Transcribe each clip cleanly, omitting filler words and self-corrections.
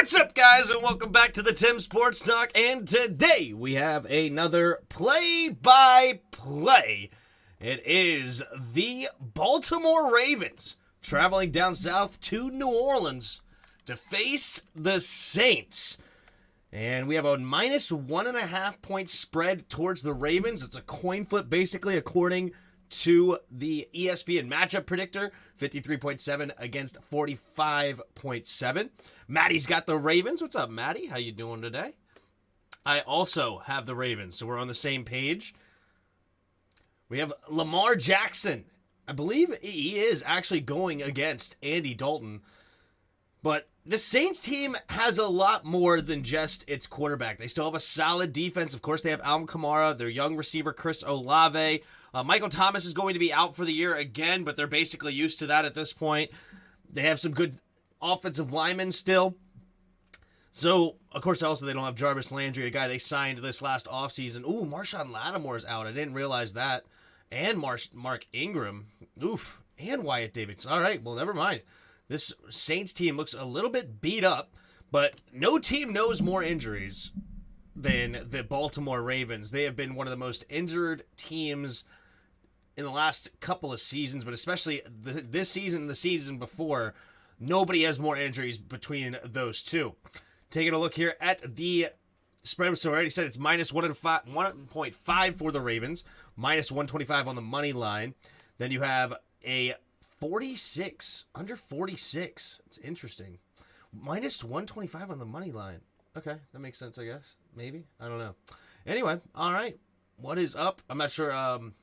What's up, guys, and welcome back to the Tim Sports Talk. And today we have another play-by-play. It is the Baltimore Ravens traveling down south to New Orleans to face the Saints. And we have a minus 1.5 point spread towards the Ravens. It's a coin flip, basically, according to the ESPN matchup predictor. 53.7 against 45.7. Maddie's got the Ravens. What's up, Maddie? How you doing today? I also have the Ravens, so we're on the same page. We have Lamar Jackson. I believe he is actually going against Andy Dalton. But the Saints team has a lot more than just its quarterback. They still have a solid defense. Of course, they have Alvin Kamara, their young receiver, Chris Olave. Michael Thomas is going to be out for the year again, but they're basically used to that at this point. They have some good offensive linemen still. So, of course, also they don't have Jarvis Landry, a guy they signed this last offseason. Ooh, Marshawn Lattimore's out. I didn't realize that. And Mark Ingram. Oof. And Wyatt Davis. All right, well, never mind. This Saints team looks a little bit beat up, but no team knows more injuries than the Baltimore Ravens. They have been one of the most injured teams in the last couple of seasons, but especially this season and the season before. Nobody has more injuries between those two. Taking a look here at the spread. So I already said it's minus 1.5 for the Ravens, minus 125 on the money line. Then you have a 46, under 46. It's interesting. Minus 125 on the money line. Okay, that makes sense, I guess. Maybe. I don't know. Anyway, all right. What is up? I'm not sure. I'm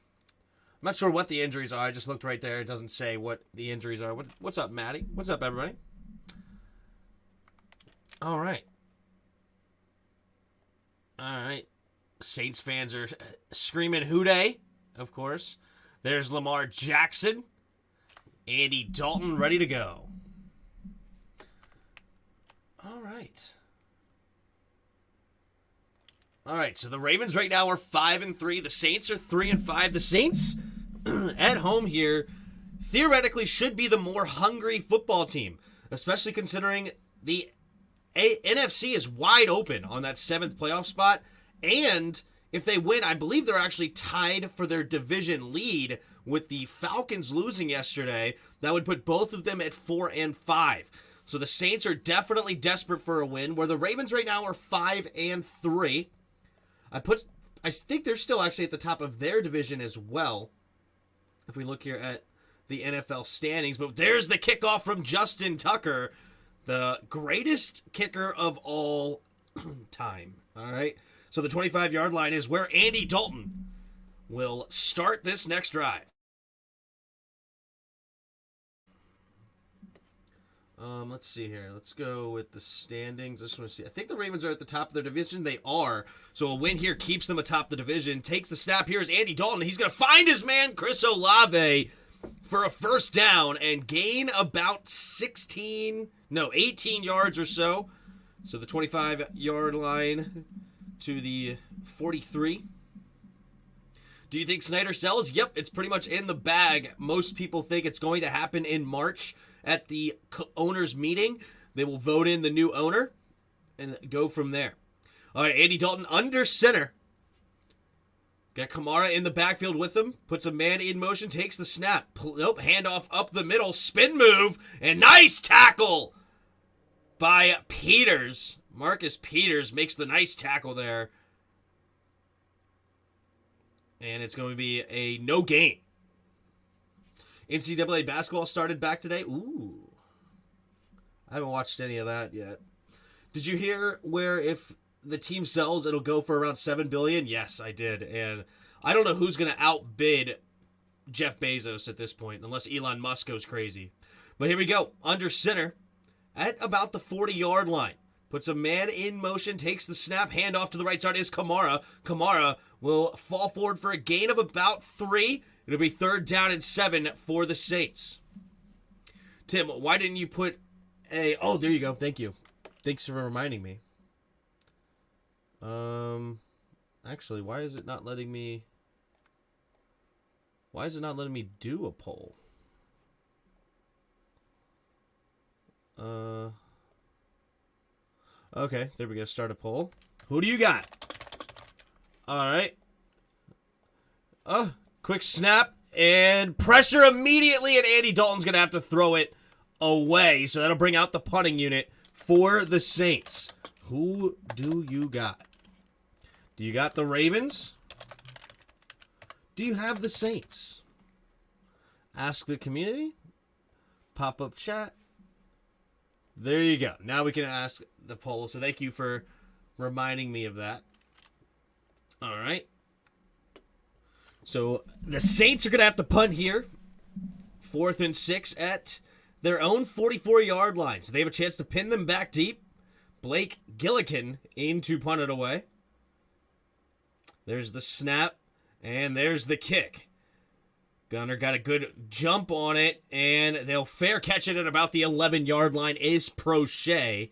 not sure what the injuries are. I just looked right there. It doesn't say what the injuries are. What's up, Maddie? What's up, everybody? All right. All right. Saints fans are screaming hooday, of course. There's Lamar Jackson. Andy Dalton ready to go. All right. All right, so the Ravens right now are 5-3. The Saints are 3-5. The Saints at home here theoretically should be the more hungry football team, especially considering the NFC is wide open on that 7th playoff spot. And if they win, I believe they're actually tied for their division lead with the Falcons losing yesterday. That would put both of them at 4-5. So the Saints are definitely desperate for a win, where the Ravens right now are 5-3. I think they're still actually at the top of their division as well, if we look here at the NFL standings. But there's the kickoff from Justin Tucker, the greatest kicker of all time. All right. So the 25-yard line is where Andy Dalton will start this next drive. Let's see here. Let's go with the standings. I just want to see. I think the Ravens are at the top of their division. They are. So a win here keeps them atop the division. Takes the snap. Here is Andy Dalton. He's going to find his man, Chris Olave, for a first down and gain about 18 yards or so. So the 25-yard line to the 43. Do you think Snyder sells? Yep, it's pretty much in the bag. Most people think it's going to happen in March at the owners' meeting. They will vote in the new owner and go from there. All right, Andy Dalton under center. Got Kamara in the backfield with him. Puts a man in motion, takes the snap. Nope, handoff up the middle, spin move, and nice tackle by Peters. Marcus Peters makes the nice tackle there. And it's going to be a no gain. NCAA basketball started back today. Ooh. I haven't watched any of that yet. Did you hear where if the team sells, it'll go for around $7 billion? Yes, I did. And I don't know who's going to outbid Jeff Bezos at this point, unless Elon Musk goes crazy. But here we go. Under center at about the 40-yard line. Puts a man in motion, takes the snap, handoff to the right side is Kamara. Kamara will fall forward for a gain of about 3. It'll be 3rd down and 7 for the Saints. Tim, why didn't you put a... Oh, there you go. Thank you. Thanks for reminding me. Actually, why is it not letting me... Why is it not letting me do a poll? Okay, there we go. Start a poll. Who do you got? All right. Quick snap and pressure immediately, and Andy Dalton's going to have to throw it away. So that'll bring out the punting unit for the Saints. Who do you got? Do you got the Ravens? Do you have the Saints? Ask the community. Pop-up chat. There you go. Now we can ask the poll. So thank you for reminding me of that. All right. So the Saints are going to have to punt here. 4th and 6 at their own 44-yard line. So they have a chance to pin them back deep. Blake Gillikin in to punt it away. There's the snap, and there's the kick. Gunner got a good jump on it, and they'll fair catch it at about the 11-yard line is Prochet.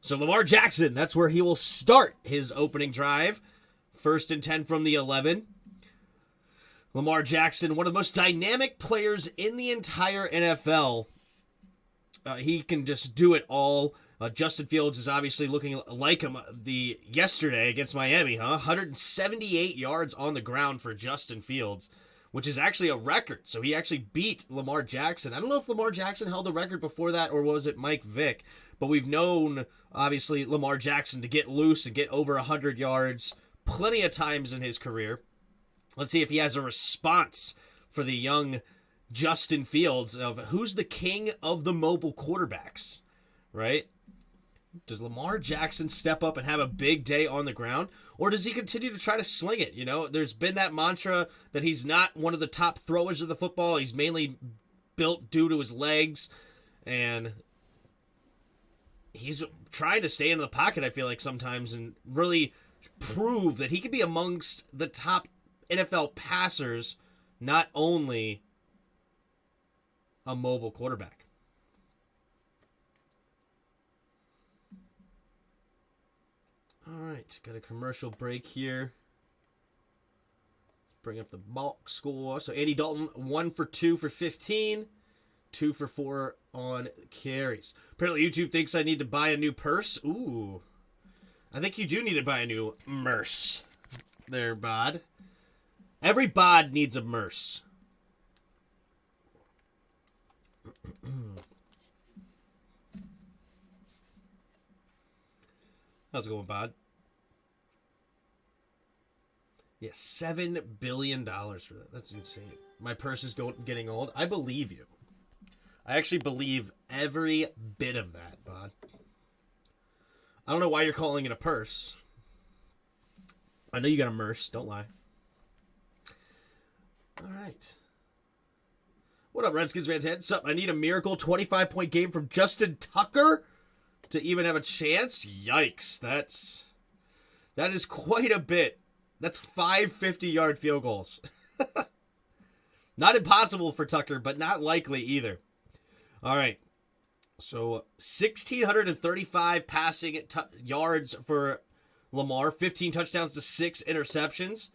So Lamar Jackson, that's where he will start his opening drive. 1st and 10 from the 11. Lamar Jackson, one of the most dynamic players in the entire NFL. He can just do it all. Justin Fields is obviously looking like him yesterday against Miami, 178 yards on the ground for Justin Fields, which is actually a record. So he actually beat Lamar Jackson. I don't know if Lamar Jackson held the record before that or was it Mike Vick, but we've known, obviously, Lamar Jackson to get loose and get over 100 yards plenty of times in his career. Let's see if he has a response for the young Justin Fields of who's the king of the mobile quarterbacks, right? Does Lamar Jackson step up and have a big day on the ground, or does he continue to try to sling it? You know, there's been that mantra that he's not one of the top throwers of the football. He's mainly built due to his legs, and he's trying to stay in the pocket, I feel like, sometimes, and really prove that he could be amongst the top NFL passers, not only a mobile quarterback. All right, got a commercial break here. Let's bring up the bulk score. So Andy Dalton, 1 for 2 for 15, 2 for 4 on carries. Apparently YouTube thinks I need to buy a new purse. Ooh, I think you do need to buy a new merce there, bod. Every bod needs a merce. How's it going, bod? Yeah, $7 billion for that. That's insane. My purse is getting old. I believe you. I actually believe every bit of that, bod. I don't know why you're calling it a purse. I know you got a merce. Don't lie. All right. What up, Redskins fans? What's up? I need a miracle 25-point game from Justin Tucker to even have a chance. Yikes. That is quite a bit. That's 5 50-yard field goals. Not impossible for Tucker, but not likely either. All right. So 1,635 passing yards for Lamar. 15 touchdowns to 6 interceptions.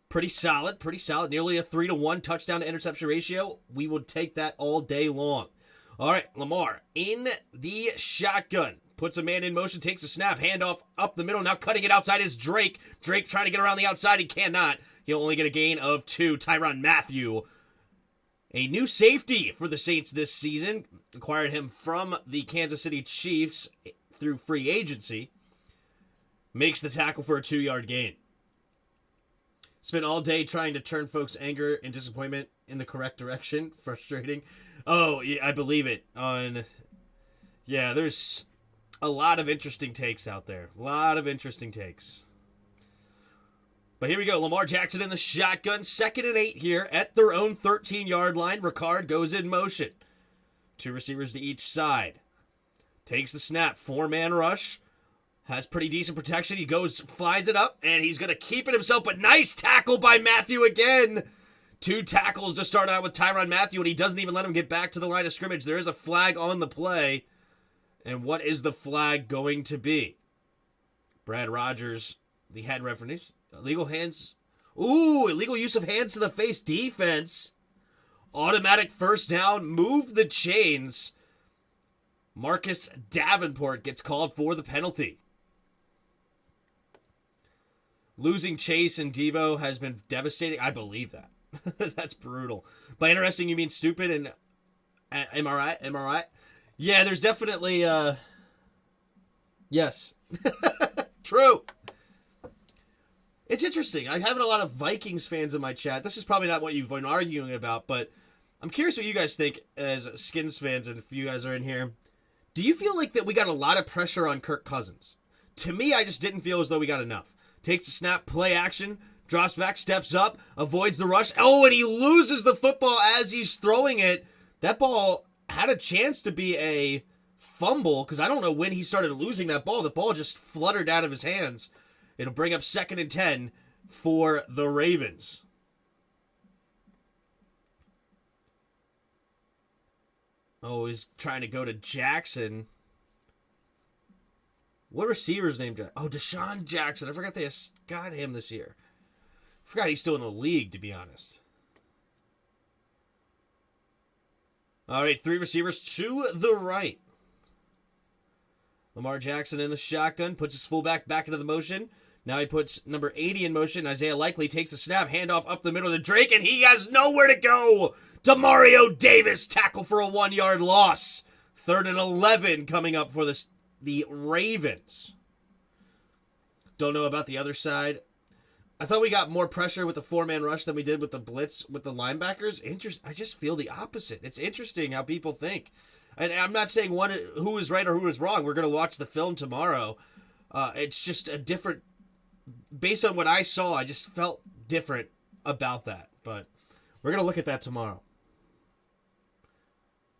Pretty solid. Nearly a 3-to-1 touchdown to interception ratio. We would take that all day long. All right, Lamar in the shotgun. Puts a man in motion, takes a snap, handoff up the middle. Now cutting it outside is Drake. Drake trying to get around the outside. He cannot. He'll only get a gain of 2. Tyrann Mathieu, a new safety for the Saints this season. Acquired him from the Kansas City Chiefs through free agency. Makes the tackle for a 2-yard gain. Spent all day trying to turn folks' anger and disappointment in the correct direction. Frustrating. Oh, yeah, I believe it. There's a lot of interesting takes out there. A lot of interesting takes. But here we go. Lamar Jackson in the shotgun. 2nd and 8 here at their own 13-yard line. Ricard goes in motion. 2 receivers to each side. Takes the snap. 4-man rush. Has pretty decent protection. He flies it up, and he's going to keep it himself. But nice tackle by Mathieu again. 2 tackles to start out with Tyrann Mathieu, and he doesn't even let him get back to the line of scrimmage. There is a flag on the play. And what is the flag going to be? Brad Rogers, the head referee. Illegal hands. Ooh, illegal use of hands to the face. Defense. Automatic first down. Move the chains. Marcus Davenport gets called for the penalty. Losing Chase and Debo has been devastating. I believe that. That's brutal. By interesting, you mean stupid and... Am I right? Am I right? Yeah, there's definitely... Yes. True. It's interesting. I have a lot of Vikings fans in my chat. This is probably not what you've been arguing about, but I'm curious what you guys think as Skins fans, and if you guys are in here. Do you feel like that we got a lot of pressure on Kirk Cousins? To me, I just didn't feel as though we got enough. Takes a snap, play action, drops back, steps up, avoids the rush. Oh, and he loses the football as he's throwing it. That ball had a chance to be a fumble, because I don't know when he started losing that ball. The ball just fluttered out of his hands. It'll bring up 2nd and 10 for the Ravens. Oh, he's trying to go to Jackson. What receiver's named Jackson? Oh, Deshaun Jackson. I forgot they got him this year. I forgot he's still in the league, to be honest. All right, 3 receivers to the right. Lamar Jackson in the shotgun, puts his fullback back into the motion. Now he puts number 80 in motion. Isaiah Likely takes a snap, handoff up the middle to Drake, and he has nowhere to go. Demario Davis, tackle for a 1-yard loss. 3rd and 11 coming up for the Ravens. Don't know about the other side. I thought we got more pressure with the 4-man rush than we did with the blitz with the linebackers. I just feel the opposite. It's interesting how people think. And I'm not saying who is right or who is wrong. We're going to watch the film tomorrow. It's just a different... Based on what I saw, I just felt different about that. But we're going to look at that tomorrow.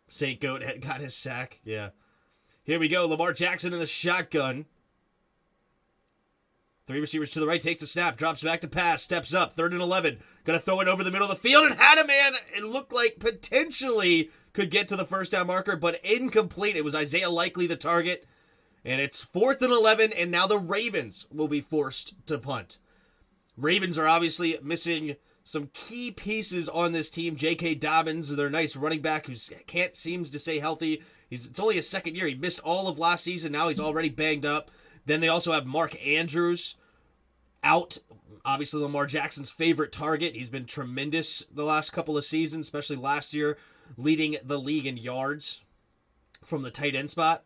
St. Goat got his sack. Yeah. Here we go. Lamar Jackson in the shotgun. 3 receivers to the right. Takes the snap. Drops back to pass. Steps up. 3rd and 11. Going to throw it over the middle of the field. And had a man. It looked like potentially could get to the first down marker, but incomplete. It was Isaiah Likely the target. And it's 4th and 11, and now the Ravens will be forced to punt. Ravens are obviously missing some key pieces on this team. J.K. Dobbins, their nice running back who seems to stay healthy. It's only his 2nd year. He missed all of last season. Now he's already banged up. Then they also have Mark Andrews out. Obviously, Lamar Jackson's favorite target. He's been tremendous the last couple of seasons, especially last year, leading the league in yards from the tight end spot.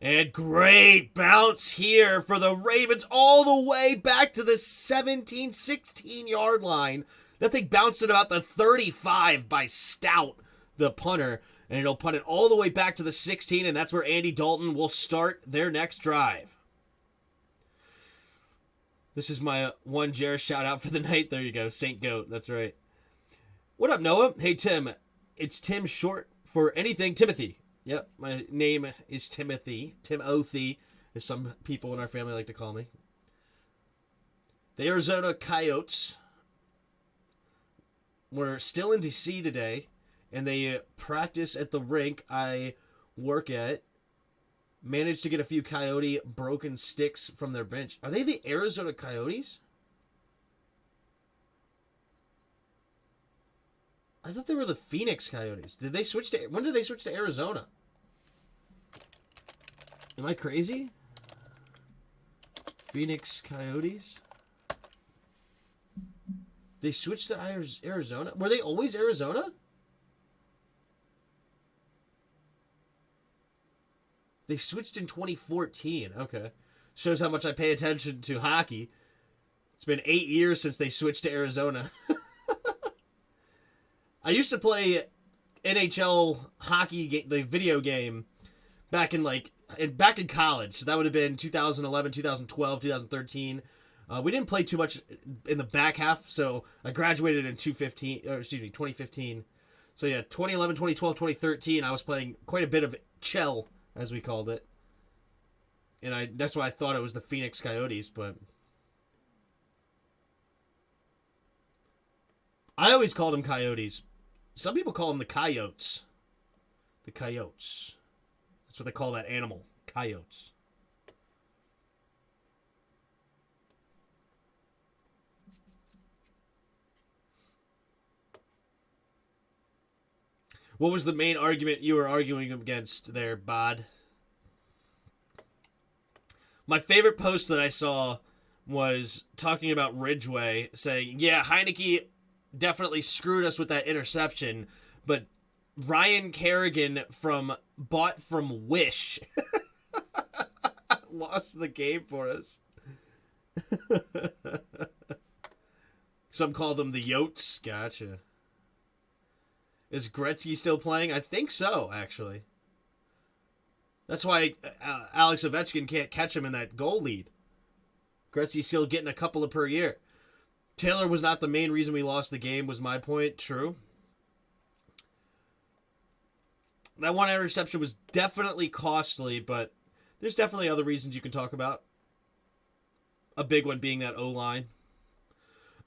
And great bounce here for the Ravens all the way back to the 17, 16-yard line. That thing bounced at about the 35 by Stout, the punter. And it'll punt it all the way back to the 16, and that's where Andy Dalton will start their next drive. This is my one Jarrett shout out for the night. There you go, St. Goat. That's right. What up, Noah? Hey, Tim. It's Tim short for anything. Timothy. Yep, my name is Timothy. Timothy, as some people in our family like to call me. The Arizona Coyotes were still in D.C. today, and they practice at the rink I work at. Managed to get a few Coyote broken sticks from their bench. Are they the Arizona Coyotes? I thought they were the Phoenix Coyotes. When did they switch to Arizona? Am I crazy? Phoenix Coyotes? They switched to Arizona? Were they always Arizona? They switched in 2014. Okay. Shows how much I pay attention to hockey. It's been 8 years since they switched to Arizona. I used to play NHL hockey, the video game, back in college. So that would have been 2011, 2012, 2013. We didn't play too much in the back half, so I graduated in 2015. So yeah, 2011, 2012, 2013, I was playing quite a bit of Chell, as we called it. And that's why I thought it was the Phoenix Coyotes, but I always called them Coyotes. Some people call them the Coyotes. The Coyotes. That's what they call that animal. Coyotes. What was the main argument you were arguing against there, Bod? My favorite post that I saw was talking about Ridgeway, saying, yeah, Heineke definitely screwed us with that interception, but Ryan Kerrigan bought from Wish lost the game for us. Some call them the Yotes. Gotcha. Is Gretzky still playing? I think so, actually. That's why Alex Ovechkin can't catch him in that goal lead. Gretzky's still getting a couple of per year. Taylor was not the main reason we lost the game, was my point. True. That one interception was definitely costly, but there's definitely other reasons you can talk about. A big one being that O-line.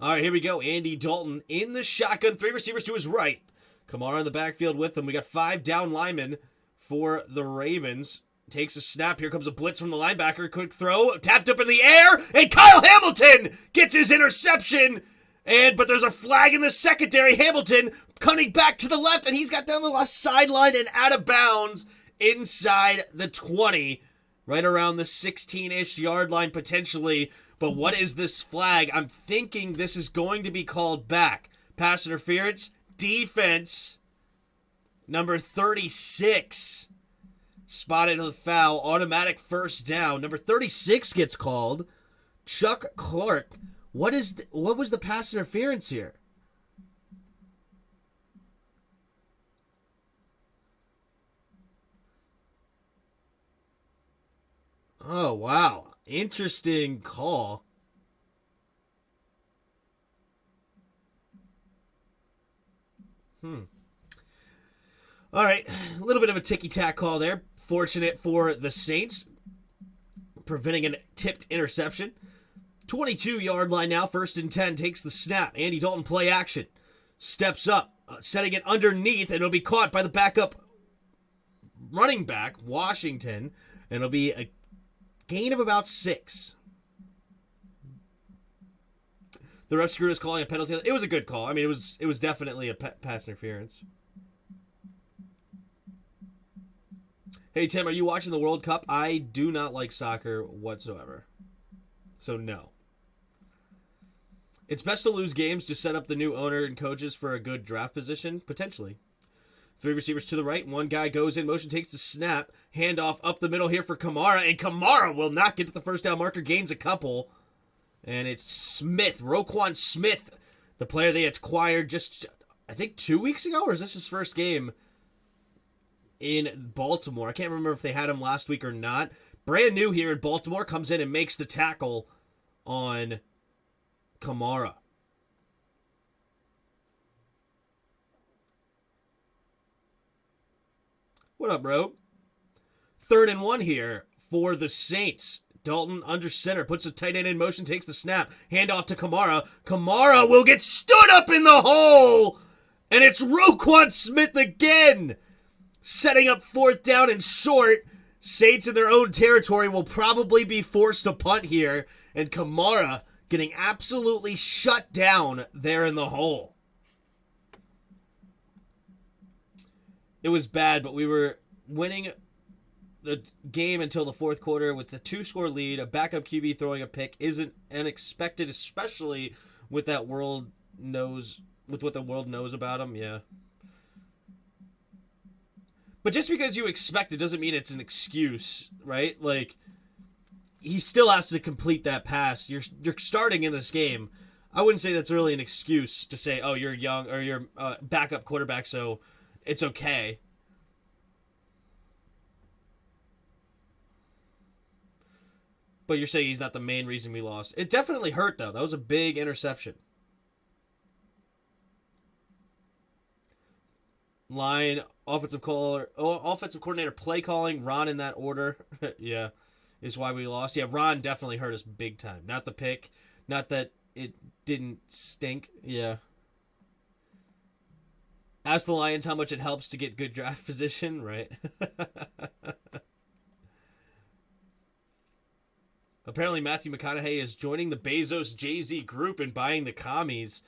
All right, here we go. Andy Dalton in the shotgun. 3 receivers to his right. Kamara in the backfield with them. We got 5 down linemen for the Ravens. Takes a snap. Here comes a blitz from the linebacker. Quick throw. Tapped up in the air. And Kyle Hamilton gets his interception. But there's a flag in the secondary. Hamilton cutting back to the left. And he's got down the left sideline and out of bounds inside the 20. Right around the 16-ish yard line potentially. But what is this flag? I'm thinking this is going to be called back. Pass interference. Defense. Number 36. Spotted the foul. Automatic first down. Number 36 gets called. Chuck Clark. What was the pass interference here? Oh, wow. Interesting call. All right. A little bit of a ticky-tack call there. Fortunate for the Saints. Preventing a tipped interception. 22-yard line now. 1st and 10. Takes the snap. Andy Dalton play action. Steps up. Setting it underneath. And it'll be caught by the backup running back, Washington. And it'll be a gain of about 6. The ref screwed us calling a penalty. It was a good call. I mean, it was definitely a pass interference. Hey, Tim, are you watching the World Cup? I do not like soccer whatsoever. So, no. It's best to lose games to set up the new owner and coaches for a good draft position? Potentially. 3 receivers to the right. 1 guy goes in motion, takes the snap. Handoff up the middle here for Kamara. And Kamara will not get to the first down marker. Gains a couple. And it's Smith. Roquan Smith, the player they acquired just, I think, 2 weeks ago? Or is this his first game in Baltimore? I can't remember if they had him last week or not. Brand new here in Baltimore. Comes in and makes the tackle on Kamara. What up, bro? 3rd and 1 here for the Saints. Dalton under center, puts a tight end in motion, takes the snap. Handoff to Kamara. Kamara will get stood up in the hole. And it's Roquan Smith again. Setting up 4th down and short. Saints in their own territory will probably be forced to punt here. And Kamara getting absolutely shut down there in the hole. It was bad, but we were winning the game until the 4th quarter with the 2-score lead. A backup QB throwing a pick isn't unexpected, especially with what the world knows about him. Yeah. But just because you expect it doesn't mean it's an excuse, right? Like, he still has to complete that pass. You're starting in this game. I wouldn't say that's really an excuse to say, oh, you're young or you're backup quarterback, so it's okay. But you're saying he's not the main reason we lost. It definitely hurt, though. That was a big interception. Line, offensive coordinator, play calling, Ron in that order. Yeah, is why we lost. Yeah, Ron definitely hurt us big time. Not the pick. Not that it didn't stink. Yeah. Ask the Lions how much it helps to get good draft position, right? Apparently Matthew McConaughey is joining the Bezos Jay-Z group and buying the commies.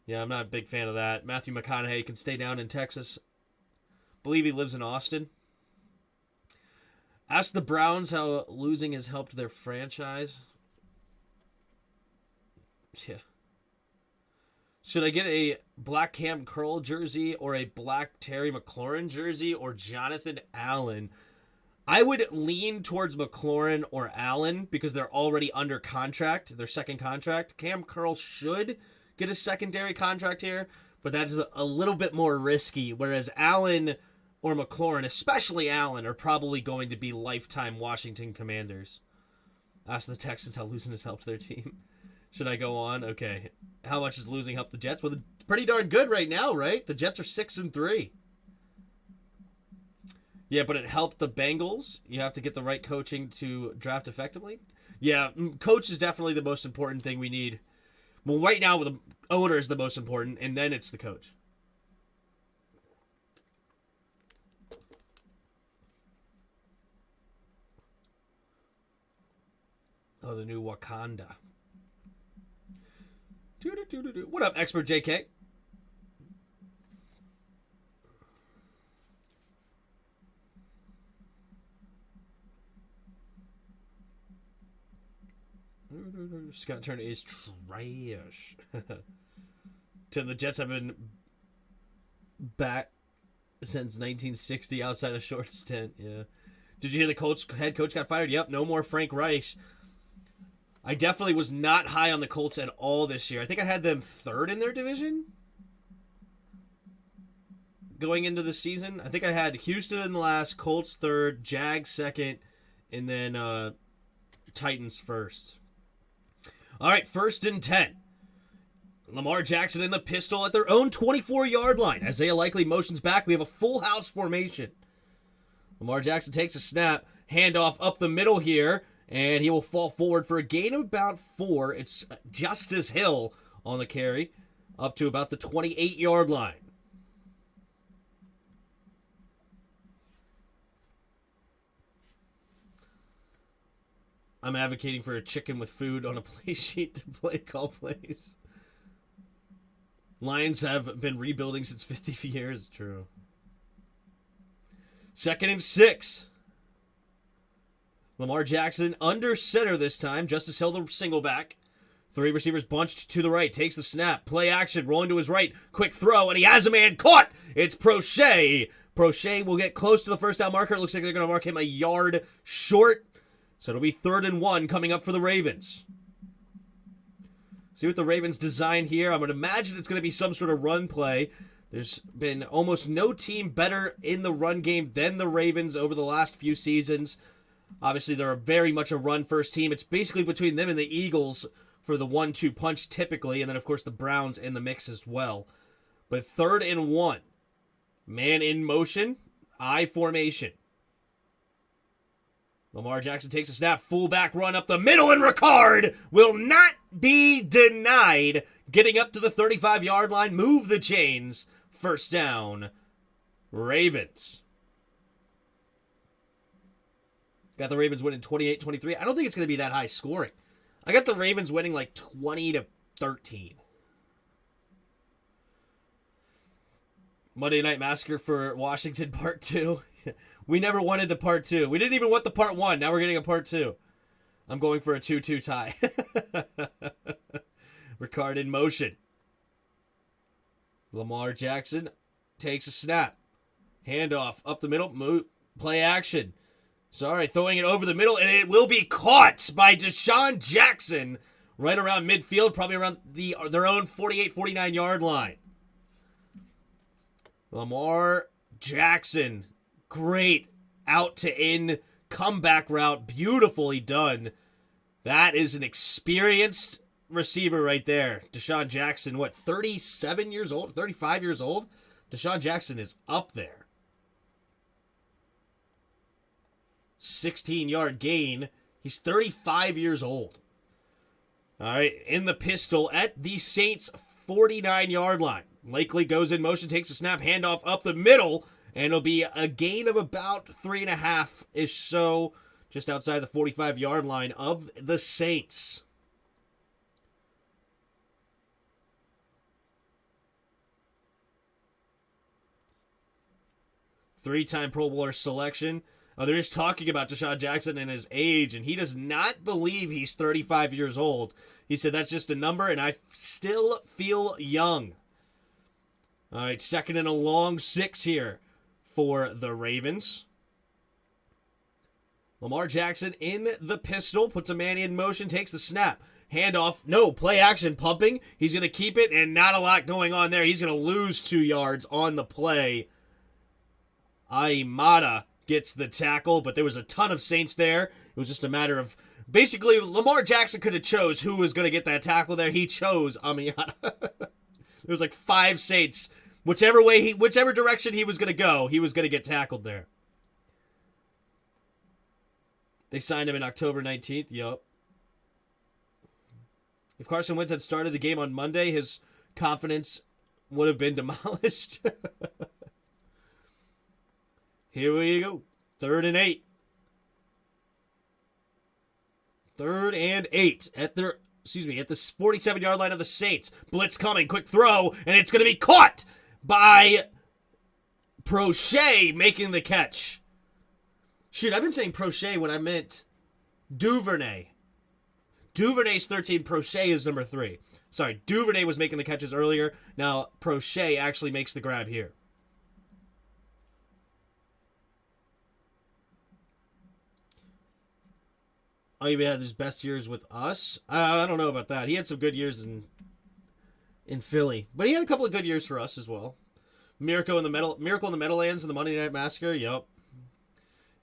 Yeah, I'm not a big fan of that. Matthew McConaughey can stay down in Texas. Believe he lives in Austin. Ask the Browns how losing has helped their franchise. Yeah. Should I get a black Cam Curl jersey or a black Terry McLaurin jersey or Jonathan Allen? I would lean towards McLaurin or Allen because they're already under contract, their second contract. Cam Curl should get a secondary contract here, but that's a little bit more risky, whereas Allen or McLaurin, especially Allen, are probably going to be lifetime Washington Commanders. Ask the Texans how losing has helped their team. Should I go on? Okay. How much has losing helped the Jets? Well, it's pretty darn good right now, right? The Jets are 6-3. Yeah, but it helped the Bengals. You have to get the right coaching to draft effectively. Yeah, coach is definitely the most important thing we need. Well, right now, the owner is the most important, and then it's the coach. Oh, the new Wakanda. What up, Expert JK? Scott Turner is trash. Tim, the Jets have been back since 1960 outside a short stint. Yeah. Did you hear the head coach got fired? Yep, no more Frank Reich. I definitely was not high on the Colts at all this year. I think I had them third in their division going into the season. I think I had Houston in the last, Colts third, Jags second, and then Titans first. All right, 1st and 10. Lamar Jackson in the pistol at their own 24-yard line. Isaiah likely motions back. We have a full house formation. Lamar Jackson takes a snap, handoff up the middle here, and he will fall forward for a gain of about 4. It's Justice Hill on the carry, up to about the 28-yard line. I'm advocating for a chicken with food on a play sheet to call plays. Lions have been rebuilding since 50 years. True. 2nd and 6. Lamar Jackson under center this time. Justice Hill the single back. 3 receivers bunched to the right. Takes the snap. Play action. Rolling to his right. Quick throw. And he has a man caught. It's Prochet. Prochet will get close to the first down marker. It looks like they're going to mark him a yard short. So it'll be 3rd and 1 coming up for the Ravens. See what the Ravens design here. I'm going to imagine it's going to be some sort of run play. There's been almost no team better in the run game than the Ravens over the last few seasons. Obviously, they're very much a run-first team. It's basically between them and the Eagles for the 1-2 punch typically, and then, of course, the Browns in the mix as well. But 3rd and 1. Man in motion. I formation. Lamar Jackson takes a snap. Fullback run up the middle, and Ricard will not be denied. Getting up to the 35-yard line. Move the chains. 1st down. Ravens. Got the Ravens winning 28-23. I don't think it's going to be that high scoring. I got the Ravens winning like 20-13. Monday Night Massacre for Washington Part 2. We never wanted the Part 2. We didn't even want the Part 1. Now we're getting a Part 2. I'm going for a 2-2 tie. Ricard in motion. Lamar Jackson takes a snap. Handoff up the middle. Move, play action. Sorry, throwing it over the middle, and it will be caught by Deshaun Jackson right around midfield, probably around their own 48, 49-yard line. Lamar Jackson, great out to in comeback route, beautifully done. That is an experienced receiver right there. Deshaun Jackson, 37 years old, 35 years old? Deshaun Jackson is up there. 16-yard gain. He's 35 years old. All right, in the pistol at the Saints' 49-yard line. Lakely goes in motion, takes a snap, handoff up the middle, and it'll be a gain of about 3.5-ish so, just outside the 45-yard line of the Saints. Three-time Pro Bowler selection. They're just talking about Deshaun Jackson and his age, and he does not believe he's 35 years old. He said, that's just a number, and I still feel young. All right, second and a long 6 here for the Ravens. Lamar Jackson in the pistol, puts a man in motion, takes the snap. Handoff, no, play action pumping. He's going to keep it, and not a lot going on there. He's going to lose 2 yards on the play. Aimada gets the tackle, but there was a ton of Saints there. It was just a matter of, basically, Lamar Jackson could have chose who was going to get that tackle there. He chose Aimada. There was like 5 Saints. Whichever direction he was going to go, he was going to get tackled there. They signed him in October 19th. Yup. If Carson Wentz had started the game on Monday, his confidence would have been demolished. Here we go. 3rd and 8. 3rd and 8 at the 47-yard line of the Saints. Blitz coming, quick throw, and it's going to be caught by Prochet making the catch. Shoot, I've been saying Prochet when I meant Duvernay. Duvernay's 13, Prochet is number 3. Sorry, Duvernay was making the catches earlier. Now, Prochet actually makes the grab here. Oh, he had his best years with us? I don't know about that. He had some good years in Philly. But he had a couple of good years for us as well. Miracle in the Meadowlands and the Monday Night Massacre. Yup.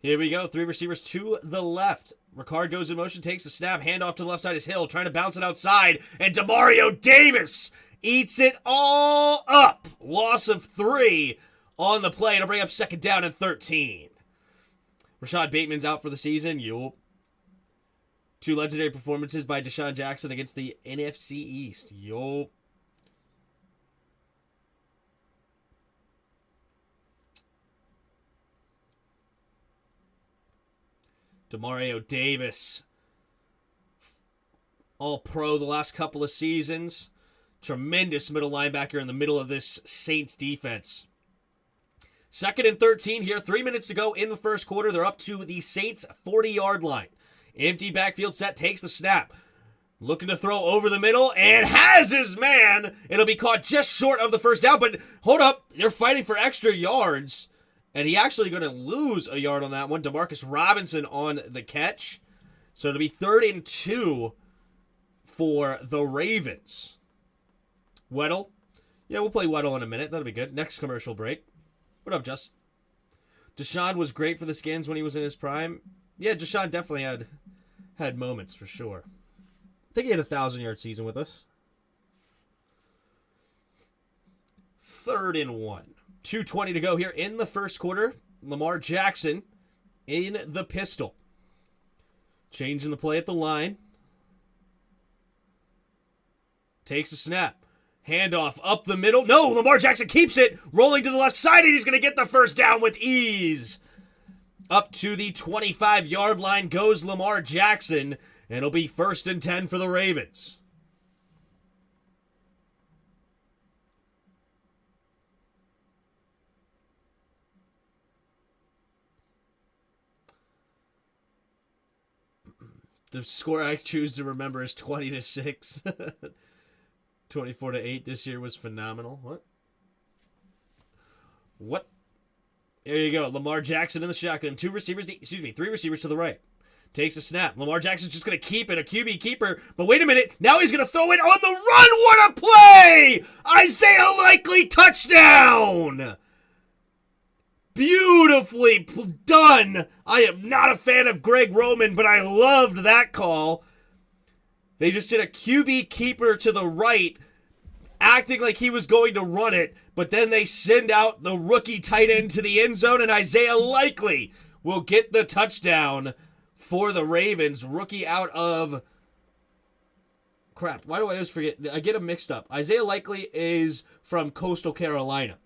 Here we go. 3 receivers to the left. Ricard goes in motion, takes the snap. Handoff to the left side is Hill, trying to bounce it outside. And Demario Davis eats it all up. Loss of 3 on the play. It'll bring up 2nd down and 13. Rashad Bateman's out for the season. Yup. 2 legendary performances by Deshaun Jackson against the NFC East. Yup. Demario Davis, all pro the last couple of seasons. Tremendous middle linebacker in the middle of this Saints defense. 2nd and 13 here. 3 minutes to go in the first quarter. They're up to the Saints' 40-yard line. Empty backfield set, takes the snap. Looking to throw over the middle and has his man. It'll be caught just short of the first down, but hold up. They're fighting for extra yards. And he actually going to lose a yard on that one. Demarcus Robinson on the catch. So it'll be 3rd and 2 for the Ravens. Weddle. Yeah, we'll play Weddle in a minute. That'll be good. Next commercial break. What up, Justin? Deshaun was great for the Skins when he was in his prime. Yeah, Deshaun definitely had moments for sure. I think he had a 1,000-yard season with us. 3rd and 1. 2:20 to go here in the first quarter. Lamar Jackson in the pistol. Changing the play at the line. Takes a snap. Handoff up the middle. No, Lamar Jackson keeps it. Rolling to the left side, and he's going to get the first down with ease. Up to the 25-yard line goes Lamar Jackson, and it'll be 1st and 10 for the Ravens. The score I choose to remember is 20-6. 24-8 this year was phenomenal. What? There you go. Lamar Jackson in the shotgun. 3 receivers to the right. Takes a snap. Lamar Jackson's just going to keep it. A QB keeper. But wait a minute. Now he's going to throw it on the run. What a play! Isaiah Likely touchdown! Beautifully done. I am not a fan of Greg Roman, but I loved that call. They just did a QB keeper to the right, acting like he was going to run it, but then they send out the rookie tight end to the end zone, and Isaiah Likely will get the touchdown for the Ravens. Rookie out of... Crap, why do I always forget? I get them mixed up. Isaiah Likely is from Coastal Carolina.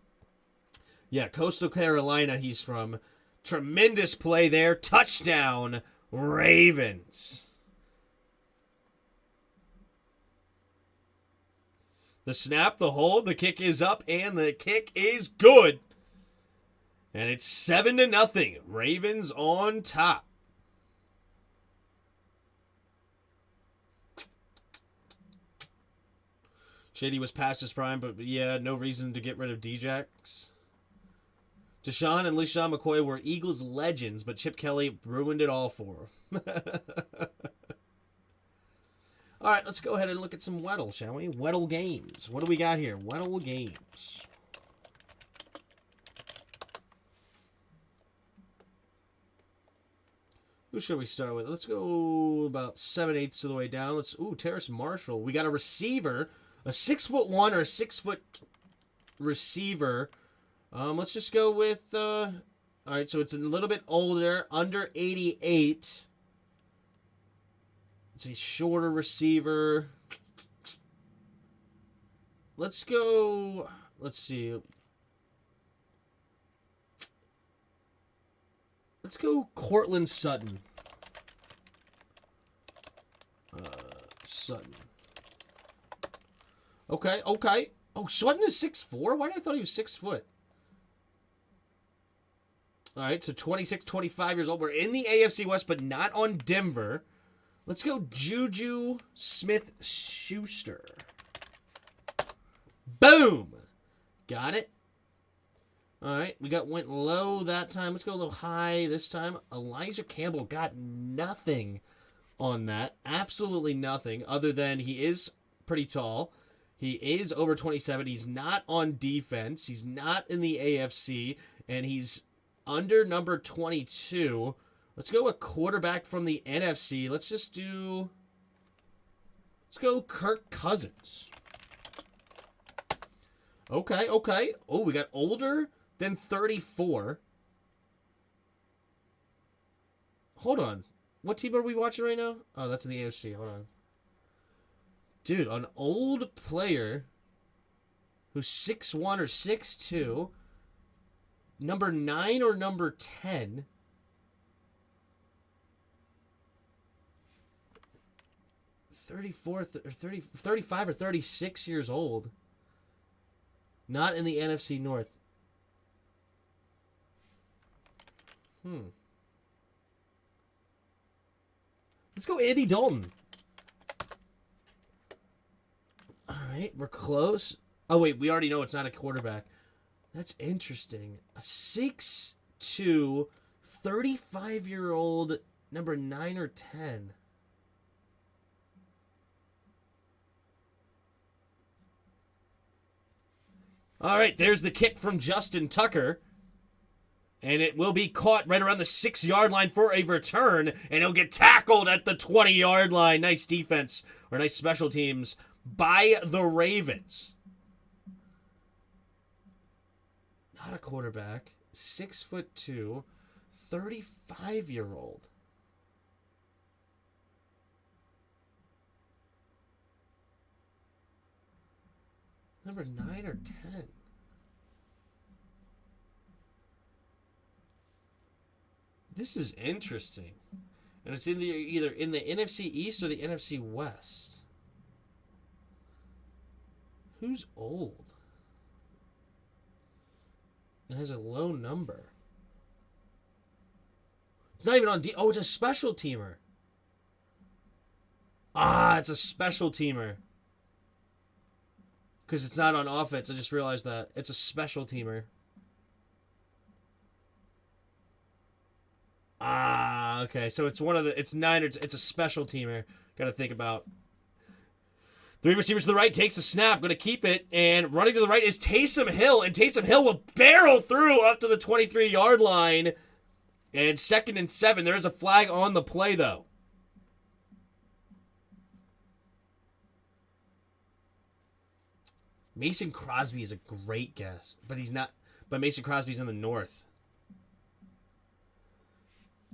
Yeah, Coastal Carolina he's from. Tremendous play there. Touchdown, Ravens. The snap, the hold, the kick is up, and the kick is good. And it's 7-0. Ravens on top. Shady was past his prime, but yeah, no reason to get rid of Djax. Deshaun and LeSean McCoy were Eagles legends, but Chip Kelly ruined it all for them. All right, let's go ahead and look at some Weddle, shall we? Weddle games. What do we got here? Weddle games. Who should we start with? Let's go about 7/8 of the way down. Terrace Marshall. We got a receiver, a 6'1" or a 6' receiver. Let's just go with, all right, so it's a little bit older, under 88. It's a shorter receiver. Let's go, let's see. Let's go Cortland Sutton. Sutton. Okay. Oh, Sutton is 6'4"? Why did I thought he was 6 foot? All right, so 26, 25 years old. We're in the AFC West, but not on Denver. Let's go Juju Smith-Schuster. Boom! Got it. All right, went low that time. Let's go a little high this time. Elijah Campbell got nothing on that. Absolutely nothing, other than he is pretty tall. He is over 27. He's not on defense. He's not in the AFC, and he's under number 22. Let's go a quarterback from the NFC. Let's go Kirk Cousins. Okay. Oh, we got older than 34. Hold on. What team are we watching right now? Oh, that's in the AFC. Hold on. Dude, an old player who's 6'1" or 6'2", number 9 or number 10. 35 or 36 years old. Not in the NFC North. Let's go Andy Dalton. All right, we're close. Oh, wait, we already know it's not a quarterback. That's interesting. A 6'2", 35-year-old, number 9 or 10. All right, there's the kick from Justin Tucker. And it will be caught right around the 6-yard line for a return. And he'll get tackled at the 20-yard line. Nice defense, or nice special teams by the Ravens. Not a quarterback. 6'2", 35-year-old. Number 9 or 10. This is interesting. And it's either in the NFC East or the NFC West. Who's old? It has a low number. It's not even on D. Oh, it's a special teamer. It's a special teamer. Because it's not on offense. I just realized that. It's a special teamer. Okay. So it's it's 9 or it's a special teamer. Got to think about. 3 receivers to the right, takes a snap, going to keep it, and running to the right is Taysom Hill, and Taysom Hill will barrel through up to the 23-yard line. And 2nd and 7. There is a flag on the play, though. Mason Crosby is a great guess, but he's not. But Mason Crosby's in the north.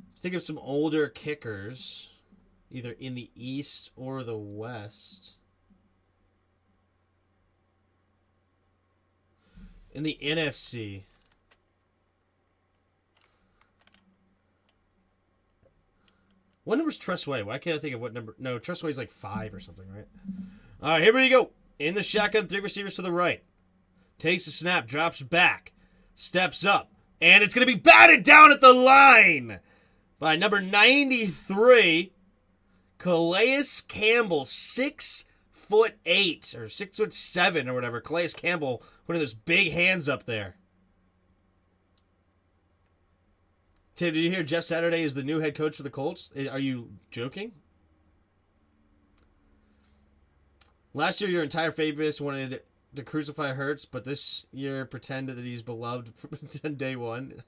Let's think of some older kickers, either in the east or the west. In the NFC. What number's Tressway? Why can't I think of what number? No, Tressway's like 5 or something, right? All right, here we go. In the shotgun, 3 receivers to the right. Takes a snap, drops back, steps up, And it's going to be batted down at the line by number 93, Calais Campbell, 6'8" or 6'7" or whatever. Calais Campbell, one of those big hands up there. Tim, did you hear Jeff Saturday is the new head coach for the Colts? Are you joking? Last year, your entire fan base wanted to crucify Hurts, but this year pretended that he's beloved from day one.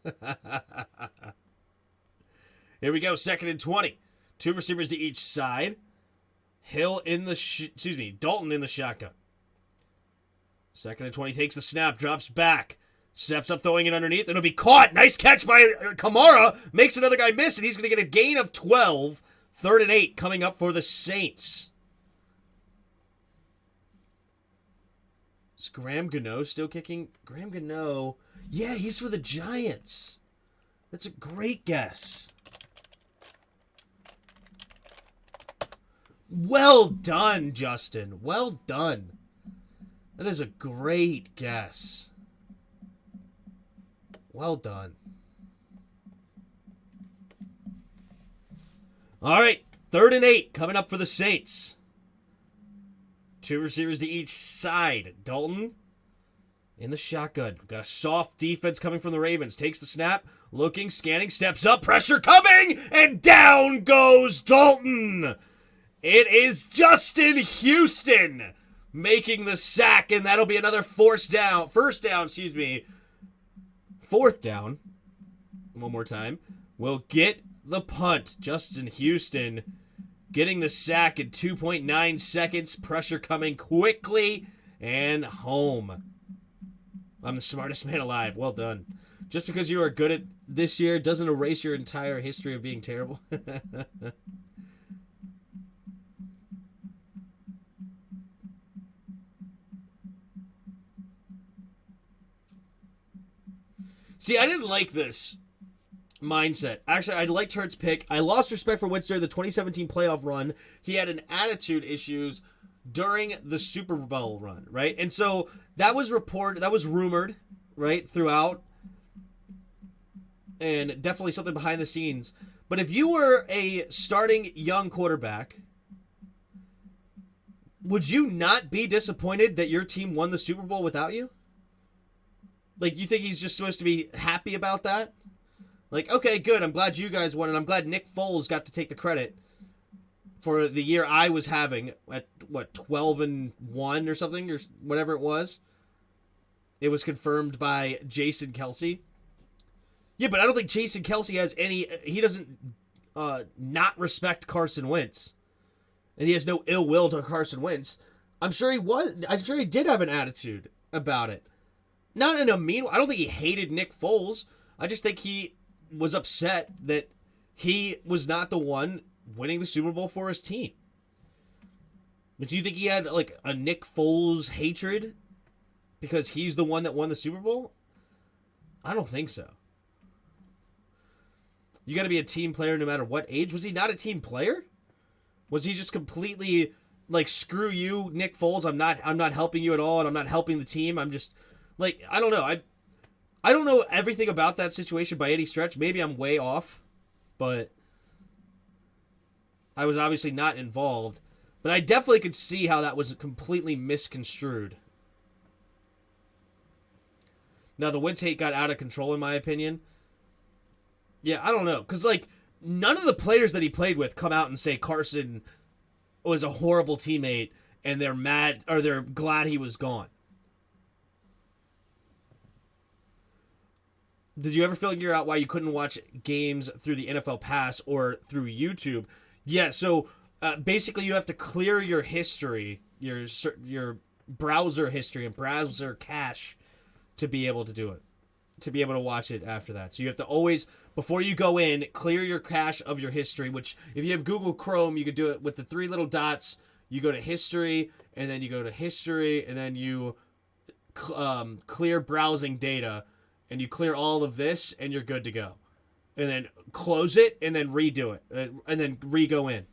Here we go, 2nd and 20. 2 receivers to each side. Dalton in the shotgun. 2nd and 20, takes the snap, drops back. Steps up, throwing it underneath. It'll be caught. Nice catch by Kamara. Makes another guy miss, and he's going to get a gain of 12. 3rd and 8 coming up for the Saints. Is Graham Gano still kicking? Graham Gano. Yeah, he's for the Giants. That's a great guess. Well done, Justin. Well done. That is a great guess. Well done. All right, 3rd and 8 coming up for the Saints. 2 receivers to each side. Dalton in the shotgun. We've got a soft defense coming from the Ravens. Takes the snap, looking, scanning, steps up, pressure coming, and down goes Dalton. It is Justin Houston making the sack, and that'll be another first down, 4th down. One more time. We'll get the punt. Justin Houston getting the sack in 2.9 seconds. Pressure coming quickly and home. I'm the smartest man alive. Well done. Just because you are good at this year doesn't erase your entire history of being terrible. See, I didn't like this mindset. Actually, I liked Hurts' pick. I lost respect for Wentz during the 2017 playoff run. He had an attitude issues during the Super Bowl run, right? And so that was rumored, right, throughout, and definitely something behind the scenes. But if you were a starting young quarterback, would you not be disappointed that your team won the Super Bowl without you? Like, you think he's just supposed to be happy about that? Like, okay, good, I'm glad you guys won, and I'm glad Nick Foles got to take the credit for the year I was having at, 12-1 or something, or whatever it was. It was confirmed by Jason Kelce. Yeah, but I don't think Jason Kelce has he doesn't not respect Carson Wentz. And he has no ill will to Carson Wentz. I'm sure he did have an attitude about it. Not in a mean way. I don't think he hated Nick Foles. I just think he was upset that he was not the one winning the Super Bowl for his team. But do you think he had like a Nick Foles hatred because he's the one that won the Super Bowl? I don't think so. You got to be a team player no matter what age. Was he not a team player? Was he just completely like, screw you, Nick Foles? I'm not helping you at all, and I'm not helping the team. I'm just like, I don't know. I don't know everything about that situation by any stretch. Maybe I'm way off, but I was obviously not involved. But I definitely could see how that was completely misconstrued. Now, the Wentz hate got out of control, in my opinion. Yeah, I don't know. Because, like, none of the players that he played with come out and say Carson was a horrible teammate and they're mad, or they're glad he was gone. Did you ever figure out why you couldn't watch games through the NFL Pass or through YouTube? Yeah, so basically you have to clear your history, your browser history and browser cache to be able to do it, to be able to watch it after that. So you have to always, before you go in, clear your cache of your history, which if you have Google Chrome, you could do it with the 3 little dots. You go to history, and then you go to history, and then you clear browsing data, and you clear all of this, and you're good to go. And then close it, and then redo it, and then re-go in.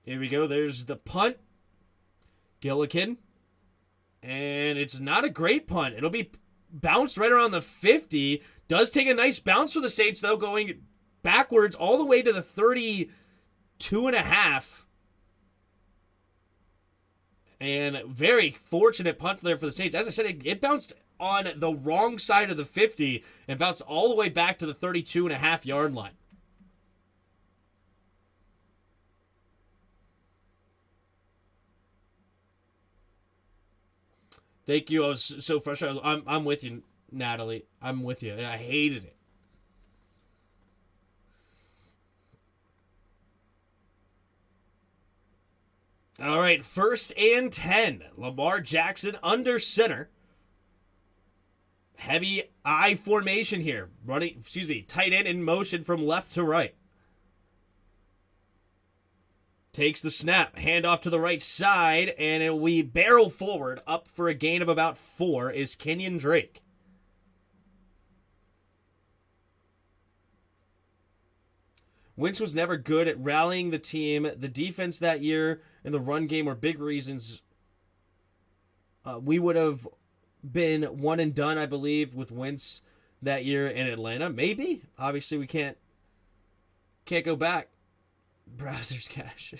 Here we go. There's the punt. Gillikin And it's not a great punt. It'll be bounced right around the 50. Does take a nice bounce for the Saints, though, going backwards all the way to the 32.5. And very fortunate punt there for the Saints. As I said, it bounced on the wrong side of the 50 and bounced all the way back to the 32.5-yard line. Thank you. I was so frustrated. I'm with you, Natalie. I'm with you. I hated it. All right, 1st and 10. Lamar Jackson under center. Heavy I formation here. Tight end in motion from left to right. Takes the snap, handoff to the right side, and we barrel forward. Up for a gain of about 4 is Kenyon Drake. Wentz was never good at rallying the team. The defense that year and the run game were big reasons. We would have been one and done, I believe, with Wentz that year in Atlanta. Maybe. Obviously, we can't go back. Browser's cash.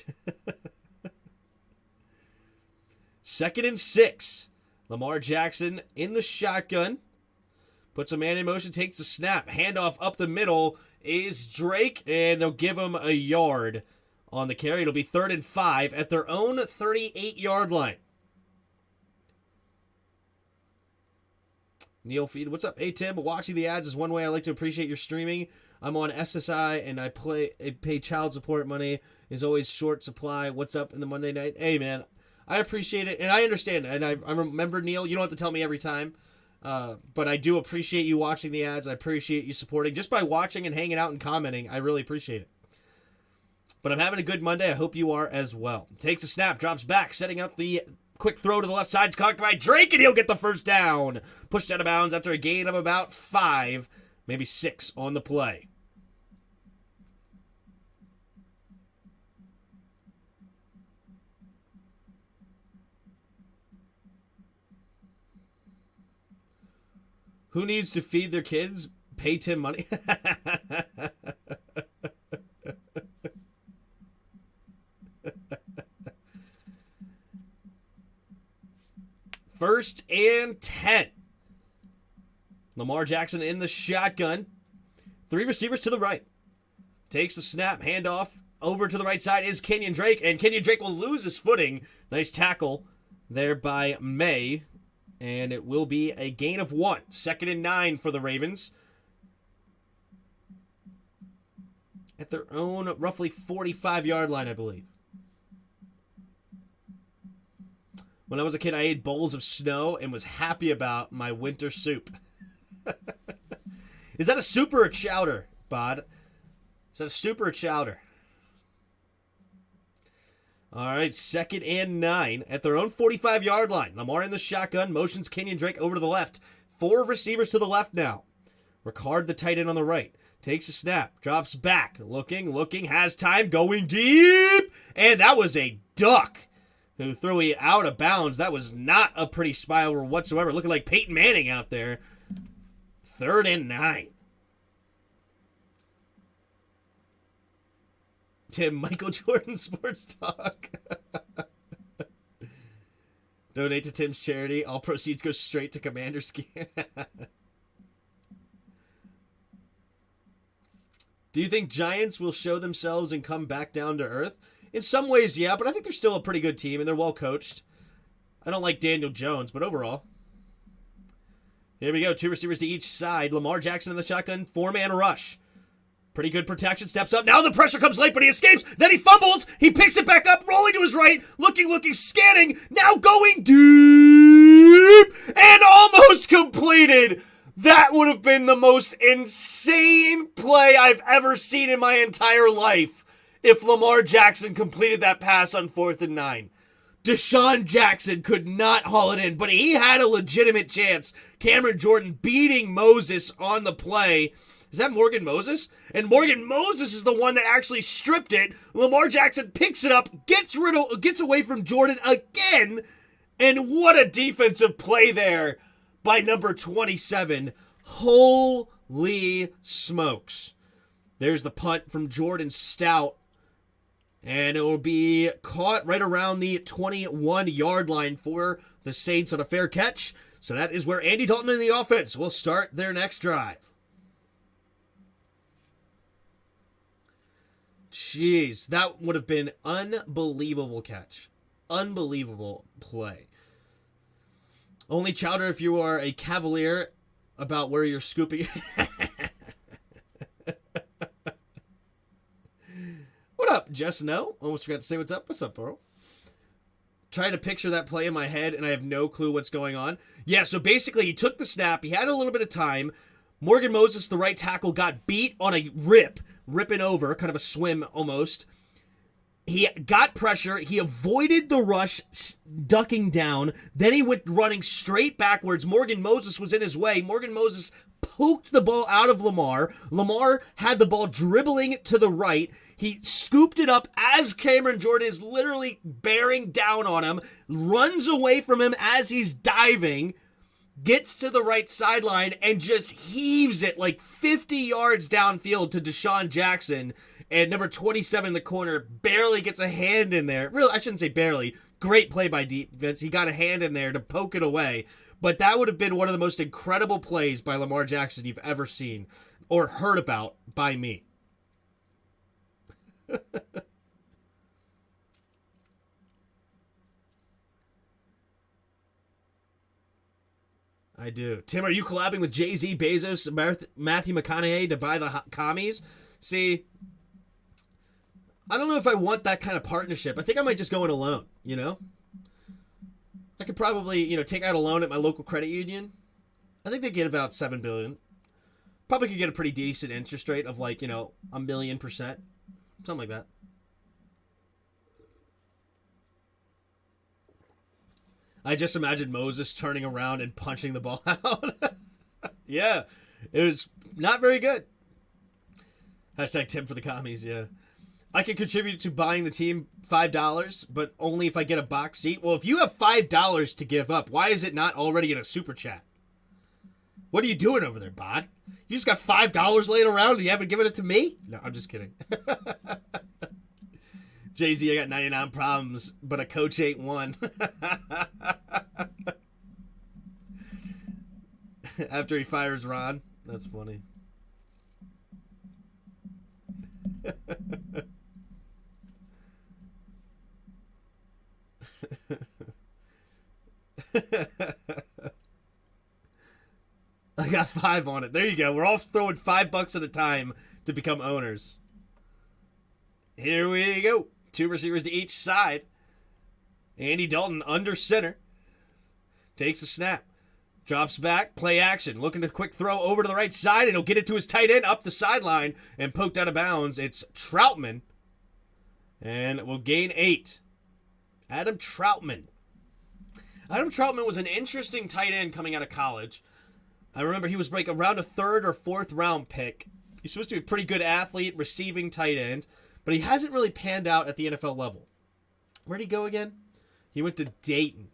2nd and 6. Lamar Jackson in the shotgun. Puts a man in motion, takes the snap. Handoff up the middle is Drake, and they'll give him a yard on the carry. It'll be 3rd and 5 at their own 38-yard line. Neil Feed, what's up? Hey, Tim, watching the ads is one way I like to appreciate your streaming. I'm on SSI, and I pay child support money. Is always short supply. What's up in the Monday night? Hey, man, I appreciate it, and I understand. And I remember, Neil, you don't have to tell me every time, but I do appreciate you watching the ads. I appreciate you supporting. Just by watching and hanging out and commenting, I really appreciate it. But I'm having a good Monday. I hope you are as well. Takes a snap, drops back, setting up the quick throw to the left side. It's caught by Drake, and he'll get the first down. Pushed out of bounds after a gain of about 5, maybe 6 on the play. Who needs to feed their kids? Pay Tim money. First and 10. Lamar Jackson in the shotgun. 3 receivers to the right. Takes the snap, handoff. Over to the right side is Kenyon Drake, and Kenyon Drake will lose his footing. Nice tackle there by May. And it will be a gain of 1. 2nd and 9 for the Ravens. At their own roughly 45-yard line, I believe. When I was a kid, I ate bowls of snow and was happy about my winter soup. Is that a soup or a chowder, Bod? Is that a soup or a chowder? All right, 2nd and 9 at their own 45-yard line. Lamar in the shotgun, motions Kenyon Drake over to the left. 4 receivers to the left now. Ricard, the tight end on the right, takes a snap, drops back, looking, has time, going deep, and that was a duck who threw it out of bounds. That was not a pretty spiral whatsoever, looking like Peyton Manning out there. 3rd and 9. Tim, Michael Jordan Sports Talk. Donate to Tim's charity. All proceeds go straight to Commander's Gear. Do you think Giants will show themselves and come back down to earth? In some ways, yeah, but I think they're still a pretty good team, and they're well coached. I don't like Daniel Jones, but overall. Here we go. 2 receivers to each side. Lamar Jackson in the shotgun. 4-man rush. Pretty good protection. Steps up. Now the pressure comes late, but he escapes. Then he fumbles. He picks it back up, rolling to his right. Looking, scanning. Now going deep. And almost completed. That would have been the most insane play I've ever seen in my entire life if Lamar Jackson completed that pass on 4th and 9. Deshaun Jackson could not haul it in, but he had a legitimate chance. Cameron Jordan beating Moses on the play. Is that Morgan Moses? And Morgan Moses is the one that actually stripped it. Lamar Jackson picks it up, gets away from Jordan again, And what a defensive play there by number 27. Holy smokes. There's the punt from Jordan Stout. And it will be caught right around the 21-yard line for the Saints on a fair catch. So that is where Andy Dalton and the offense will start their next drive. Jeez, that would have been unbelievable catch. Unbelievable play. Only chowder if you are a cavalier about where you're scooping. What up, Just No? Almost forgot to say what's up. What's up, bro? Trying to picture that play in my head, and I have no clue what's going on. Yeah, so basically, he took the snap. He had a little bit of time. Morgan Moses, the right tackle, got beat on a ripping over, kind of a swim almost. He got pressure. He avoided the rush, ducking down. Then he went running straight backwards. Morgan Moses was in his way. Morgan Moses poked the ball out of Lamar. Lamar had the ball dribbling to the right. He scooped it up as Cameron Jordan is literally bearing down on him, runs away from him as he's diving, gets to the right sideline, and just heaves it like 50 yards downfield to Deshaun Jackson. And number 27 in the corner barely gets a hand in there. Really, I shouldn't say barely. Great play by defense. He got a hand in there to poke it away. But that would have been one of the most incredible plays by Lamar Jackson you've ever seen or heard about by me. I do. Tim, are you collabing with Jay-Z, Bezos, Matthew McConaughey to buy the commies? See, I don't know if I want that kind of partnership. I think I might just go in alone, you know? I could probably, take out a loan at my local credit union. I think they get about $7 billion. Probably could get a pretty decent interest rate of like, 1,000,000%. Something like that. I just imagine Moses turning around and punching the ball out. Yeah, it was not very good. Hashtag Tim for the commies, yeah. I can contribute to buying the team $5, but only if I get a box seat. Well, if you have $5 to give up, why is it not already in a super chat? What are you doing over there, Bod? You just got $5 laying around and you haven't given it to me? No, I'm just kidding. Jay-Z, I got 99 problems, but a coach ain't one. After he fires Ron. That's funny. I got 5 on it. There you go. We're all throwing $5 at a time to become owners. Here we go. 2 receivers to each side. Andy Dalton under center. Takes a snap. Drops back. Play action. Looking to quick throw over to the right side. And he'll get it to his tight end up the sideline. And poked out of bounds. It's Troutman. And will gain 8. Adam Troutman. Adam Troutman was an interesting tight end coming out of college. I remember he was like around a 3rd or 4th round pick. He's supposed to be a pretty good athlete, receiving tight end. But he hasn't really panned out at the NFL level. Where'd he go again? He went to Dayton.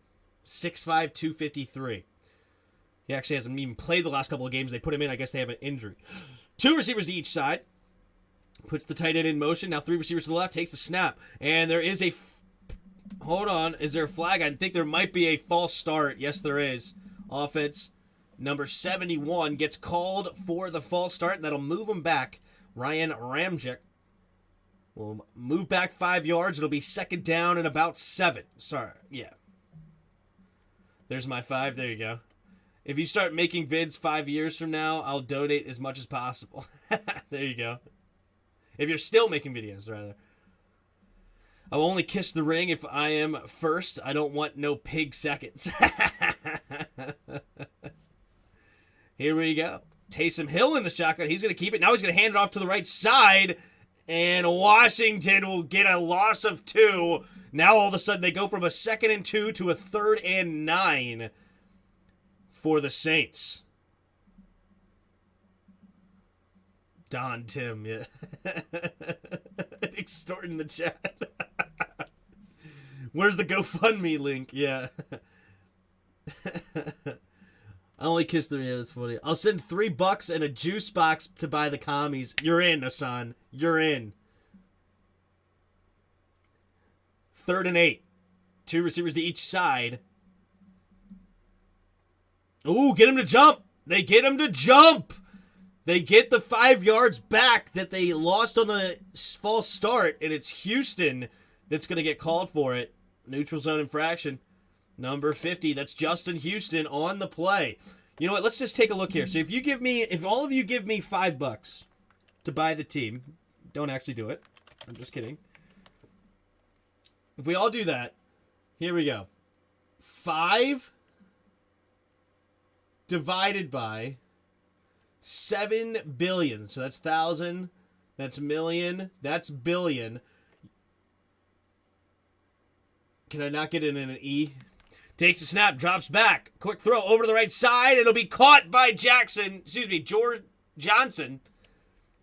6'5", 253. He actually hasn't even played the last couple of games. They put him in. I guess they have an injury. 2 receivers to each side. Puts the tight end in motion. Now 3 receivers to the left. Takes the snap. And there is a... Hold on. Is there a flag? I think there might be a false start. Yes, there is. Offense number 71 gets called for the false start. And that'll move him back. Ryan Ramczyk will move back 5 yards. It'll be 2nd down and about 7. Sorry. Yeah. There's my 5. There you go. If you start making vids 5 years from now, I'll donate as much as possible. There you go. If you're still making videos, rather. I will only kiss the ring if I am first. I don't want no pig seconds. Here we go. Taysom Hill in the shotgun. He's going to keep it. Now he's going to hand it off to the right side. And Washington will get a loss of 2. Now all of a sudden they go from a 2nd and 2 to a 3rd and 9 for the Saints. Don Tim, yeah. Extorting the chat. Where's the GoFundMe link? Yeah. I only kissed the that's funny. I'll send $3 and a juice box to buy the commies. You're in, Hassan. You're in. 3rd and 8. 2 receivers to each side. Ooh, get him to jump. They get him to jump. They get the 5 yards back that they lost on the false start, and it's Houston that's going to get called for it. Neutral zone infraction. Number 50. That's Justin Houston on the play. You know what? Let's just take a look here. So if all of you give me $5 to buy the team, don't actually do it. I'm just kidding. If we all do that, here we go. 5 divided by 7 billion. So that's 1,000. That's million. That's billion. Can I not get it in an E? Takes a snap, drops back. Quick throw over to the right side. It'll be caught by George Johnson.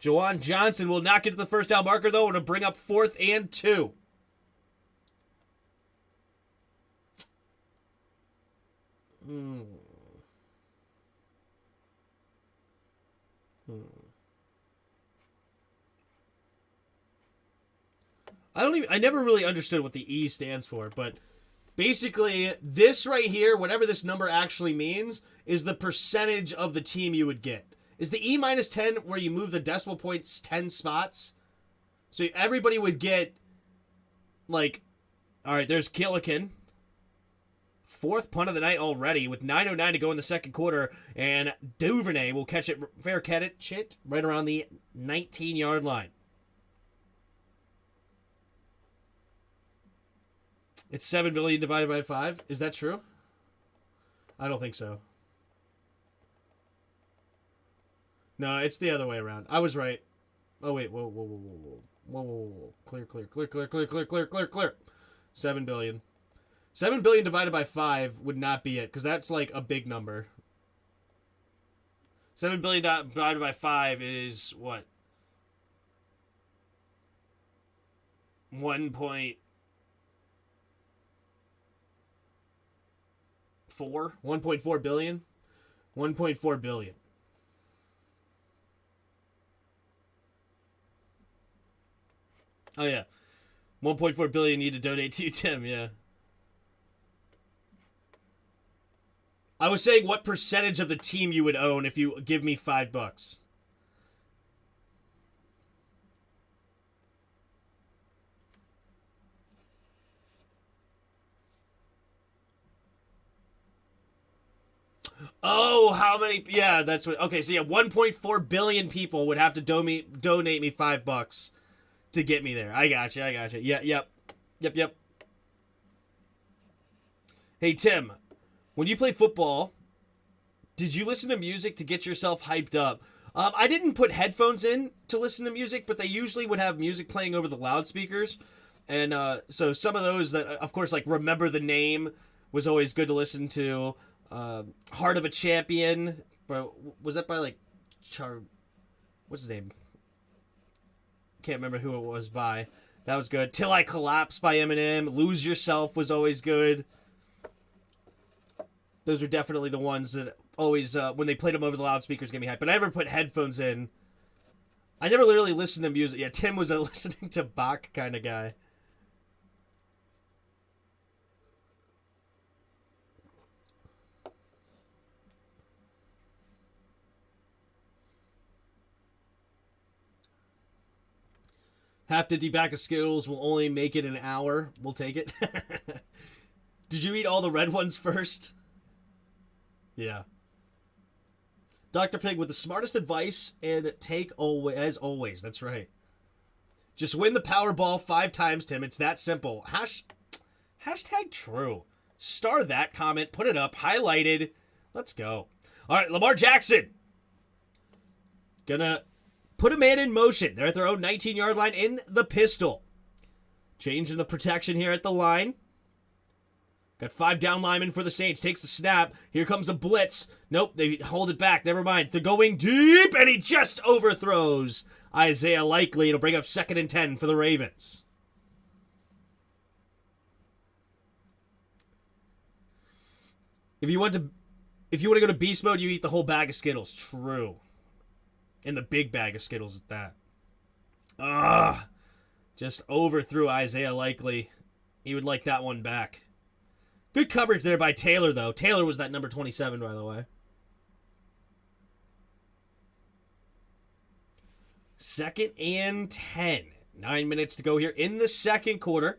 Jawan Johnson will not get to the first down marker, though. It'll bring up 4th and 2. I never really understood what the E stands for, but basically this right here, whatever this number actually means, is the percentage of the team you would get. Is the E minus 10 where you move the decimal points 10 spots? So everybody would get, like, all right, there's Killican. 4th punt of the night already with 9:09 to go in the second quarter, and Duvernay will catch it right around the 19-yard line. It's 7 billion divided by 5. Is that true? I don't think so. No, it's the other way around. I was right. Oh, wait. Whoa. Clear. 7 billion. 7 billion divided by 5 would not be it, because that's like a big number. 7 billion divided by 5 is what? 1.4? 1.4 billion? 1.4 billion. Oh, yeah. 1.4 billion you need to donate to you, Tim, yeah. I was saying what percentage of the team you would own if you give me $5. Oh, how many? Yeah, that's what. Okay, so yeah, 1.4 billion people would have to donate me $5 to get me there. I got you. Yeah, yep. Hey, Tim, when you play football, did you listen to music to get yourself hyped up? I didn't put headphones in to listen to music, but they usually would have music playing over the loudspeakers. And so some of those that, of course, like Remember the Name was always good to listen to. Heart of a Champion. Was that by like what's his name? Can't remember who it was by. That was good. Till I Collapse by Eminem. Lose Yourself was always good. Those are definitely the ones that always, when they played them over the loudspeakers, get me hyped. But I never put headphones in. I never literally listened to music. Yeah, Tim was a listening to Bach kind of guy. Half empty bag of Skittles will only make it an hour. We'll take it. Did you eat all the red ones first? Yeah. Dr. Pig with the smartest advice and take as always. That's right. Just win the Powerball 5 times, Tim. It's that simple. Hashtag true. Star that comment. Put it up. Highlighted. Let's go. All right, Lamar Jackson. Gonna put a man in motion. They're at their own 19-yard line in the pistol. Changing the protection here at the line. Got 5 down linemen for the Saints. Takes the snap. Here comes a blitz. Nope, they hold it back. Never mind. They're going deep, and he just overthrows Isaiah Likely. It'll bring up 2nd and 10 for the Ravens. If you want to go to beast mode, you eat the whole bag of Skittles. True. And the big bag of Skittles at that. Just overthrew Isaiah Likely. He would like that one back. Good coverage there by Taylor, though. Taylor was that number 27, by the way. 2nd and 10. 9 minutes to go here in the second quarter.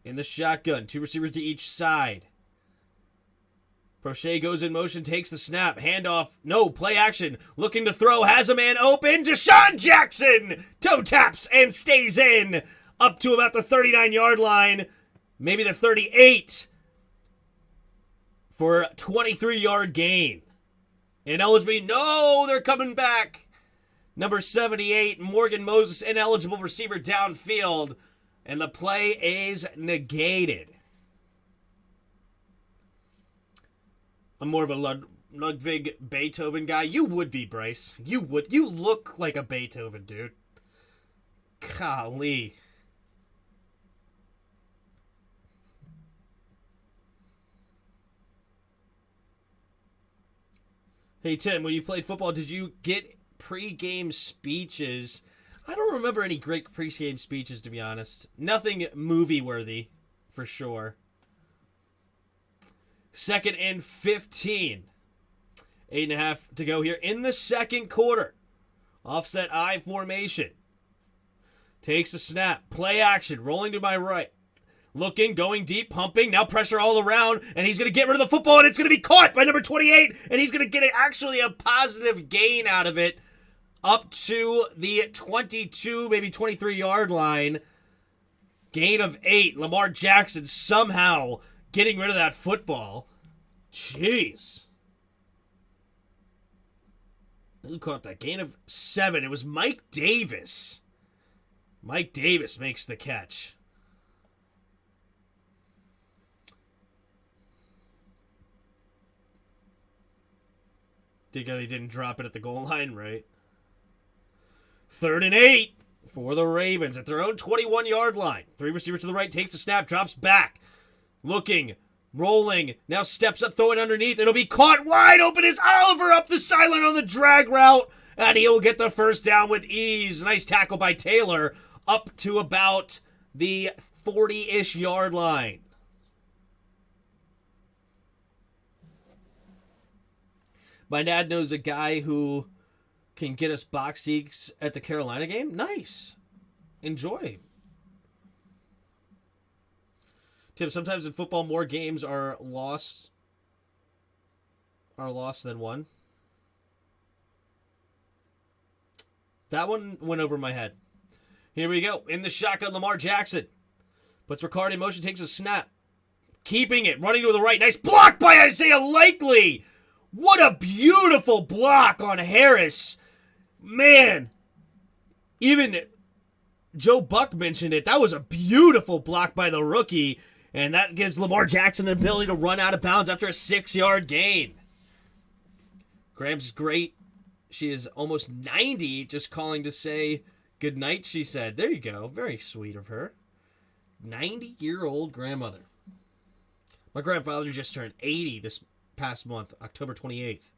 In the shotgun. 2 receivers to each side. Prochet goes in motion, takes the snap. Handoff. No, play action. Looking to throw. Has a man open. Deshaun Jackson toe taps and stays in. Up to about the 39-yard line. Maybe the 38. For a 23-yard gain. Ineligible. No, they're coming back. Number 78, Morgan Moses, ineligible receiver downfield. And the play is negated. I'm more of a Ludwig Beethoven guy. You would be, Bryce. You would. You look like a Beethoven, dude. Golly. Hey, Tim, when you played football, did you get pre-game speeches? I don't remember any great pre-game speeches, to be honest. Nothing movie-worthy, for sure. 2nd and 15. 8.5 to go here in the second quarter. Offset I formation. Takes a snap. Play action. Rolling to my right. Looking, going deep, pumping. Now pressure all around. And he's going to get rid of the football. And it's going to be caught by number 28. And he's going to get actually a positive gain out of it. Up to the 22, maybe 23-yard line. Gain of 8. Lamar Jackson somehow getting rid of that football. Jeez. Who caught that? Gain of 7. It was Mike Davis. Mike Davis makes the catch. He didn't drop it at the goal line, right? 3rd and 8 for the Ravens at their own 21-yard line. 3 receivers to the right, takes the snap, drops back. Looking, rolling, now steps up, throwing underneath. It'll be caught wide open as Oliver up the sideline on the drag route. And he'll get the first down with ease. Nice tackle by Taylor up to about the 40-ish yard line. My dad knows a guy who can get us box seats at the Carolina game. Nice. Enjoy. Tim, sometimes in football, more games are lost than won. That one went over my head. Here we go. In the shotgun, Lamar Jackson. Puts Ricard in motion, takes a snap. Keeping it, running to the right. Nice block by Isaiah Likely. What a beautiful block on Harris. Man, even Joe Buck mentioned it. That was a beautiful block by the rookie. And that gives Lamar Jackson an ability to run out of bounds after a 6-yard gain. Grams is great. She is almost 90, just calling to say good night, she said. There you go. Very sweet of her. 90-year-old grandmother. My grandfather just turned 80 this past month, October 28th.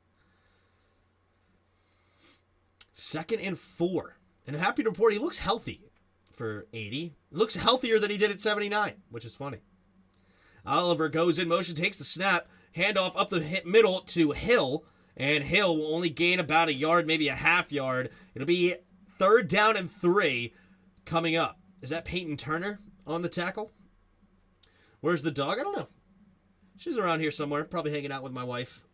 2nd and 4. And I'm happy to report he looks healthy for 80. Looks healthier than he did at 79, which is funny. Oliver goes in motion, takes the snap, handoff up the middle to Hill, and Hill will only gain about a yard, maybe a half yard. It'll be 3rd down and 3 coming up. Is that Peyton Turner on the tackle? Where's the dog? I don't know. She's around here somewhere, probably hanging out with my wife.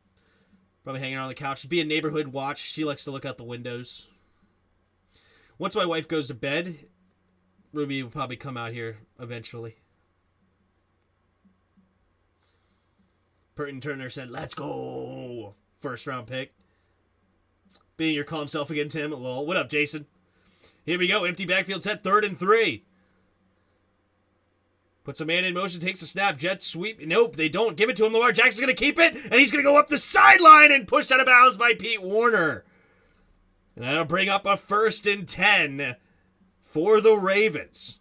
Probably hanging out on the couch. She'd be a neighborhood watch. She likes to look out the windows. Once my wife goes to bed, Ruby will probably come out here eventually. Peyton Turner said, "Let's go." 1st round pick. Being your calm self again, Tim. Lol. What up, Jason? Here we go. Empty backfield set. 3rd and 3. Puts a man in motion, takes a snap, jet sweep. Nope, they don't give it to him. Lamar Jackson's going to keep it, and he's going to go up the sideline and pushed out of bounds by Pete Warner. And that'll bring up a 1st and 10 for the Ravens.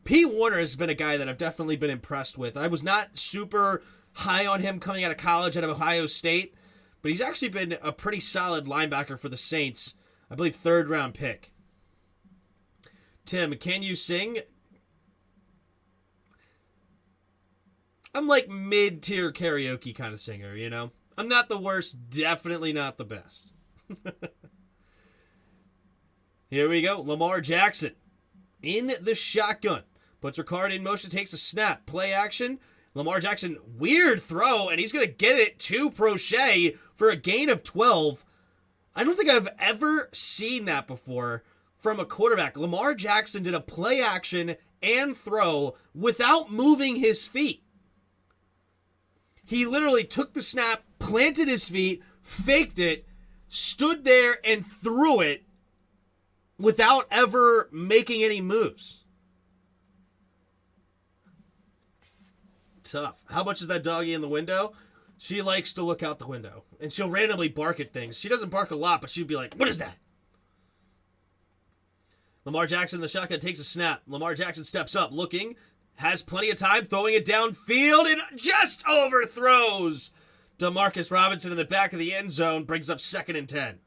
P. Warner has been a guy that I've definitely been impressed with. I was not super high on him coming out of college out of Ohio State, but he's actually been a pretty solid linebacker for the Saints. I believe 3rd round pick. Tim, can you sing? I'm like mid-tier karaoke kind of singer, you know? I'm not the worst, definitely not the best. Here we go. Lamar Jackson in the shotgun. Puts her card in motion, takes a snap. Play action. Lamar Jackson, weird throw, and he's going to get it to Prochet for a gain of 12. I don't think I've ever seen that before from a quarterback. Lamar Jackson did a play action and throw without moving his feet. He literally took the snap, planted his feet, faked it, stood there, and threw it without ever making any moves. Tough. How much is that doggy in the window? She likes to look out the window, and she'll randomly bark at things. She doesn't bark a lot, but she'd be like, what is that? Lamar Jackson in the shotgun takes a snap. Lamar Jackson steps up, looking, has plenty of time, throwing it downfield, and just overthrows Demarcus Robinson in the back of the end zone, brings up 2nd and 10.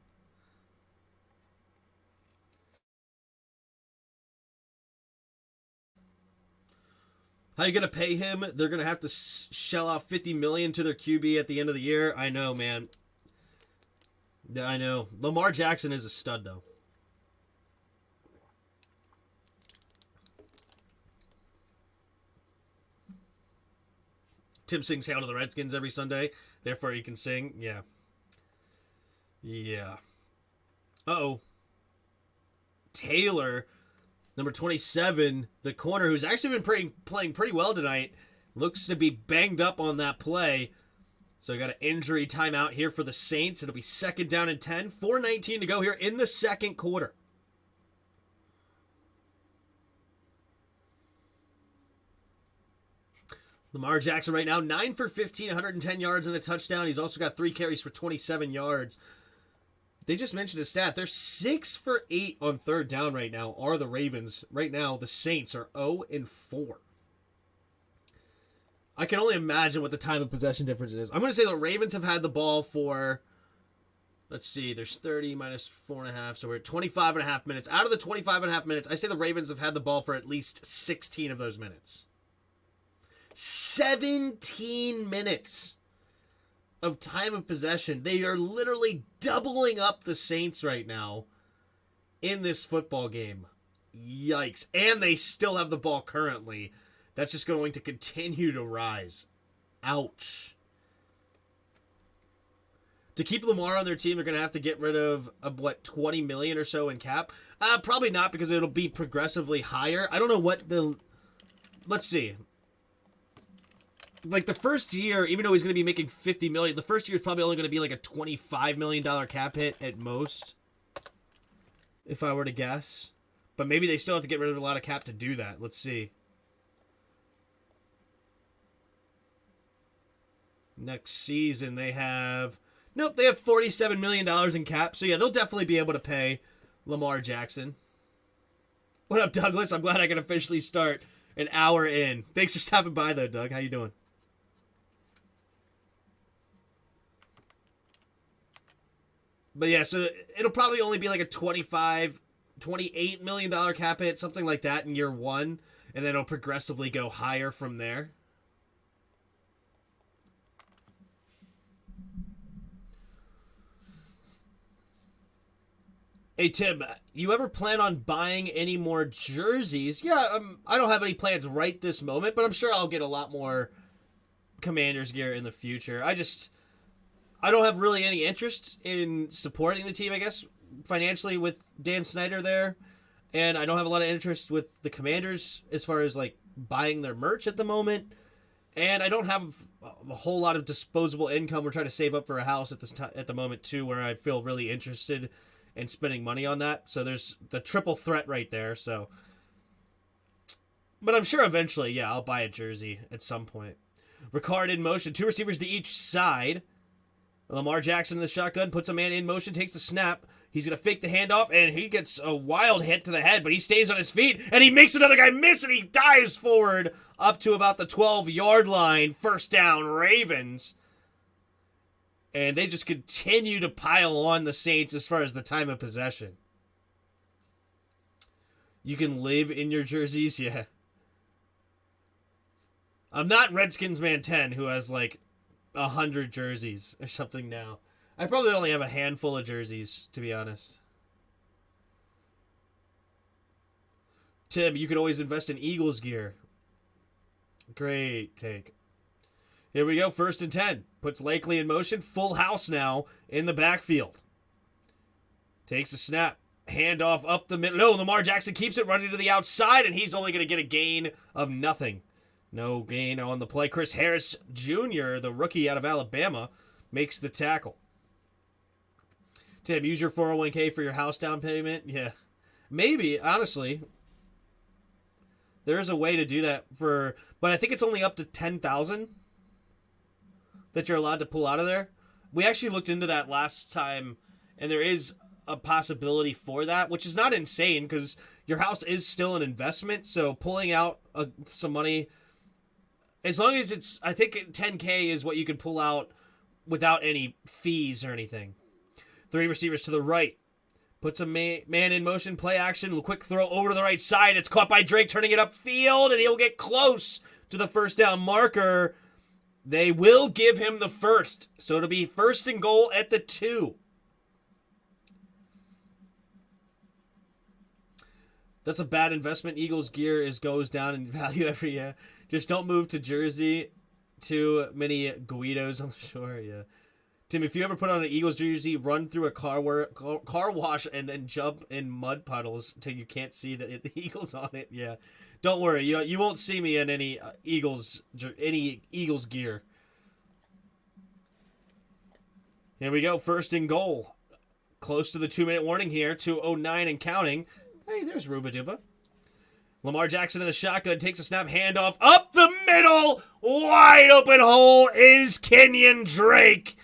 How are you going to pay him? They're going to have to shell out $50 million to their QB at the end of the year. I know, man. I know. Lamar Jackson is a stud, though. Tim sings Hail to the Redskins every Sunday. Therefore, he can sing. Yeah. Yeah. Uh-oh. Taylor, number 27, the corner, who's actually been playing pretty well tonight, looks to be banged up on that play. So we got an injury timeout here for the Saints. It'll be 2nd down and 10. 4:19 to go here in the 2nd quarter. Lamar Jackson right now, 9 for 15, 110 yards and a touchdown. He's also got 3 carries for 27 yards. They just mentioned a stat. They're 6 for 8 on 3rd down right now, are the Ravens. Right now, the Saints are 0 and 4. I can only imagine what the time of possession difference is. I'm going to say the Ravens have had the ball for, let's see, there's 30 minus 4.5, so we're at 25.5 minutes. Out of the 25.5 minutes, I say the Ravens have had the ball for at least 16 of those minutes. 17 minutes of time of possession. They are literally doubling up the Saints right now in this football game. Yikes. And they still have the ball currently. That's just going to continue to rise. Ouch. To keep Lamar on their team, they're going to have to get rid of, what, $20 million or so in cap? Probably not, because it'll be progressively higher. I don't know what the... Let's see. Like, the first year, even though he's going to be making $50 million, the first year is probably only going to be like a $25 million cap hit at most, if I were to guess. But maybe they still have to get rid of a lot of cap to do that. Let's see. Next season, they have... Nope, they have $47 million in cap. So, yeah, they'll definitely be able to pay Lamar Jackson. What up, Douglas? I'm glad I can officially start an hour in. Thanks for stopping by, though, Doug. How you doing? But yeah, so it'll probably only be like a $28 million cap hit, something like that in year 1. And then it'll progressively go higher from there. Hey, Tim, you ever plan on buying any more jerseys? Yeah, I don't have any plans right this moment, but I'm sure I'll get a lot more Commanders gear in the future. I don't have really any interest in supporting the team, I guess, financially with Dan Snyder there. And I don't have a lot of interest with the Commanders as far as, like, buying their merch at the moment. And I don't have a whole lot of disposable income. We're trying to save up for a house at the moment, too, where I feel really interested in spending money on that. So there's the triple threat right there. So, but I'm sure eventually, yeah, I'll buy a jersey at some point. Ricard in motion. 2 receivers to each side. Lamar Jackson in the shotgun puts a man in motion, takes the snap. He's going to fake the handoff, and he gets a wild hit to the head, but he stays on his feet, and he makes another guy miss, and he dives forward up to about the 12-yard line. First down, Ravens. And they just continue to pile on the Saints as far as the time of possession. You can live in your jerseys, yeah. I'm not Redskins Man 10, who has like 100 jerseys or something now. I probably only have a handful of jerseys, to be honest. Tim, you could always invest in Eagles gear. Great take. Here we go, 1st and 10. Puts Lakely in motion. Full house now in the backfield. Takes a snap. Handoff up the middle. No, Lamar Jackson keeps it running to the outside, and he's only going to get a gain of nothing. No gain on the play. Chris Harris Jr., the rookie out of Alabama, makes the tackle. Tim, use your 401k for your house down payment? Yeah. Maybe, honestly. There's a way to do that but I think it's only up to $10,000 that you're allowed to pull out of there. We actually looked into that last time, and there is a possibility for that, which is not insane because your house is still an investment. So pulling out some money, as long as it's, I think $10K is what you can pull out without any fees or anything. 3 receivers to the right. Puts a man in motion, play action, quick throw over to the right side. It's caught by Drake, turning it upfield, and he'll get close to the first down marker. They will give him the first. So it'll be 1st and goal at the 2. That's a bad investment. Eagles gear goes down in value every year. Just don't move to Jersey. Too many Guidos on the shore, yeah. Tim, if you ever put on an Eagles jersey, run through a car wash and then jump in mud puddles until you can't see the Eagles on it. Yeah, don't worry, you won't see me in any Eagles gear. Here we go, 1st and goal, close to the 2-minute warning here, 2:09 and counting. Hey, there's Rubaduba. Lamar Jackson in the shotgun takes a snap, handoff up the middle, wide open hole is Kenyon Drake.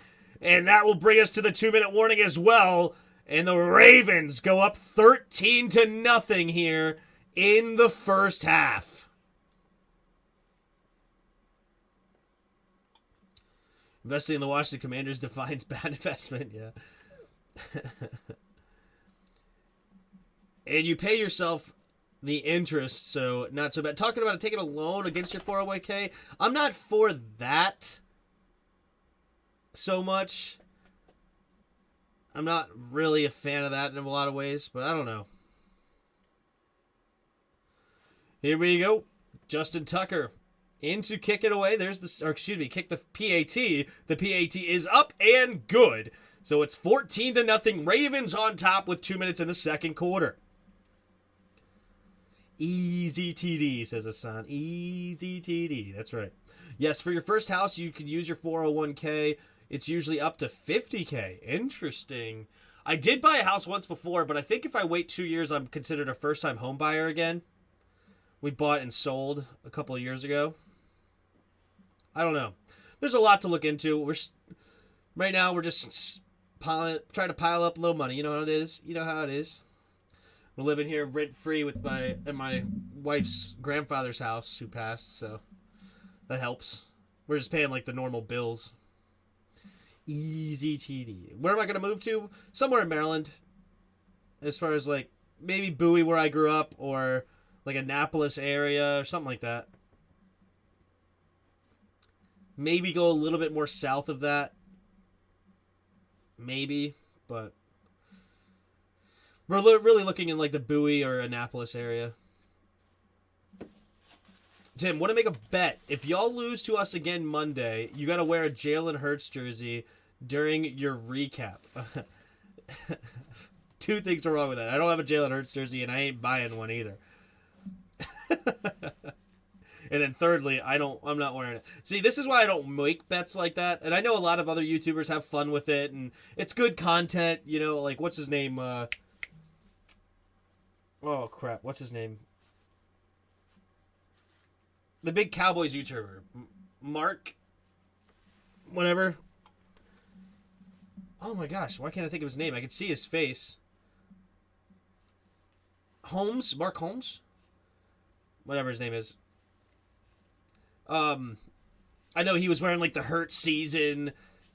And that will bring us to the 2-minute warning as well. And the Ravens go up 13-0 here in the first half. Investing in the Washington Commanders defines bad investment, yeah. And you pay yourself the interest, so not so bad. Talking about taking a loan against your 401k, I'm not for that so much. I'm not really a fan of that in a lot of ways, but I don't know. Here we go. Justin Tucker into kick it away. Kick the PAT. The PAT is up and good. So it's 14-0. Ravens on top with 2 minutes in the second quarter. Easy TD, says Hassan. Easy TD. That's right. Yes, for your first house, you could use your 401k. It's usually up to $50K. Interesting. I did buy a house once before, but I think if I wait 2 years, I'm considered a first-time home buyer again. We bought and sold a couple of years ago. I don't know. There's a lot to look into. Right now, we're just trying to pile up a little money. You know how it is. You know how it is. We're living here rent-free with my wife's grandfather's house who passed, so that helps. We're just paying like the normal bills. Easy TD. Where am I going to move to? Somewhere in Maryland. As far as like maybe Bowie where I grew up or like Annapolis area or something like that. Maybe go a little bit more south of that. Maybe, but we're really looking in like the Bowie or Annapolis area. Tim, want to make a bet. If y'all lose to us again Monday, you got to wear a Jalen Hurts jersey during your recap. 2 things are wrong with that. I don't have a Jalen Hurts jersey, and I ain't buying one either. And then thirdly, I'm not wearing it. See, this is why I don't make bets like that. And I know a lot of other YouTubers have fun with it, and it's good content. You know, like, what's his name? Oh, crap. What's his name? The big Cowboys YouTuber. Mark? Whatever. Oh, my gosh. Why can't I think of his name? I can see his face. Holmes, Mark Holmes, whatever his name is. I know he was wearing like the hurt season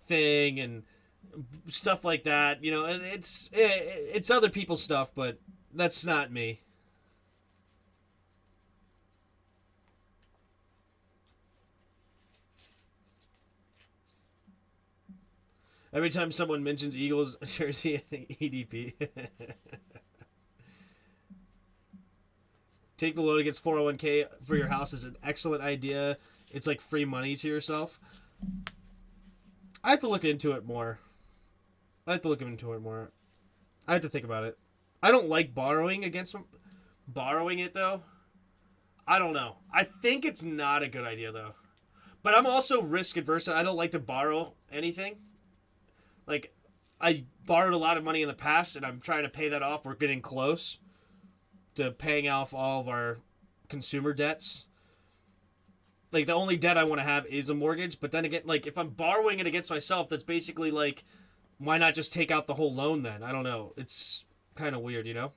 thing and stuff like that. You know, it's other people's stuff, but that's not me. Every time someone mentions Eagles jersey, EDP. Take the loan against 401k for your house is an excellent idea. It's like free money to yourself. I have to look into it more. I have to think about it. I don't like borrowing it though. I don't know. I think it's not a good idea though. But I'm also risk adverse. I don't like to borrow anything. Like, I borrowed a lot of money in the past, and I'm trying to pay that off. We're getting close to paying off all of our consumer debts. Like, the only debt I want to have is a mortgage. But then again, like, if I'm borrowing it against myself, that's basically like, why not just take out the whole loan then? I don't know. It's kind of weird, you know?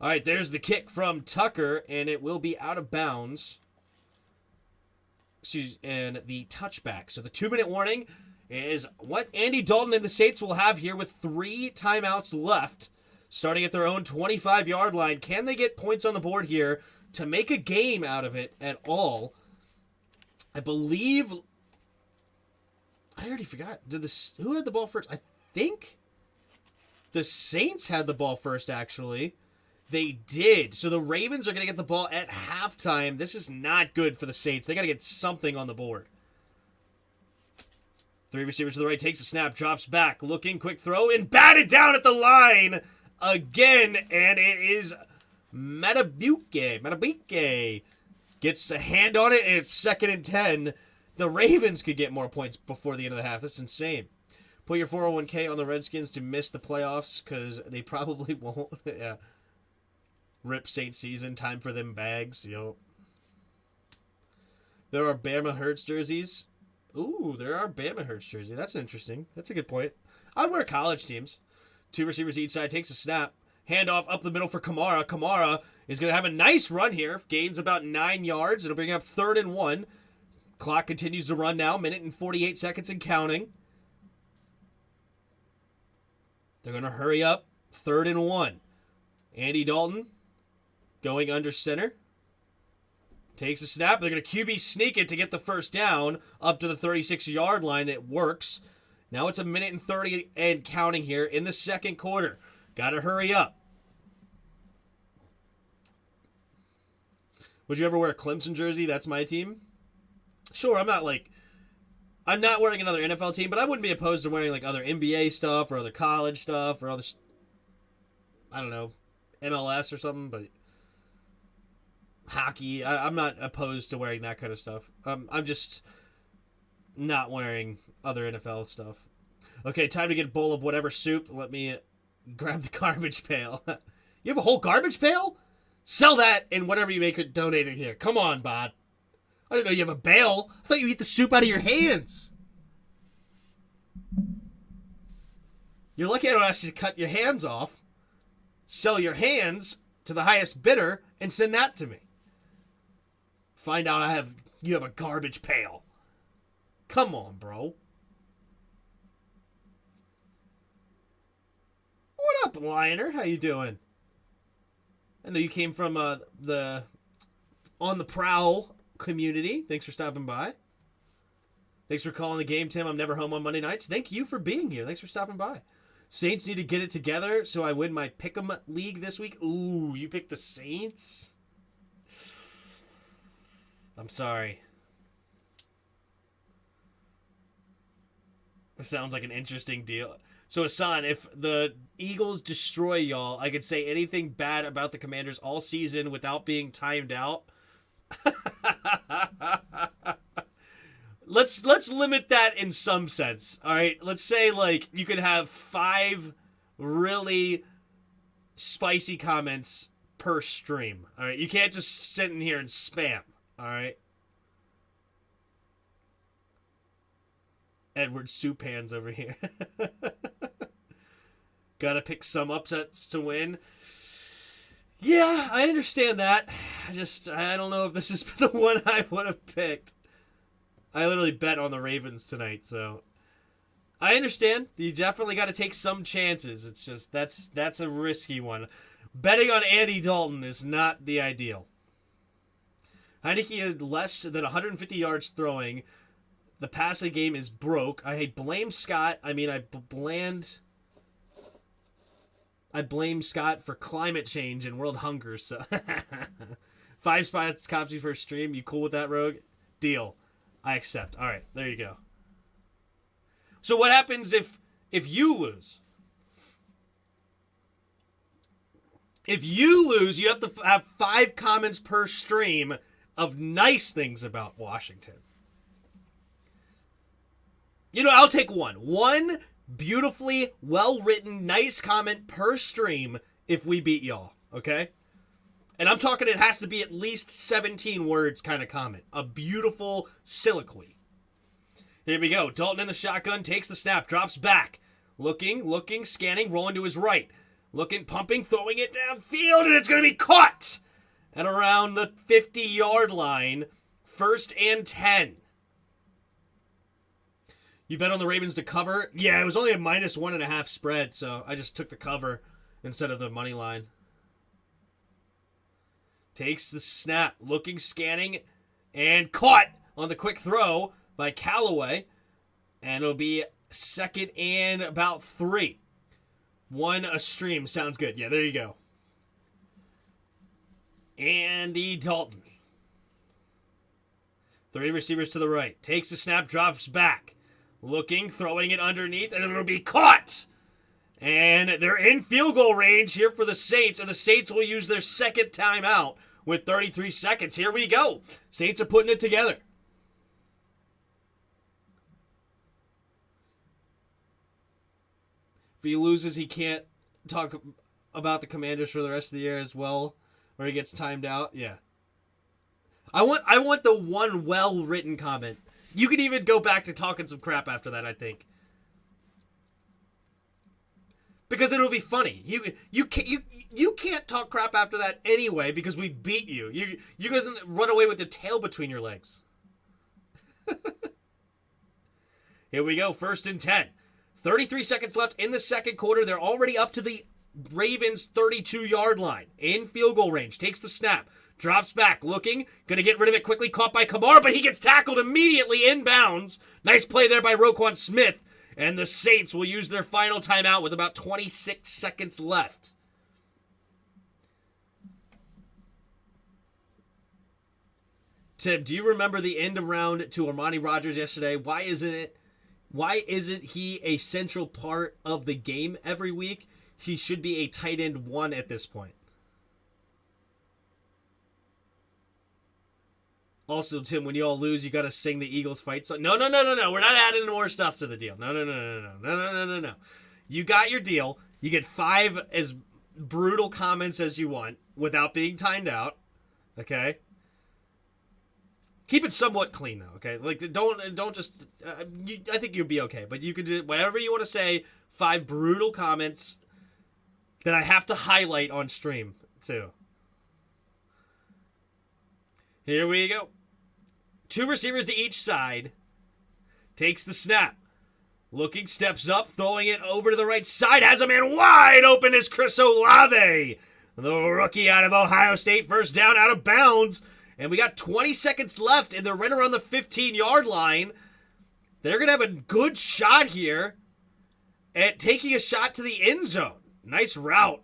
All right, there's the kick from Tucker, and it will be out of bounds. And the touchback. So the 2-minute warning is what Andy Dalton and the Saints will have here with 3 timeouts left, starting at their own 25-yard line. Can they get points on the board here to make a game out of it at all? I believe... I already forgot. Who had the ball first? I think the Saints had the ball first, actually. They did. So the Ravens are going to get the ball at halftime. This is not good for the Saints. They got to get something on the board. 3 receivers to the right, takes a snap, drops back, looking, quick throw, and batted down at the line again. And it is Matabike. Gets a hand on it, and it's 2nd and 10. The Ravens could get more points before the end of the half. That's insane. Put your 401k on the Redskins to miss the playoffs, because they probably won't. Yeah. Rip Saints season, time for them bags. Yo. There are Bama Hurts jerseys. Ooh, there are Bama Hurts jersey. That's interesting. That's a good point. I'd wear college teams. 2 receivers each side. Takes a snap. Handoff up the middle for Kamara. Kamara is going to have a nice run here. Gains about 9 yards. It'll bring up 3rd and 1. Clock continues to run now. 1:48 seconds and counting. They're going to hurry up. 3rd and 1. Andy Dalton going under center. Takes a snap. They're going to QB sneak it to get the first down up to the 36-yard line. It works. Now it's 1:30 and counting here in the second quarter. Got to hurry up. Would you ever wear a Clemson jersey? That's my team. Sure, I'm not wearing another NFL team, but I wouldn't be opposed to wearing like other NBA stuff or other college stuff or other, I don't know, MLS or something, but hockey, I'm not opposed to wearing that kind of stuff. I'm just not wearing other NFL stuff. Okay, time to get a bowl of whatever soup. Let me grab the garbage pail. You have a whole garbage pail? Sell that and whatever you make it, donate it here. Come on, Bod. I didn't know you have a bale. I thought you eat the soup out of your hands. You're lucky I don't ask you to cut your hands off, sell your hands to the highest bidder, and send that to me. Find out you have a garbage pail. Come on, bro. What up, Lioner? How you doing? I know you came from the On the Prowl community. Thanks for stopping by. Thanks for calling the game, Tim. I'm never home on Monday nights. Thank you for being here. Thanks for stopping by. Saints need to get it together so I win my Pick'em League this week. Ooh, you picked the Saints? I'm sorry. This sounds like an interesting deal. So, Hassan, if the Eagles destroy y'all, I could say anything bad about the Commanders all season without being timed out. Let's limit that in some sense. All right, let's say like you could have 5 really spicy comments per stream. All right, you can't just sit in here and spam. All right. Edward Soup Hands over here. Gotta pick some upsets to win. Yeah, I understand that. I don't know if this is the one I would have picked. I literally bet on the Ravens tonight, so I understand. You definitely got to take some chances. It's just that's a risky one. Betting on Andy Dalton is not the ideal. Heineke had less than 150 yards throwing. The passing game is broke. I blame Scott. I mean, I blame Scott for climate change and world hunger. So 5 spots, Copsy per stream. You cool with that, Rogue? Deal. I accept. All right, there you go. So what happens if you lose? If you lose, you have to have 5 comments per stream of nice things about Washington. You know, I'll take one. One beautifully well-written, nice comment per stream if we beat y'all, okay? And I'm talking it has to be at least 17 words kind of comment. A beautiful soliloquy. Here we go. Dalton in the shotgun, takes the snap, drops back. Looking, scanning, rolling to his right. Looking, pumping, throwing it downfield, and it's going to be caught at around the 50-yard line. 1st and 10. You bet on the Ravens to cover? Yeah, it was only a -1.5 spread, so I just took the cover instead of the money line. Takes the snap, looking, scanning, and caught on the quick throw by Callaway. And it'll be 2nd and about 3. 1 a stream. Sounds good. Yeah, there you go. Andy Dalton. 3 receivers to the right. Takes the snap, drops back. Looking, throwing it underneath, and it'll be caught. And they're in field goal range here for the Saints, and the Saints will use their 2nd timeout with 33 seconds. Here we go. Saints are putting it together. If he loses, he can't talk about the Commanders for the rest of the year as well, or he gets timed out. Yeah. I want the one well-written comment. You can even go back to talking some crap after that, I think. Because it'll be funny. You can't talk crap after that anyway because we beat you. You guys run away with your tail between your legs. Here we go. 1st and 10. 33 seconds left in the 2nd quarter. They're already up to the Ravens' 32-yard line. In field goal range. Takes the snap. Drops back, looking, going to get rid of it quickly, caught by Kamara, but he gets tackled immediately inbounds. Nice play there by Roquan Smith, and the Saints will use their final timeout with about 26 seconds left. Tim, do you remember the end of round to Armani Rogers yesterday? Why isn't he a central part of the game every week? He should be a tight end 1 at this point. Also, Tim, when you all lose, you got to sing the Eagles fight song. No. We're not adding more stuff to the deal. No. You got your deal. You get 5 as brutal comments as you want without being timed out. Okay? Keep it somewhat clean, though, okay? Like, don't just... I think you'll be okay, but you can do whatever you want to say. 5 brutal comments that I have to highlight on stream, too. Here we go. 2 receivers to each side. Takes the snap. Looking, steps up, throwing it over to the right side. Has a man wide open as Chris Olave. The rookie out of Ohio State. 1st down out of bounds. And we got 20 seconds left, and they're right around the 15-yard line. They're going to have a good shot here at taking a shot to the end zone. Nice route.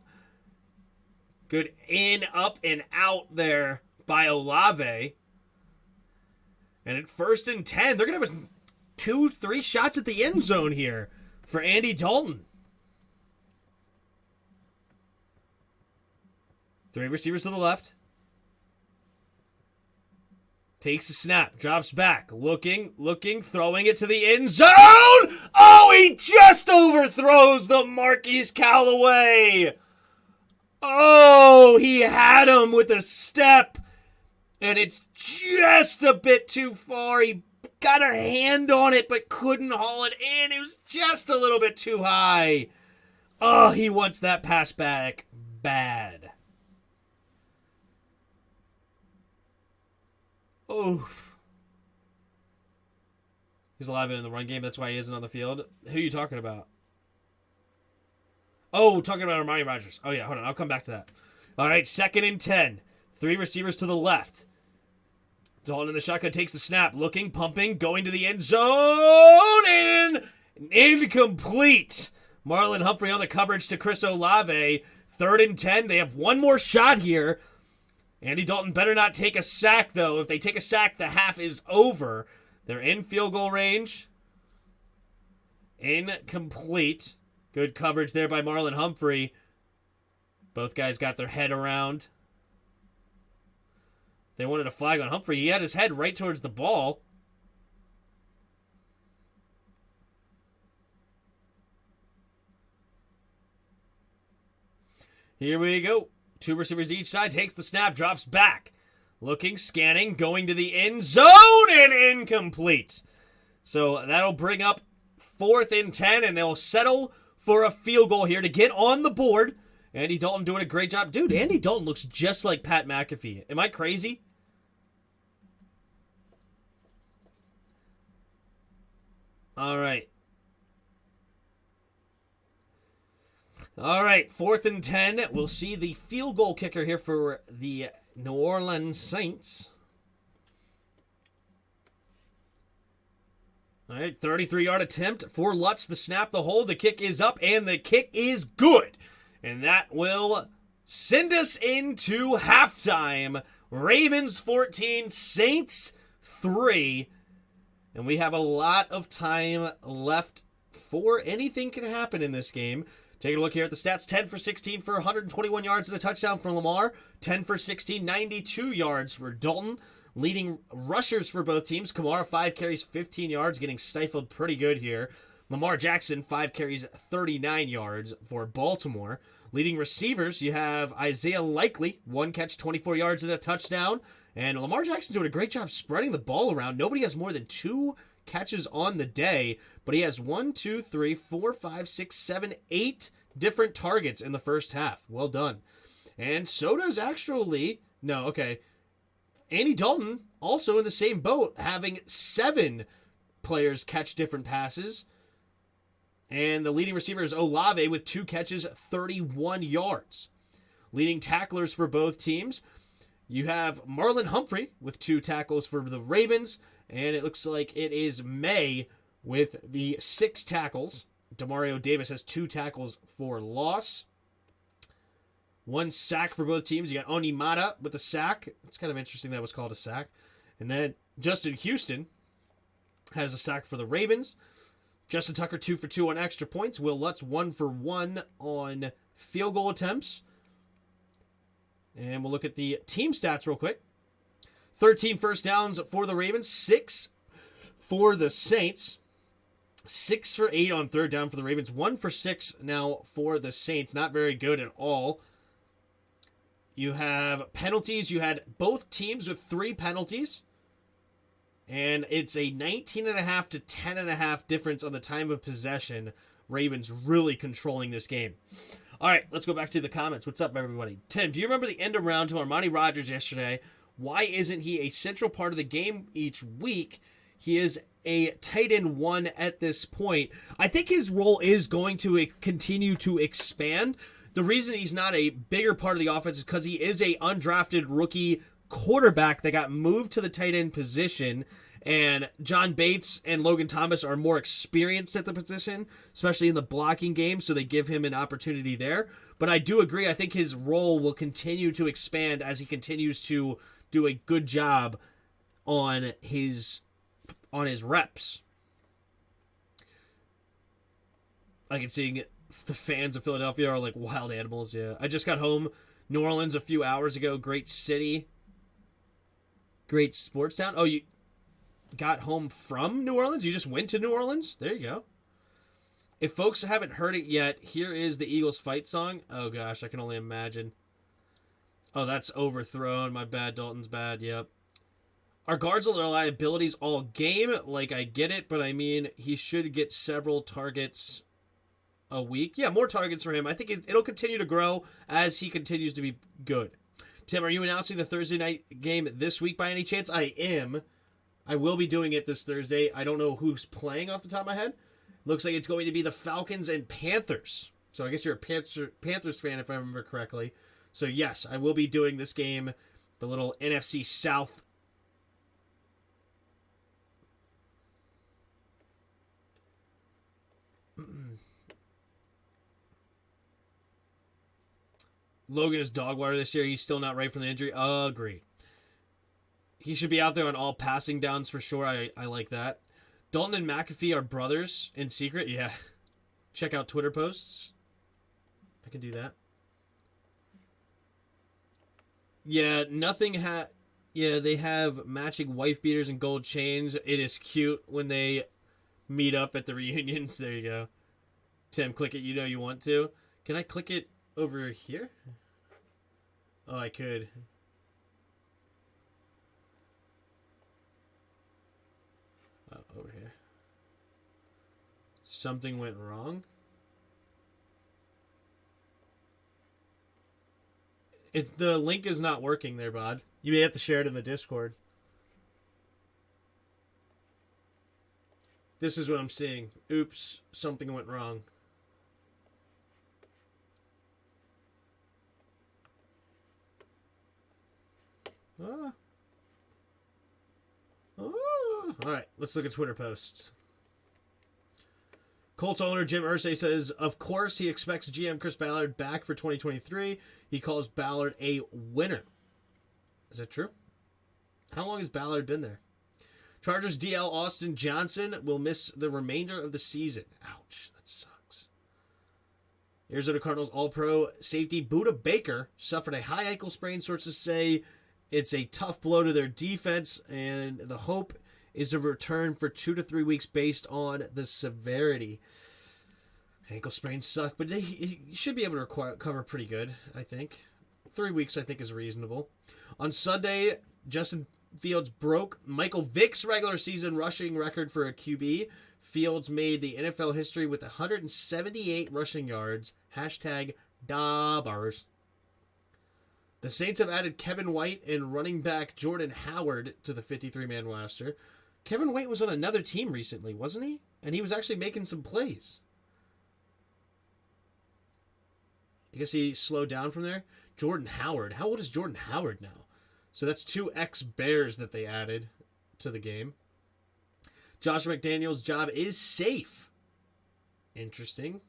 Good in, up, and out there by Olave. And at 1st and 10, they're going to have 2-3 shots at the end zone here for Andy Dalton. 3 receivers to the left. Takes a snap, drops back, looking, throwing it to the end zone. Oh, he just overthrows the Marquise Callaway. Oh, he had him with a step. And it's just a bit too far. He got a hand on it, but couldn't haul it in. It was just a little bit too high. Oh, he wants that pass back bad. Oh. He's alive in the run game. That's why he isn't on the field. Who are you talking about? Oh, talking about Amari Rodgers. Oh, yeah, hold on. I'll come back to that. All right, 2nd and 10. 3 receivers to the left. Dalton in the shotgun takes the snap. Looking, pumping, going to the end zone, and incomplete. Marlon Humphrey on the coverage to Chris Olave. 3rd and 10. They have one more shot here. Andy Dalton better not take a sack, though. If they take a sack, the half is over. They're in field goal range. Incomplete. Good coverage there by Marlon Humphrey. Both guys got their head around. They wanted a flag on Humphrey. He had his head right towards the ball. Here we go. 2 receivers each side. Takes the snap. Drops back. Looking, scanning, going to the end zone, and incomplete. So that'll bring up 4th and 10, and they'll settle for a field goal here to get on the board. Andy Dalton doing a great job. Dude, Andy Dalton looks just like Pat McAfee. Am I crazy? All right. All right, 4th and 10. We'll see the field goal kicker here for the New Orleans Saints. All right, 33-yard attempt for Lutz. The snap, the hold, the kick is up, and the kick is good. And that will send us into halftime. Ravens 14, Saints 3. And we have a lot of time left for anything can happen in this game. Take a look here at the stats. 10 for 16 for 121 yards and a touchdown for Lamar. 10 for 16, 92 yards for Dalton. Leading rushers for both teams. Kamara, 5 carries, 15 yards, getting stifled pretty good here. Lamar Jackson, 5 carries, 39 yards for Baltimore. Leading receivers, you have Isaiah Likely, 1 catch, 24 yards and a touchdown. And Lamar Jackson's doing a great job spreading the ball around. Nobody has more than 2 catches on the day, but he has 1, 2, 3, 4, 5, 6, 7, 8 different targets in the first half. Well done. And so does Andy Dalton, also in the same boat, having 7 players catch different passes. And the leading receiver is Olave with 2 catches, 31 yards. Leading tacklers for both teams, you have Marlon Humphrey with 2 tackles for the Ravens. And it looks like it is May with the 6 tackles. Demario Davis has 2 tackles for loss. 1 sack for both teams. You got Onimata with a sack. It's kind of interesting that was called a sack. And then Justin Houston has a sack for the Ravens. Justin Tucker 2 for 2 on extra points. Will Lutz 1 for 1 on field goal attempts. And we'll look at the team stats real quick. 13 first downs for the Ravens. 6 for the Saints. 6 for 8 on 3rd down for the Ravens. 1 for 6 now for the Saints. Not very good at all. You have penalties. You had both teams with 3 penalties. And it's a 19.5 to 10.5 difference on the time of possession. Ravens really controlling this game. All right, let's go back to the comments. What's up, everybody? Tim, do you remember the end around to Armani Rodgers yesterday? Why isn't he a central part of the game each week? He is a tight end 1 at this point. I think his role is going to continue to expand. The reason he's not a bigger part of the offense is because he is a undrafted rookie quarterback that got moved to the tight end position, and John Bates and Logan Thomas are more experienced at the position, especially in the blocking game, so they give him an opportunity there. But I do agree, I think his role will continue to expand as he continues to do a good job on his reps. I can see the fans of Philadelphia are like wild animals. Yeah, I just got home, New Orleans, a few hours ago. Great city, great sports town. Oh, you got home from New Orleans? You just went to New Orleans? There you go. If folks haven't heard it yet, here is the Eagles fight song. Oh gosh, I can only imagine. Oh, that's overthrown. My bad. Dalton's bad. Yep. Our guards are liabilities all game. Like, I get it, but I mean, he should get several targets a week. Yeah, more targets for him. I think it'll continue to grow as he continues to be good. Tim, are you announcing the Thursday night game this week by any chance? I am. I will be doing it this Thursday. I don't know who's playing off the top of my head. Looks like it's going to be the Falcons and Panthers. So I guess you're a Panthers fan if I remember correctly. So yes, I will be doing this game, the little NFC South. Logan is dog water this year. He's still not right from the injury. Agreed. He should be out there on all passing downs for sure. I like that. Dalton and McAfee are brothers in secret. Yeah. Check out Twitter posts. I can do that. Yeah, they have matching wife beaters and gold chains. It is cute when they meet up at the reunions. There you go. Tim, click it. You know you want to. Can I click it over here? Oh, I could. Oh, over here. Something went wrong. The link is not working there, Bod. You may have to share it in the Discord. This is what I'm seeing. Oops, something went wrong. All right, let's look at Twitter posts. Colts owner Jim Irsay says, of course, he expects GM Chris Ballard back for 2023. He calls Ballard a winner. Is that true? How long has Ballard been there? Chargers DL Austin Johnson will miss the remainder of the season. Ouch, that sucks. Arizona Cardinals All-Pro safety Budda Baker suffered a high ankle sprain. Sources say it's a tough blow to their defense, and the hope is a return for 2 to 3 weeks based on the severity. Ankle sprains suck, but he should be able to recover pretty good, I think. 3 weeks, I think, is reasonable. On Sunday, Justin Fields broke Michael Vick's regular season rushing record for a QB. Fields made the NFL history with 178 rushing yards. Hashtag Dabbars. The Saints have added Kevin White and running back Jordan Howard to the 53-man roster. Kevin White was on another team recently, wasn't he? And he was actually making some plays. I guess he slowed down from there. Jordan Howard. How old is Jordan Howard now? So that's 2 ex-Bears that they added to the game. Josh McDaniels' job is safe. Interesting.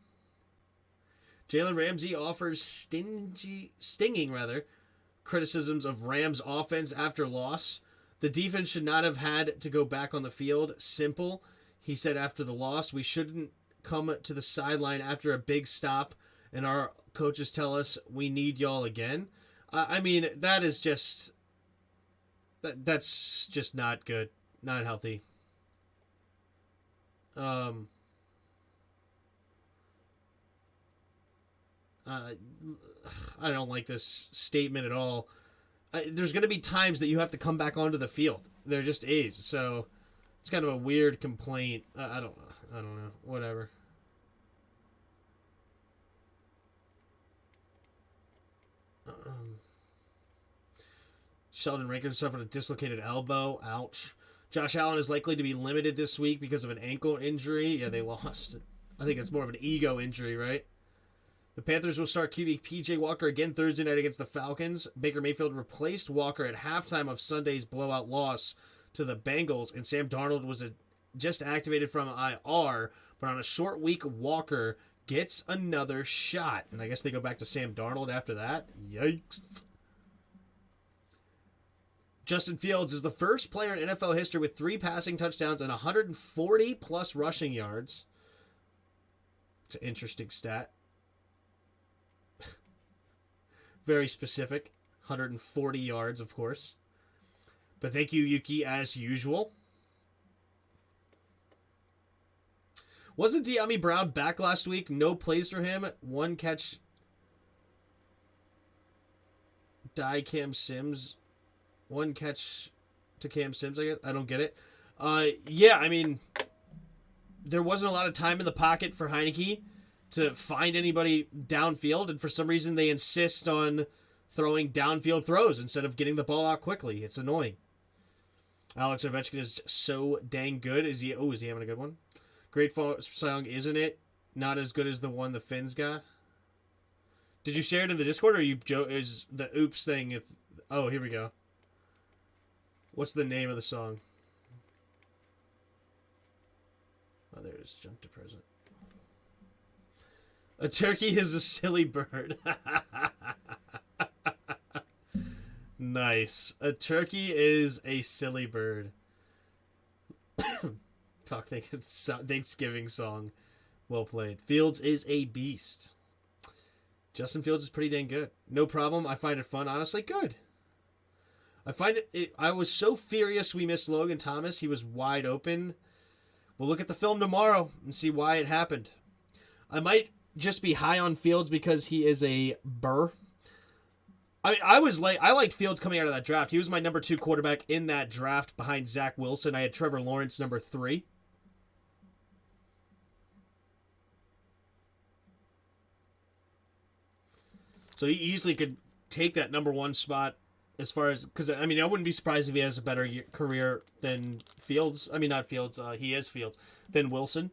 Jalen Ramsey offers stinging criticisms of Rams' offense after loss. The defense should not have had to go back on the field. Simple. He said after the loss, we shouldn't come to the sideline after a big stop and our coaches tell us we need y'all again. I mean, that is just... That's just not good. Not healthy. I don't like this statement at all. There's going to be times that you have to come back onto the field. There just is. So it's kind of a weird complaint. I don't know. Whatever. Sheldon Rankins suffered a dislocated elbow. Ouch. Josh Allen is likely to be limited this week because of an ankle injury. Yeah, they lost. I think it's more of an ego injury, right? The Panthers will start QB P.J. Walker again Thursday night against the Falcons. Baker Mayfield replaced Walker at halftime of Sunday's blowout loss to the Bengals, and Sam Darnold was just activated from IR, but on a short week, Walker gets another shot. And I guess they go back to Sam Darnold after that. Yikes. Justin Fields is the first player in NFL history with 3 passing touchdowns and 140-plus rushing yards. It's an interesting stat. Very specific. 140 yards, of course. But thank you, Yuki, as usual. Wasn't De'Ami Brown back last week? No plays for him. 1 catch. Cam Sims. 1 catch to Cam Sims, I guess. I don't get it. Yeah, I mean, there wasn't a lot of time in the pocket for Heineke to find anybody downfield, and for some reason they insist on throwing downfield throws instead of getting the ball out quickly. It's annoying. Alex Ovechkin is so dang good. Is he having a good one? Great song, isn't it? Not as good as the one the Finns got. Did you share it in the Discord, or is the oops thing? Oh, here we go. What's the name of the song? Oh, there it is. Jump to present. A turkey is a silly bird. Nice. A turkey is a silly bird. Thanksgiving song. Well played. Fields is a beast. Justin Fields is pretty dang good. No problem. I find it fun. Honestly, good. I find I was so furious we missed Logan Thomas. He was wide open. We'll look at the film tomorrow and see why it happened. I might just be high on Fields because he is a burr. I liked Fields coming out of that draft. He was my number 2 quarterback in that draft behind Zach Wilson. I had Trevor Lawrence number 3. So he easily could take that number 1 spot as far as... Because, I mean, I wouldn't be surprised if he has a better career than Fields. I mean, not Fields. He is Fields. Than Wilson.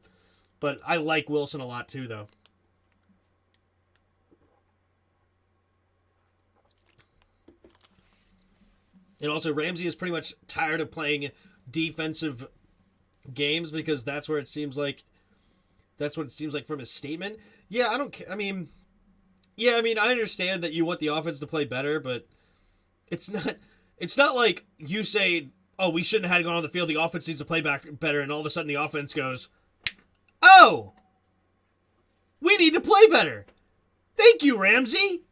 But I like Wilson a lot, too, though. And also, Ramsey is pretty much tired of playing defensive games because that's where it seems like... That's what it seems like from his statement. Yeah, I don't care. I mean... Yeah, I mean, I understand that you want the offense to play better, but it's not like you say, oh, we shouldn't have had gone on the field, the offense needs to play back better, and all of a sudden the offense goes, oh, we need to play better. Thank you, Ramsey.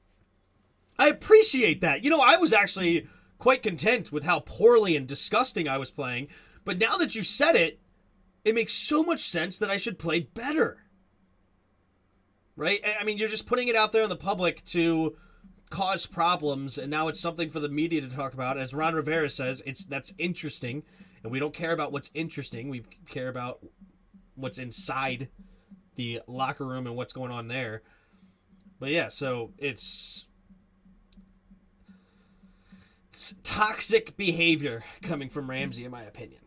I appreciate that. You know, I was actually quite content with how poorly and disgusting I was playing, but now that you said it, it makes so much sense that I should play better. Right? I mean, you're just putting it out there in the public to cause problems, and now it's something for the media to talk about. As Ron Rivera says, that's interesting, and we don't care about what's interesting. We care about what's inside the locker room and what's going on there. But yeah, so it's toxic behavior coming from Ramsey, in my opinion.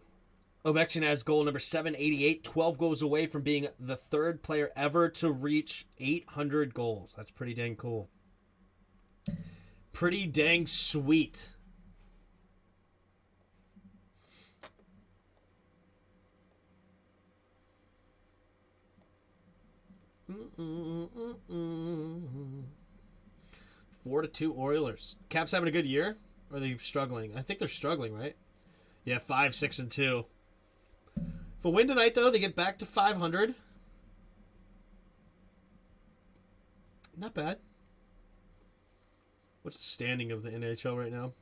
Ovechkin has goal number 788, 12 goals away from being the 3rd player ever to reach 800 goals. That's pretty dang cool. Pretty dang sweet. Mm-mm-mm-mm. 4-2 Oilers. Caps having a good year? Or are they struggling? I think they're struggling, right? Yeah, 5-6-2. If a win tonight, though, they get back to 500. Not bad. What's the standing of the NHL right now?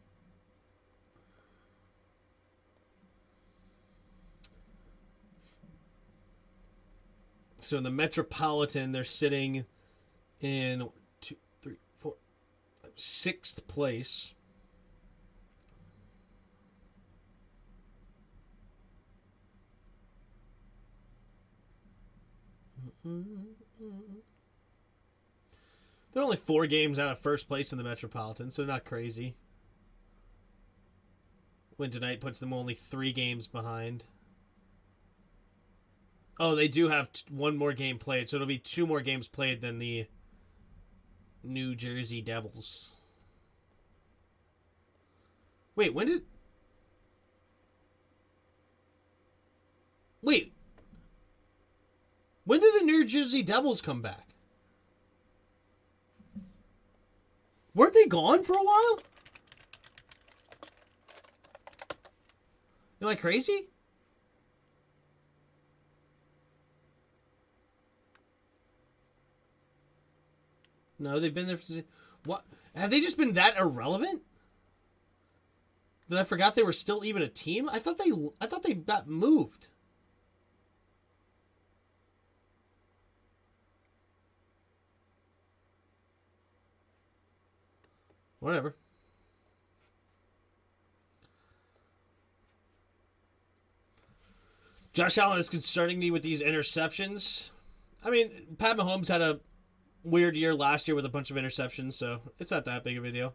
So in the Metropolitan, they're sitting in 1, 2, 3, 4, 6th place. They're only 4 games out of first place in the Metropolitan, so not crazy. Win tonight puts them only 3 games behind. Oh, they do have 1 more game played, so it'll be 2 more games played than the New Jersey Devils. Wait, when did... Wait. When did the New Jersey Devils come back? Weren't they gone for a while? Am I crazy? No, they've been there for... What? Have they just been that irrelevant? That I forgot they were still even a team? I thought they got moved. Whatever. Josh Allen is concerning me with these interceptions. I mean, Pat Mahomes had a weird year last year with a bunch of interceptions, so it's not that big of a deal.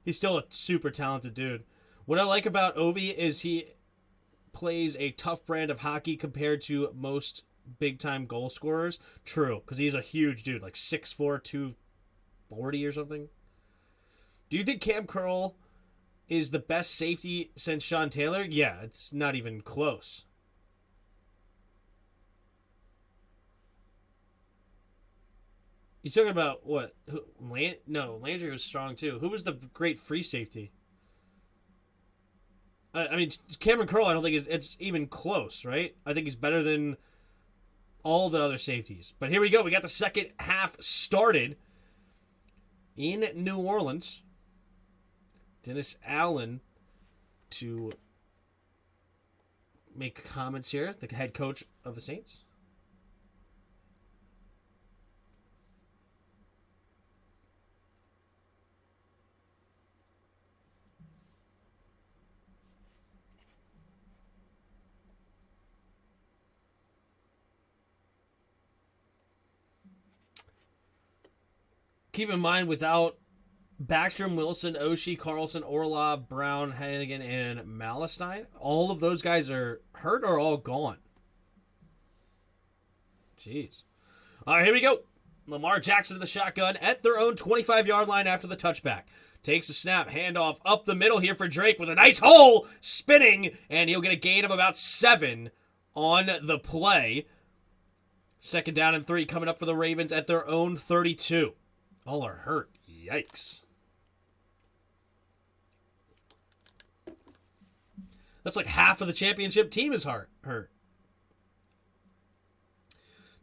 He's still a super talented dude. What I like about Ovi is he plays a tough brand of hockey compared to most big-time goal scorers. True, because he's a huge dude, like 6'4", 240 or something. Do you think Cam Curl is the best safety since Sean Taylor? Yeah, it's not even close. You talking about what? No, Landry was strong too. Who was the great free safety? I mean, Cameron Curl, I don't think it's even close, right? I think he's better than all the other safeties. But here we go. We got the second half started in New Orleans. Dennis Allen to make comments here, the head coach of the Saints. Keep in mind, without Backstrom, Wilson, Oshie, Carlson, Orlov, Brown, Hannigan, and Malestein, all of those guys are hurt or all gone. Jeez. All right, here we go. Lamar Jackson in the shotgun at their own 25-yard line after the touchback. Takes a snap, handoff up the middle here for Drake with a nice hole, spinning, and he'll get a gain of about 7 on the play. 2nd down and 3 coming up for the Ravens at their own 32. All are hurt. Yikes. That's like half of the championship team is hurt.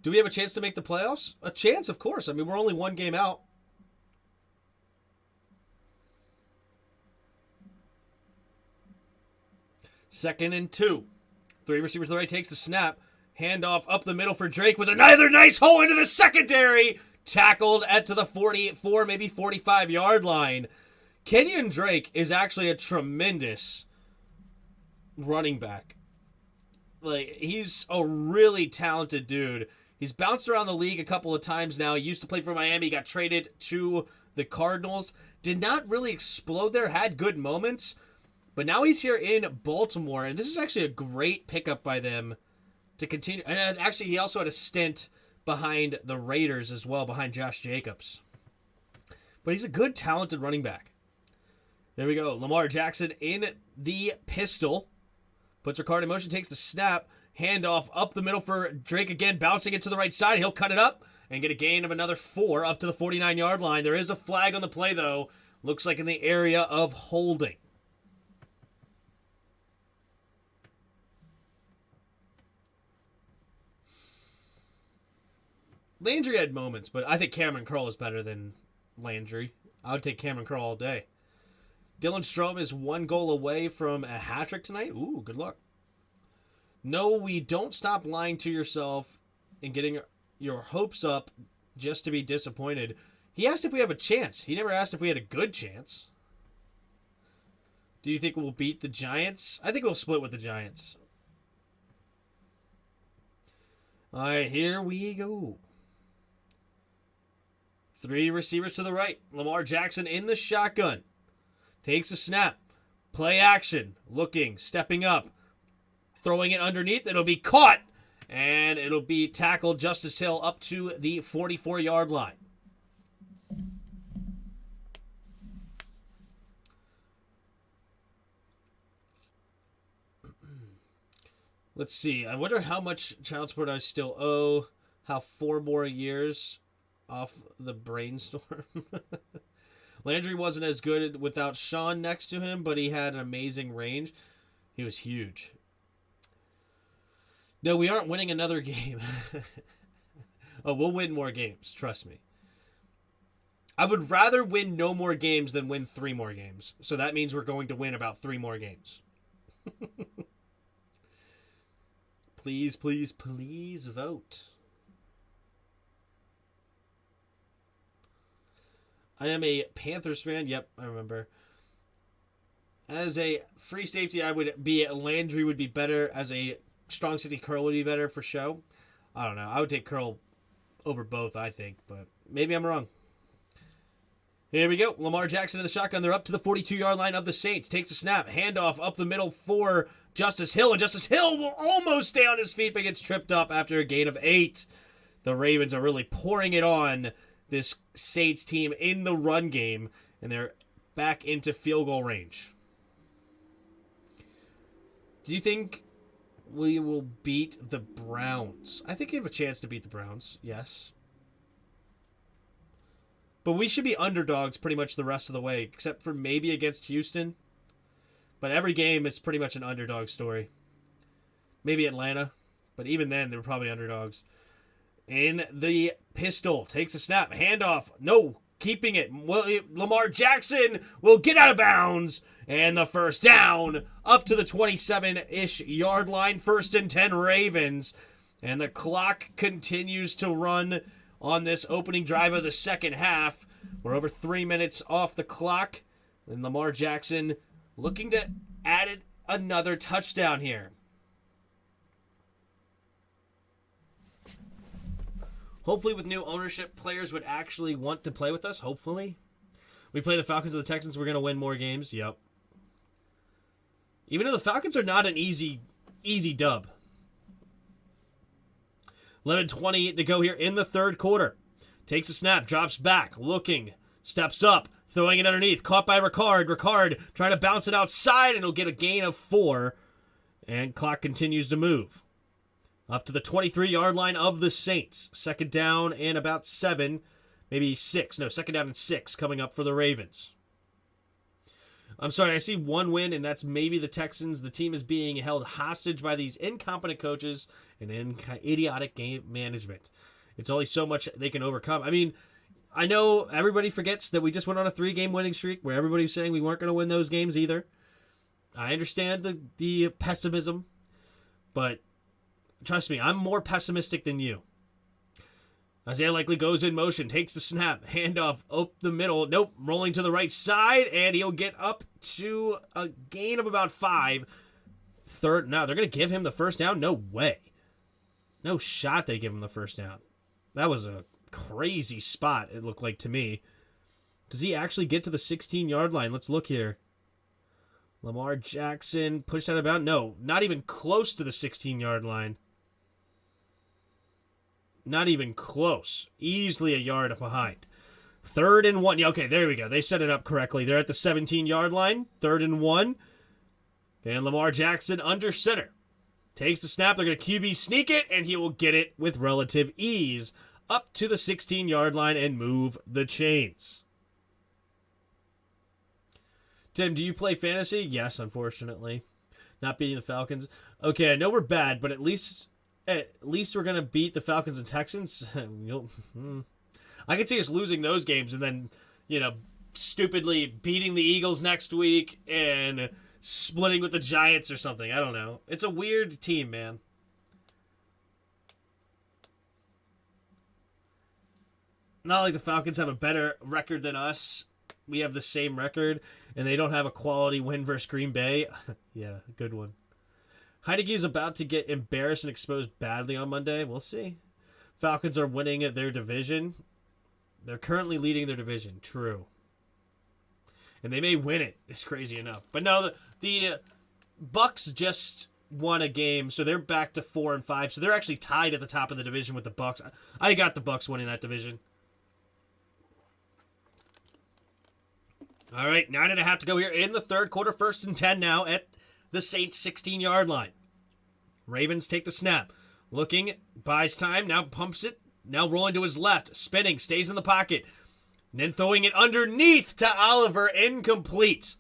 Do we have a chance to make the playoffs? A chance, of course. I mean, we're only one game out. Second and 2. 3 receivers to the right, takes the snap. Handoff up the middle for Drake with another nice hole into the secondary. Tackled at to the 44, maybe 45-yard line. Kenyon Drake is actually a tremendous running back. Like, he's a really talented dude. He's bounced around the league a couple of times now. He used to play for Miami, got traded to the Cardinals. Did not really explode there, had good moments. But now he's here in Baltimore, and this is actually a great pickup by them to continue. And actually, he also had a stint behind the Raiders as well, behind Josh Jacobs. But he's a good, talented running back. There we go. Lamar Jackson in the pistol. Puts her card in motion, takes the snap. Handoff up the middle for Drake again, bouncing it to the right side. He'll cut it up and get a gain of another 4 up to the 49-yard line. There is a flag on the play, though. Looks like in the area of holding. Landry had moments, but I think Cameron Curl is better than Landry. I would take Cameron Curl all day. Dylan Strome is 1 goal away from a hat trick tonight. Ooh, good luck. No, we don't stop lying to yourself and getting your hopes up just to be disappointed. He asked if we have a chance. He never asked if we had a good chance. Do you think we'll beat the Giants? I think we'll split with the Giants. All right, here we go. 3 receivers to the right. Lamar Jackson in the shotgun. Takes a snap. Play action. Looking. Stepping up. Throwing it underneath. It'll be caught. And it'll be tackled. Justice Hill up to the 44-yard line. Let's see. I wonder how much child support I still owe. How 4 more years off the brainstorm. Landry wasn't as good without Sean next to him, but he had an amazing range. He was huge. No, we aren't winning another game. Oh, we'll win more games. Trust me. I would rather win no more games than win 3 more games. So that means we're going to win about 3 more games. Please, please, please vote. I am a Panthers fan. Yep, I remember. As a free safety, I would be Landry would be better. As a strong safety, Curl would be better for show. I don't know. I would take Curl over both, I think, but maybe I'm wrong. Here we go. Lamar Jackson in the shotgun. They're up to the 42-yard line of the Saints. Takes a snap. Handoff up the middle for Justice Hill. And Justice Hill will almost stay on his feet, but gets tripped up after a gain of 8. The Ravens are really pouring it on this Saints team in the run game, and they're back into field goal range. Do you think we will beat the Browns? I think we have a chance to beat the Browns, yes. But we should be underdogs pretty much the rest of the way, except for maybe against Houston. But every game is pretty much an underdog story. Maybe Atlanta, but even then, they were probably underdogs. In the pistol, takes a snap, handoff, no, keeping it. Lamar Jackson will get out of bounds, and the first down up to the 27-ish yard line. 1st and 10 Ravens, and the clock continues to run on this opening drive of the second half. We're over 3 minutes off the clock, and Lamar Jackson looking to add another touchdown here. Hopefully with new ownership, players would actually want to play with us, hopefully. We play the Falcons or the Texans, we're going to win more games. Yep. Even though the Falcons are not an easy dub. 11:20 to go here in the third quarter. Takes a snap, drops back, looking, steps up, throwing it underneath, caught by Ricard. Ricard trying to bounce it outside, and he'll get a gain of 4. And clock continues to move. Up to the 23-yard line of the Saints. Second down and about 7, maybe 6. No, second down and 6 coming up for the Ravens. I'm sorry, I see one win, and that's maybe the Texans. The team is being held hostage by these incompetent coaches and idiotic game management. It's only so much they can overcome. I mean, I know everybody forgets that we just went on a 3-game winning streak where everybody was saying we weren't going to win those games either. I understand the pessimism, but trust me, I'm more pessimistic than you. Isaiah likely goes in motion, takes the snap, handoff up the middle. Nope, rolling to the right side, and he'll get up to a gain of about 5. Third, now they're going to give him the first down? No way. No shot they give him the first down. That was a crazy spot, it looked like to me. Does he actually get to the 16-yard line? Let's look here. Lamar Jackson pushed out of bounds. No, not even close to the 16-yard line. Not even close. Easily a yard behind. 3rd and 1. Yeah, okay, there we go. They set it up correctly. They're at the 17-yard line. 3rd and 1. And Lamar Jackson under center. Takes the snap. They're going to QB sneak it, and he will get it with relative ease up to the 16-yard line and move the chains. Tim, do you play fantasy? Yes, unfortunately. Not beating the Falcons. Okay, I know we're bad, but at least we're going to beat the Falcons and Texans. I could see us losing those games and then, stupidly beating the Eagles next week and splitting with the Giants or something. I don't know. It's a weird team, man. Not like the Falcons have a better record than us. We have the same record, and they don't have a quality win versus Green Bay. Yeah, good one. Heineke is about to get embarrassed and exposed badly on Monday. We'll see. Falcons are winning their division. They're currently leading their division. True. And they may win it. It's crazy enough. But no, the Bucks just won a game, so they're back to 4 and 5. So they're actually tied at the top of the division with the Bucks. I got the Bucks winning that division. All right, 9.5 to go here in the third quarter. 1st and 10 now at the Saints' 16-yard line. Ravens take the snap. Looking, buys time, now pumps it. Now rolling to his left, spinning, stays in the pocket. And then throwing it underneath to Oliver, incomplete.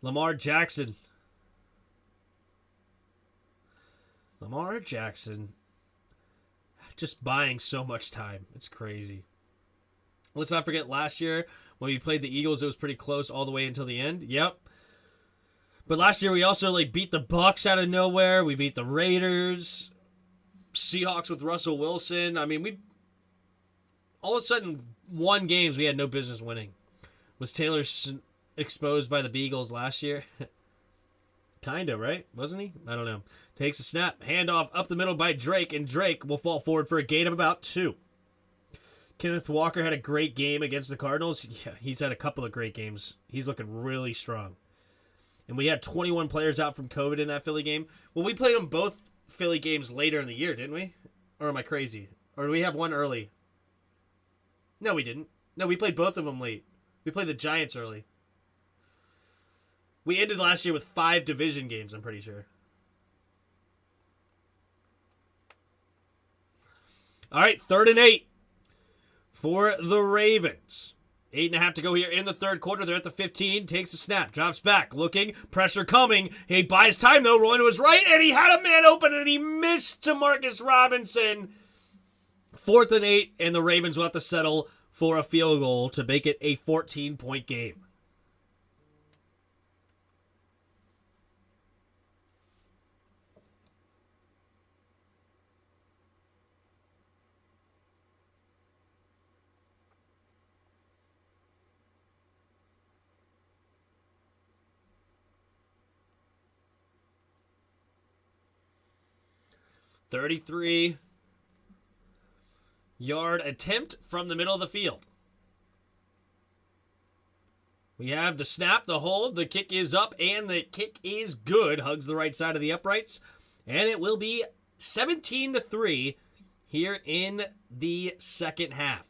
Lamar Jackson. Just buying so much time. It's crazy. Let's not forget last year when we played the Eagles, it was pretty close all the way until the end. Yep. But last year we also beat the Bucks out of nowhere. We beat the Raiders, Seahawks with Russell Wilson. I mean, we all of a sudden won games we had no business winning. Was Taylor exposed by the Beagles last year? Kinda, right? Wasn't he? I don't know. Takes a snap. Handoff up the middle by Drake, and Drake will fall forward for a gain of about 2. Kenneth Walker had a great game against the Cardinals. Yeah, he's had a couple of great games. He's looking really strong. And we had 21 players out from COVID in that Philly game. Well, we played them both Philly games later in the year, didn't we? Or am I crazy? Or do we have one early? No, we didn't. No, we played both of them late. We played the Giants early. We ended last year with 5 division games, I'm pretty sure. All right, 3rd and 8 for the Ravens. 8.5 to go here in the third quarter. They're at the 15. Takes a snap. Drops back. Looking. Pressure coming. He buys time, though. Rolling to his right. And he had a man open, and he missed to Marcus Robinson. 4th and 8. And the Ravens will have to settle for a field goal to make it a 14-point game. .33-yard attempt from the middle of the field. We have the snap, the hold, the kick is up, and the kick is good. Hugs the right side of the uprights. And it will be 17-3 here in the second half.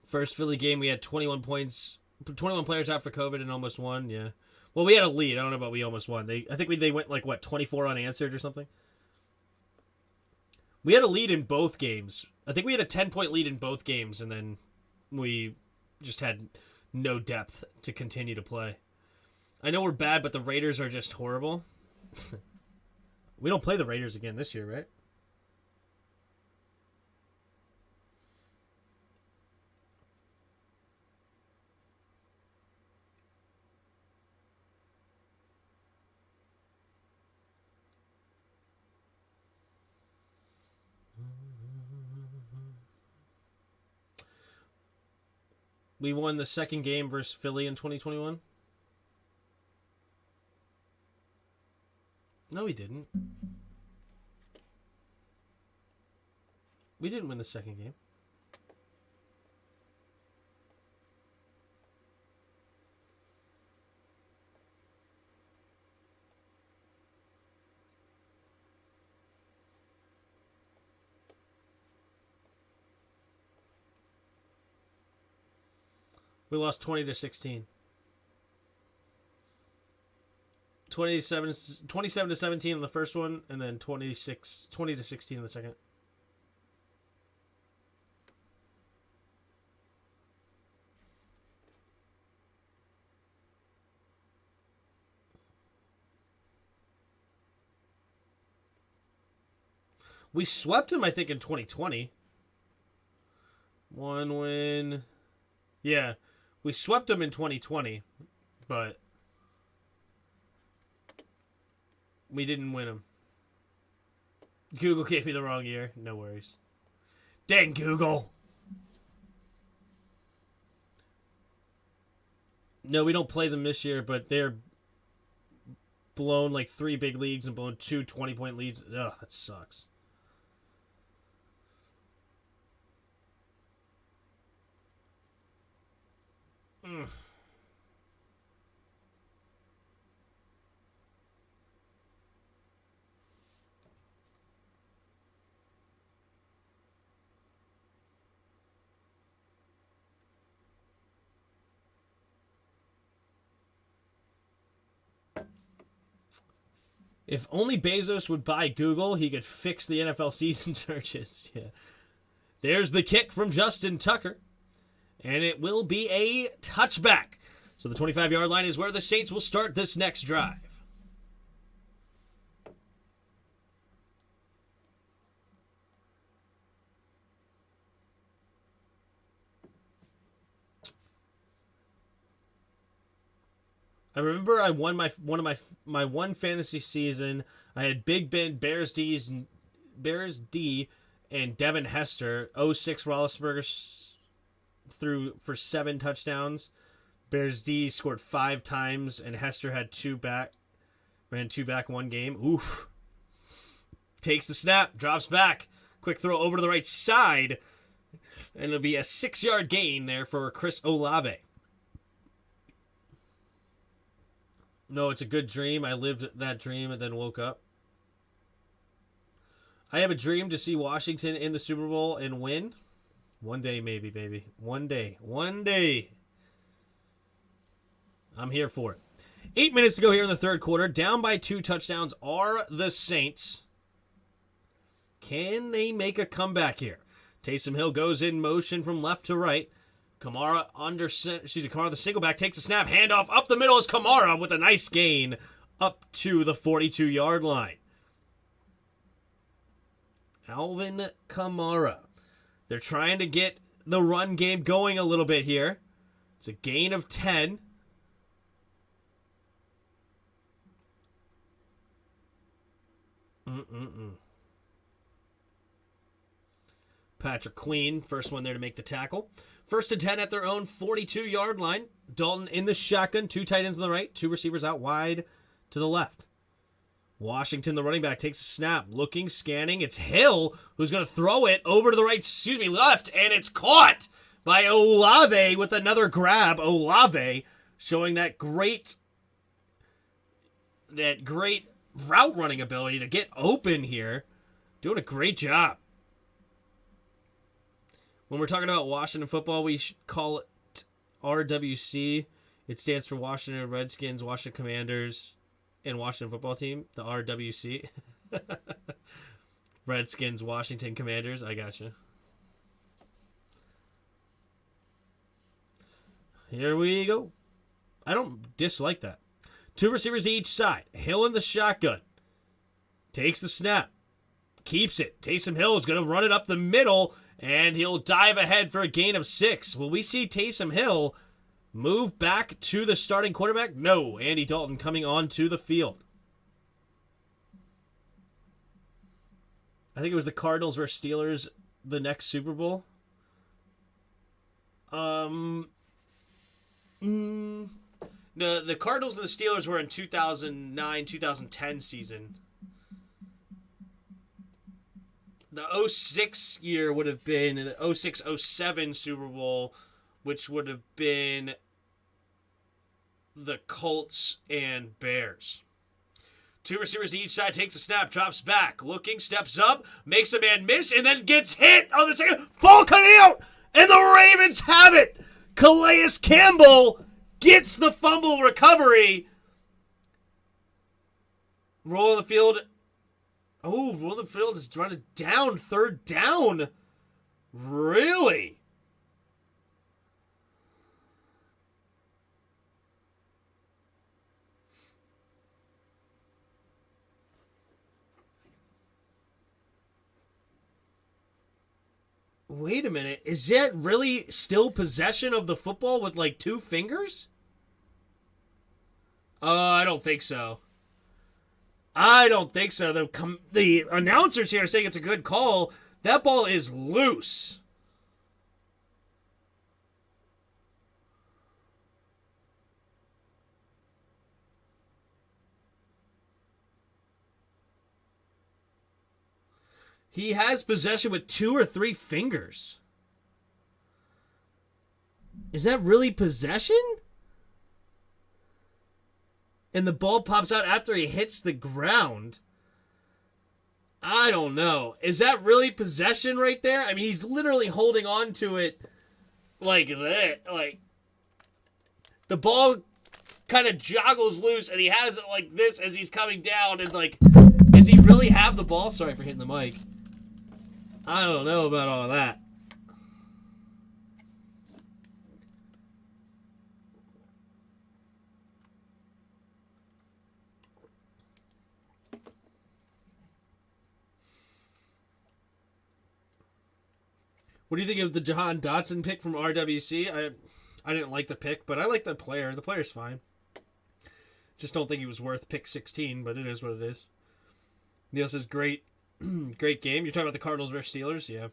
First Philly game, we had 21 points. 21 players out for COVID and almost won, yeah. Well, we had a lead. I don't know about we almost won. I think they went like, 24 unanswered or something? We had a lead in both games. I think we had a 10-point lead in both games, and then we just had no depth to continue to play. I know we're bad, but the Raiders are just horrible. We don't play the Raiders again this year, right? We won the second game versus Philly in 2021. No, we didn't. We didn't win the second game. We lost 20-16. 27-17 in the first one, and then 20-16 in the second. We swept him, I think, in 2020. One win. Yeah. We swept them in 2020, but we didn't win them. Google gave me the wrong year. No worries. Dang, Google. No, we don't play them this year, but they're blown like 3 big leagues and blown 2 20-point leads. Ugh, that sucks. If only Bezos would buy Google, he could fix the NFL season searches. Yeah. There's the kick from Justin Tucker. And it will be a touchback. So the 25-yard line is where the Saints will start this next drive. I remember I won my one fantasy season. I had Big Ben, Bears D, and Devin Hester. 06 Roethlisberger threw for 7 touchdowns. Bears D scored 5 times, and Hester had 2 back. Ran 2 back one game. Oof. Takes the snap, drops back. Quick throw over to the right side. And it'll be a 6-yard gain there for Chris Olave. No, it's a good dream. I lived that dream and then woke up. I have a dream to see Washington in the Super Bowl and win. One day, maybe, baby. One day. One day. I'm here for it. 8 minutes to go here in the third quarter. Down by 2 touchdowns are the Saints. Can they make a comeback here? Taysom Hill goes in motion from left to right. Kamara Kamara the single back takes a snap. Handoff up the middle is Kamara with a nice gain up to the 42-yard line. Alvin Kamara. They're trying to get the run game going a little bit here. It's a gain of 10. Patrick Queen, first one there to make the tackle. 1st and 10 at their own 42-yard line. Dalton in the shotgun, 2 tight ends on the right, 2 receivers out wide to the left. Washington, the running back, takes a snap. Looking, scanning. It's Hill who's going to throw it over to the left, and it's caught by Olave with another grab. Olave showing that great route running ability to get open here. Doing a great job. When we're talking about Washington football, we should call it RWC. It stands for Washington Redskins, Washington Commanders, and Washington football team. The RWC. Redskins, Washington Commanders. I gotcha. Here we go. I don't dislike that. 2 receivers each side. Hill in the shotgun. Takes the snap. Keeps it. Taysom Hill is going to run it up the middle, and he'll dive ahead for a gain of 6. Will we see Taysom Hill move back to the starting quarterback? No. Andy Dalton coming onto the field. I think it was the Cardinals versus Steelers the next Super Bowl. No, the Cardinals and the Steelers were in 2009-2010 season. The 06 year would have been the 06-07 Super Bowl, which would have been the Colts and Bears. 2 receivers to each side, takes a snap, drops back, looking, steps up, makes a man miss, and then gets hit on the second. Ball coming out, and the Ravens have it. Calais Campbell gets the fumble recovery. Roll the field. Oh, roll the field is running down. 3rd down. Really? Wait a minute. Is that really still possession of the football with like 2 fingers? I don't think so. I don't think so. The announcers here are saying it's a good call. That ball is loose. He has possession with 2 or 3 fingers. Is that really possession? And the ball pops out after he hits the ground. I don't know. Is that really possession right there? I mean, he's literally holding on to it like that. Like, the ball kind of joggles loose, and he has it like this as he's coming down. And, like, does he really have the ball? Sorry for hitting the mic. I don't know about all that. What do you think of the Jahan Dotson pick from RWC? I didn't like the pick, but I like the player. The player's fine. Just don't think he was worth pick 16, but it is what it is. Neil says, great game. You're talking about the Cardinals versus Steelers? Yeah.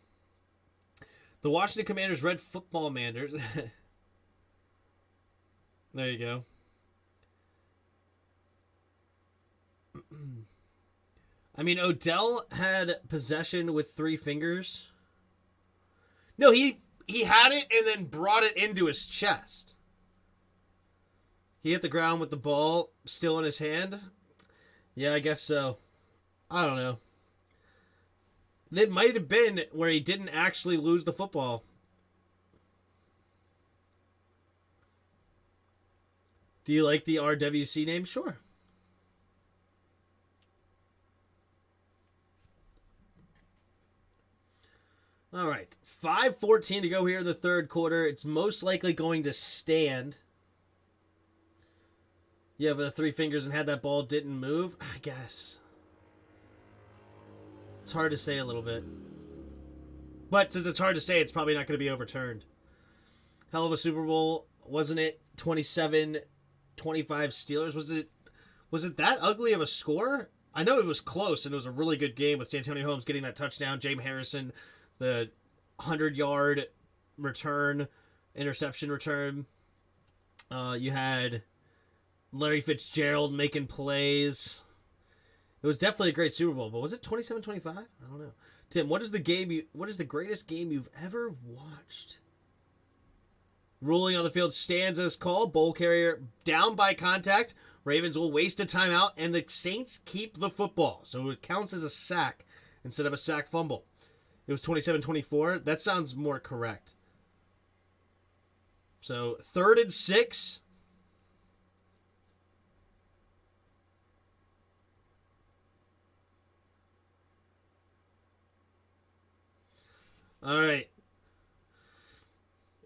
The Washington Commanders Red Football Manders. There you go. I mean, Odell had possession with 3 fingers. No, he had it and then brought it into his chest. He hit the ground with the ball still in his hand. Yeah, I guess so. I don't know. It might have been where he didn't actually lose the football. Do you like the RWC name? Sure. All right. 5:14 to go here in the third quarter. It's most likely going to stand. Yeah, but the 3 fingers and had that ball didn't move. I guess. It's hard to say a little bit. But since it's hard to say, it's probably not going to be overturned. Hell of a Super Bowl, wasn't it? 27-25 Steelers. Was it that ugly of a score? I know it was close, and it was a really good game with Santonio Holmes getting that touchdown. James Harrison, the 100-yard return, interception return. You had Larry Fitzgerald making plays. It was definitely a great Super Bowl, but was it 27-25? I don't know. Tim, what is the greatest game you've ever watched? Ruling on the field stands as called. Bowl carrier down by contact. Ravens will waste a timeout, and the Saints keep the football. So it counts as a sack instead of a sack fumble. It was 27-24. That sounds more correct. So 3rd and 6. All right.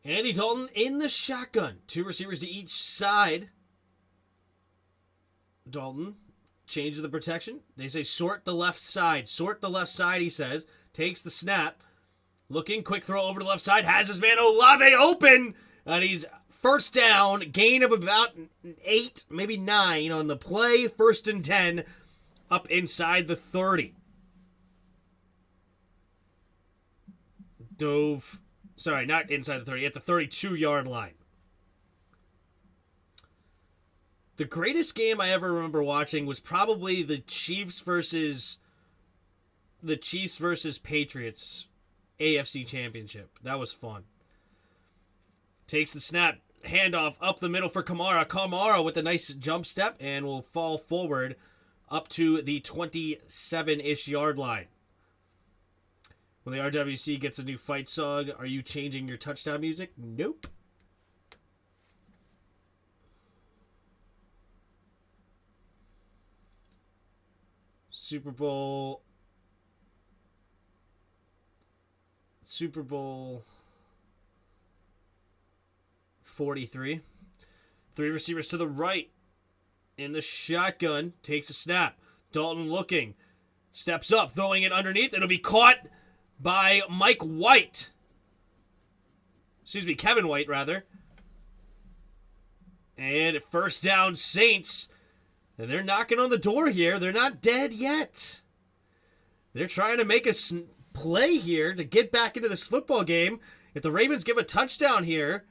Andy Dalton in the shotgun. 2 receivers to each side. Dalton, change the protection. They say sort the left side. Sort the left side, he says. Takes the snap. Looking, quick throw over to the left side. Has his man Olave open. And he's first down. Gain of about 8, maybe 9 on the play. 1st and 10. Up inside the 30. Sorry, not inside the 30, at the 32-yard line. The greatest game I ever remember watching was probably the Chiefs versus Patriots AFC Championship. That was fun. Takes the snap, handoff up the middle for Kamara. Kamara with a nice jump step and will fall forward up to the 27-ish yard line. When the RWC gets a new fight song, are you changing your touchdown music? Nope. Super Bowl 43. 3 receivers to the right. In the shotgun. Takes a snap. Dalton looking. Steps up, throwing it underneath. It'll be caught by Mike White. Kevin White, rather. And first down, Saints. And they're knocking on the door here. They're not dead yet. They're trying to make a play here to get back into this football game. If the Ravens give a touchdown here,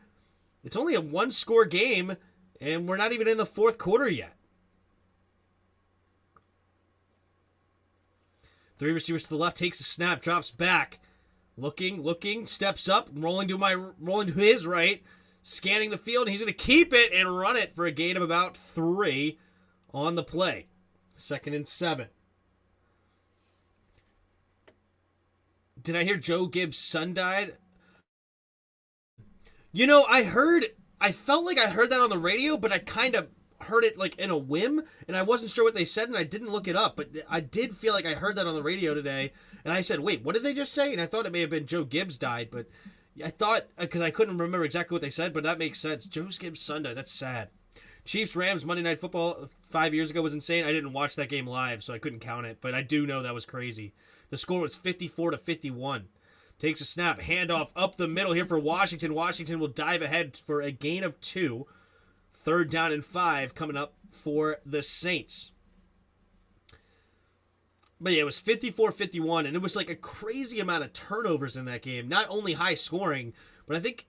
it's only a 1-score game, and we're not even in the 4th quarter yet. 3 receivers to the left, takes a snap, drops back. Looking, steps up, rolling to his right, scanning the field. He's going to keep it and run it for a gain of about 3 on the play. 2nd and 7. Did I hear Joe Gibbs' son died? You know, I felt like I heard that on the radio, but I kind of heard it like in a whim, and I wasn't sure what they said, and I didn't look it up, but I did feel like I heard that on the radio today, and I said, wait, what did they just say? And I thought it may have been Joe Gibbs died, but I thought, because I couldn't remember exactly what they said, but that makes sense. Joe Gibbs' son died. That's sad. Chiefs-Rams Monday Night Football 5 years ago was insane. I didn't watch that game live, so I couldn't count it, but I do know that was crazy. The score was 54-51. Takes a snap, handoff up the middle here for Washington. Washington will dive ahead for a gain of 2. 3rd down and 5 coming up for the Saints. But yeah, it was 54-51, and it was like a crazy amount of turnovers in that game. Not only high scoring, but I think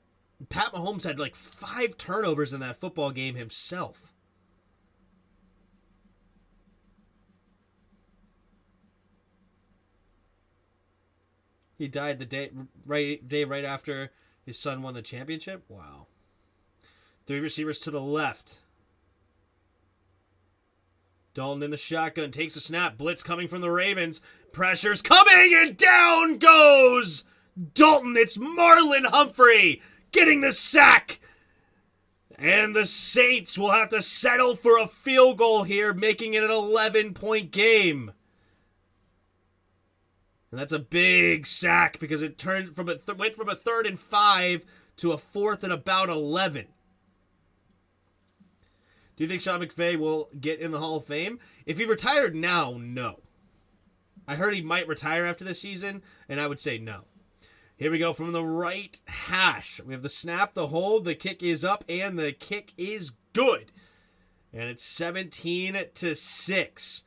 Pat Mahomes had like 5 turnovers in that football game himself. He died the day right after his son won the championship. Wow. 3 receivers to the left. Dalton in the shotgun, takes a snap. Blitz coming from the Ravens. Pressure's coming, and down goes Dalton. It's Marlon Humphrey getting the sack. And the Saints will have to settle for a field goal here, making it an 11-point game. And that's a big sack because it turned from went from a 3rd and 5 to a 4th and about 11. Do you think Sean McVay will get in the Hall of Fame? If he retired now, no. I heard he might retire after this season, and I would say no. Here we go from the right hash. We have the snap, the hold, the kick is up, and the kick is good. And it's 17-6.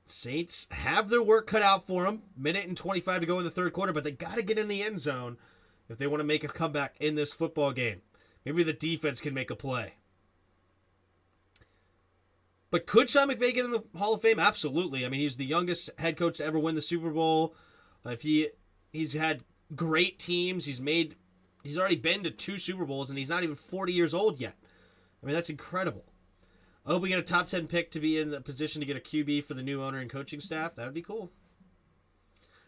Saints have their work cut out for them. 1:25 to go in the 3rd quarter, but they got to get in the end zone if they want to make a comeback in this football game. Maybe the defense can make a play. But could Sean McVay get in the Hall of Fame? Absolutely. I mean, he's the youngest head coach to ever win the Super Bowl. He's had great teams. He's already been to 2 Super Bowls, and he's not even 40 years old yet. I mean, that's incredible. I hope we get a top 10 pick to be in the position to get a QB for the new owner and coaching staff. That would be cool.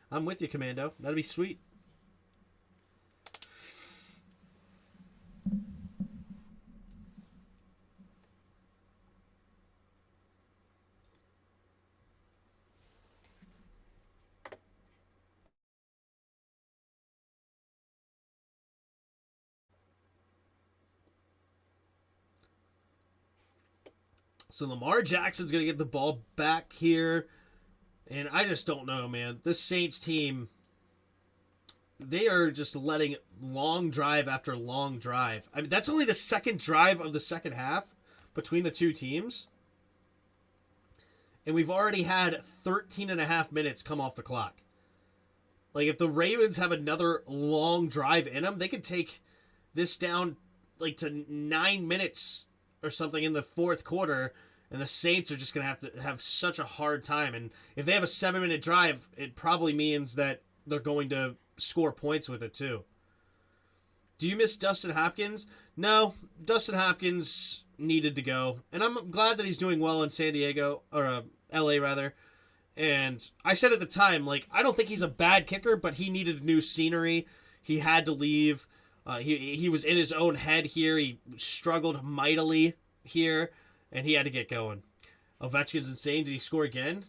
I'm with you, Commando. That'd be sweet. So Lamar Jackson's going to get the ball back here. And I just don't know, man. This Saints team, they are just letting long drive after long drive. I mean, that's only the 2nd drive of the 2nd half between the 2 teams. And we've already had 13 and a half minutes come off the clock. Like, if the Ravens have another long drive in them, they could take this down like to 9 minutes or something in the 4th quarter, and the Saints are just going to have to have such a hard time. And if they have a 7-minute drive, it probably means that they're going to score points with it too. Do you miss Dustin Hopkins? No, Dustin Hopkins needed to go, and I'm glad that he's doing well in San Diego, or LA rather. And I said at the time, like, I don't think he's a bad kicker, but he needed new scenery. He had to leave. He was in his own head here. He struggled mightily here, and he had to get going. Ovechkin's insane. Did he score again?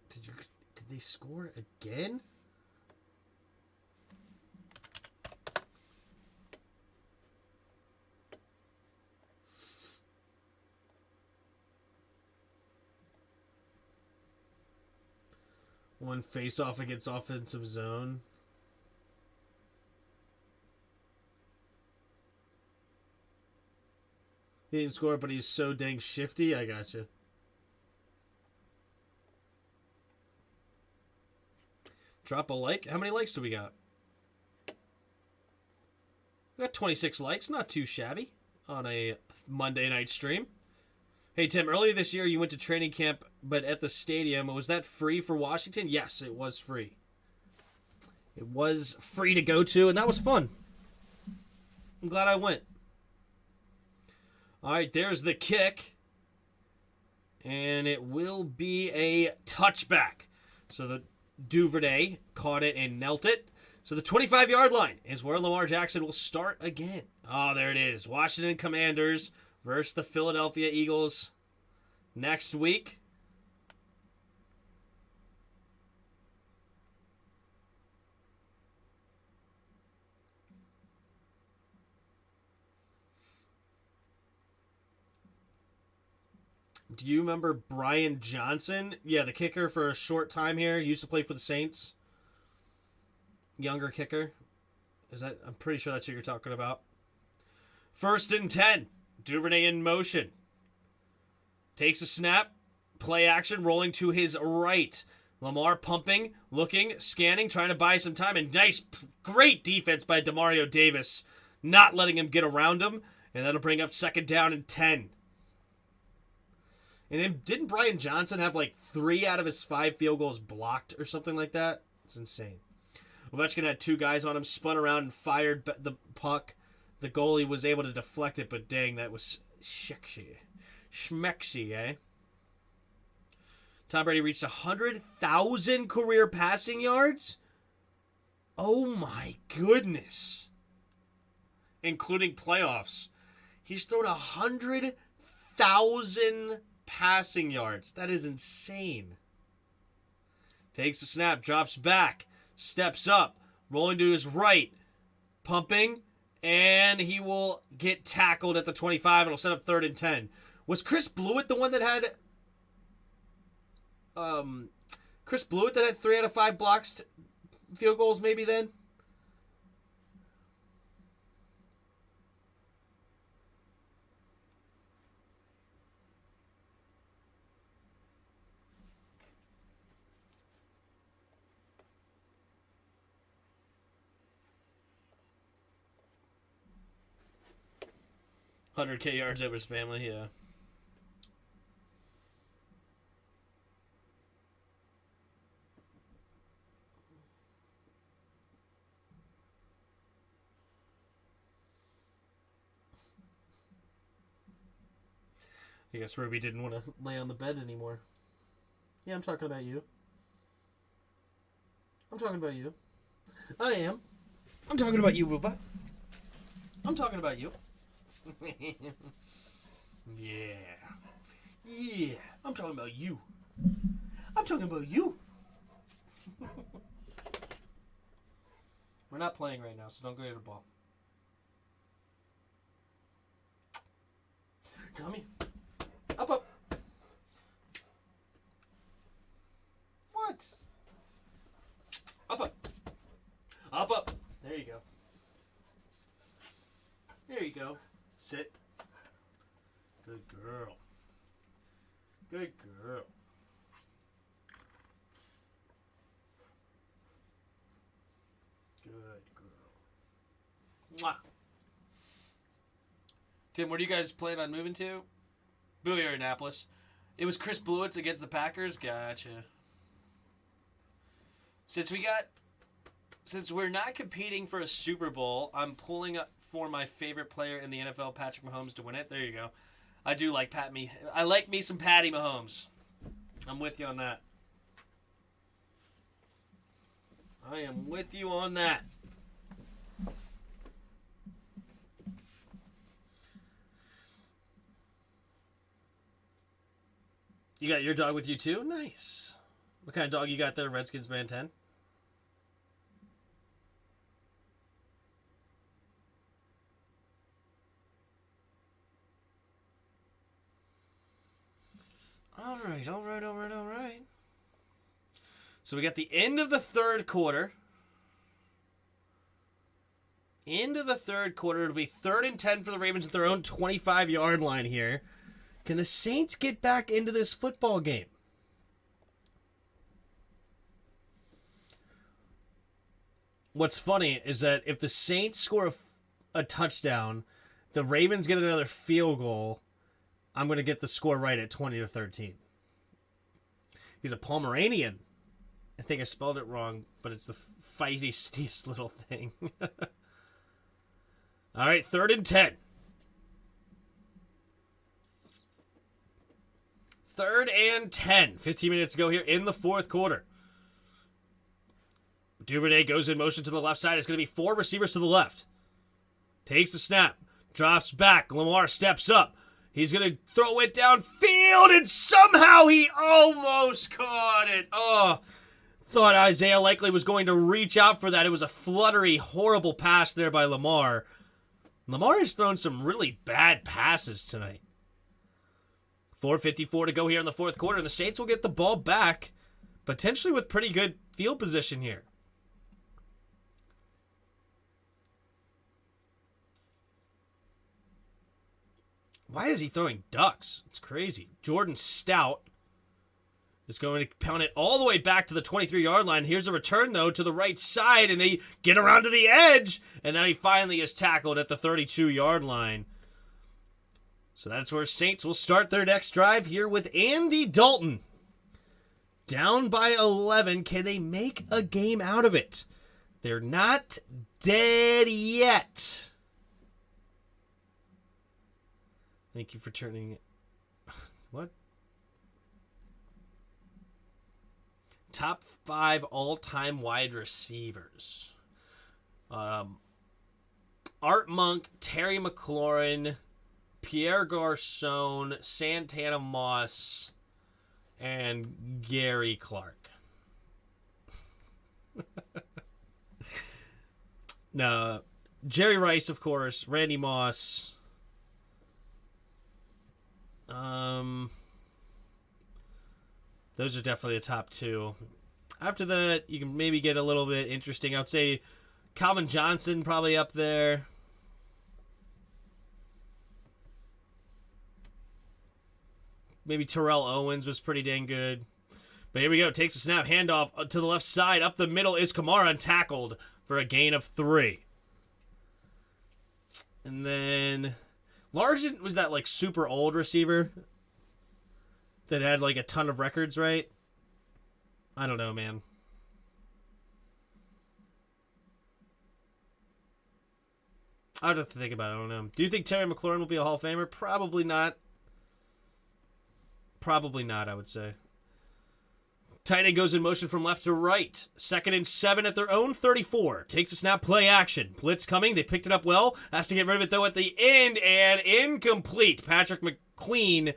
Did they score again? One face-off against offensive zone. He didn't score, but he's so dang shifty. I gotcha. Drop a like. How many likes do we got? We got 26 likes. Not too shabby on a Monday night stream. Hey, Tim, earlier this year you went to training camp, but at the stadium. Was that free for Washington? Yes, it was free. It was free to go to, and that was fun. I'm glad I went. All right, there's the kick. And it will be a touchback. So the Duvernay caught it and knelt it. So the 25-yard line is where Lamar Jackson will start again. Oh, there it is. Washington Commanders versus the Philadelphia Eagles next week. Do you remember Brian Johnson? Yeah, the kicker for a short time here. He used to play for the Saints. Younger kicker. I'm pretty sure that's who you're talking about. 1st and 10. Duvernay in motion. Takes a snap. Play action, rolling to his right. Lamar pumping, looking, scanning, trying to buy some time. And nice, great defense by Demario Davis. Not letting him get around him. And that'll bring up 2nd down and 10. And then didn't Brian Johnson have like 3 out of his 5 field goals blocked or something like that? It's insane. Ovechkin had 2 guys on him, spun around and fired the puck. The goalie was able to deflect it, but dang, that was schmexy, eh? Tom Brady reached 100,000 career passing yards? Oh my goodness. Including playoffs. He's thrown 100,000 passing yards. That is insane. Takes a snap, drops back, steps up, rolling to his right, pumping, and he will get tackled at the 25. It'll set up 3rd and 10. Was Chris Blewett the one that had... Chris Blewett that had 3 out of 5 blocks, field goals maybe then? $100K yards over his family, yeah. I guess Ruby didn't want to lay on the bed anymore. Yeah, I'm talking about you. I'm talking about you. I am. I'm talking about you, Ruba. I'm talking about you. Yeah. Yeah. I'm talking about you. I'm talking about you. We're not playing right now, so don't go get the ball. Tommy. Up, up. What? Up, up. Up, up. There you go. There you go. Sit. Good girl. Good girl. Good girl. Mwah. Tim, where do you guys plan on moving to? Bowie or Annapolis. It was Chris Blewett's against the Packers? Gotcha. Since we're not competing for a Super Bowl, I'm pulling up for my favorite player in the NFL, Patrick Mahomes, to win it. There you go. I do like I like me some Patty Mahomes. I'm with you on that. I am with you on that. You got your dog with you too? Nice. What kind of dog you got there, Redskins Man 10? All right. So we got the end of the third quarter. It'll be 3rd and 10 for the Ravens at their own 25-yard line here. Can the Saints get back into this football game? What's funny is that if the Saints score a touchdown, the Ravens get another field goal, I'm going to get the score right at 20-13. He's a Pomeranian. I think I spelled it wrong, but it's the feisty little thing. All right, 3rd and 10. 3rd and 10. 15 minutes to go here in the fourth quarter. Duvernay goes in motion to the left side. It's going to be 4 receivers to the left. Takes the snap. Drops back. Lamar steps up. He's going to throw it downfield, and somehow he almost caught it. Oh, thought Isaiah Likely was going to reach out for that. It was a fluttery, horrible pass there by Lamar. Lamar has thrown some really bad passes tonight. 4:54 to go here in the fourth quarter, and the Saints will get the ball back, potentially with pretty good field position here. Why is he throwing ducks? It's crazy. Jordan Stout is going to pound it all the way back to the 23-yard line. Here's a return, though, to the right side, and they get around to the edge, and then he finally is tackled at the 32-yard line. So that's where Saints will start their next drive here with Andy Dalton. Down by 11. Can they make a game out of it? They're not dead yet. Thank you for turning it. What? Top 5 all-time wide receivers. Art Monk, Terry McLaurin, Pierre Garcon, Santana Moss, and Gary Clark. No, Jerry Rice, of course, Randy Moss. Those are definitely the top 2. After that, you can maybe get a little bit interesting. I would say Calvin Johnson probably up there. Maybe Terrell Owens was pretty dang good. But here we go. Takes a snap, handoff to the left side. Up the middle is Kamara, untackled for a gain of 3. And then Largent was that like super old receiver that had like a ton of records, right? I don't know, man. I'd have to think about it. I don't know. Do you think Terry McLaurin will be a Hall of Famer? Probably not. Probably not, I would say. Tight end goes in motion from left to right. 2nd and 7 at their own 34. Takes a snap, play action. Blitz coming. They picked it up well. Has to get rid of it, though, at the end. And incomplete. Patrick Queen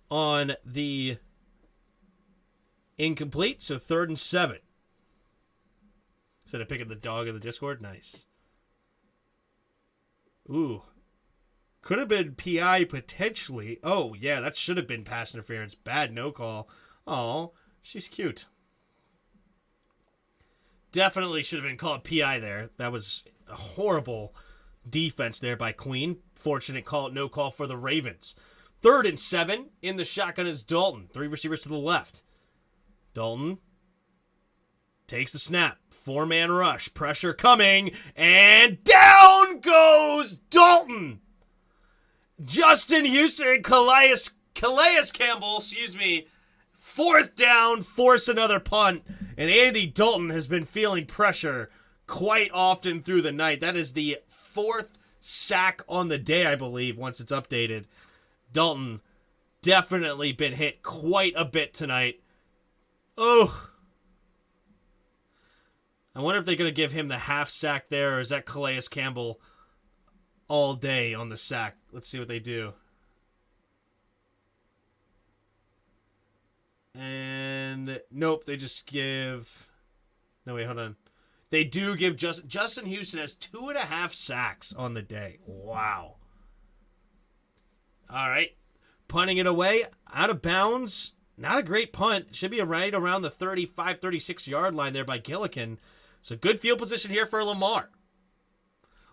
on the incomplete. So 3rd and 7. Instead of picking the dog in the Discord. Nice. Ooh. Could have been PI potentially. Oh, yeah, that should have been pass interference. Bad no call. Oh, she's cute. Definitely should have been called PI there. That was a horrible defense there by Queen. Fortunate call, no call for the Ravens. 3rd and 7. In the shotgun is Dalton. 3 receivers to the left. Dalton takes the snap. 4-man rush. Pressure coming. And down goes Dalton. Justin Houston and Calais Campbell, 4th down, force another punt. And Andy Dalton has been feeling pressure quite often through the night. That is the 4th sack on the day, I believe, once it's updated. Dalton definitely been hit quite a bit tonight. Oh. I wonder if they're going to give him the half sack there, or is that Calais Campbell all day on the sack? Let's see what they do. And nope, they just give... No, wait, hold on. They do give Justin Houston has 2.5 sacks on the day. Wow. All right. Punting it away. Out of bounds. Not a great punt. Should be right around the 35, 36-yard line there by Gillikin. So good field position here for Lamar.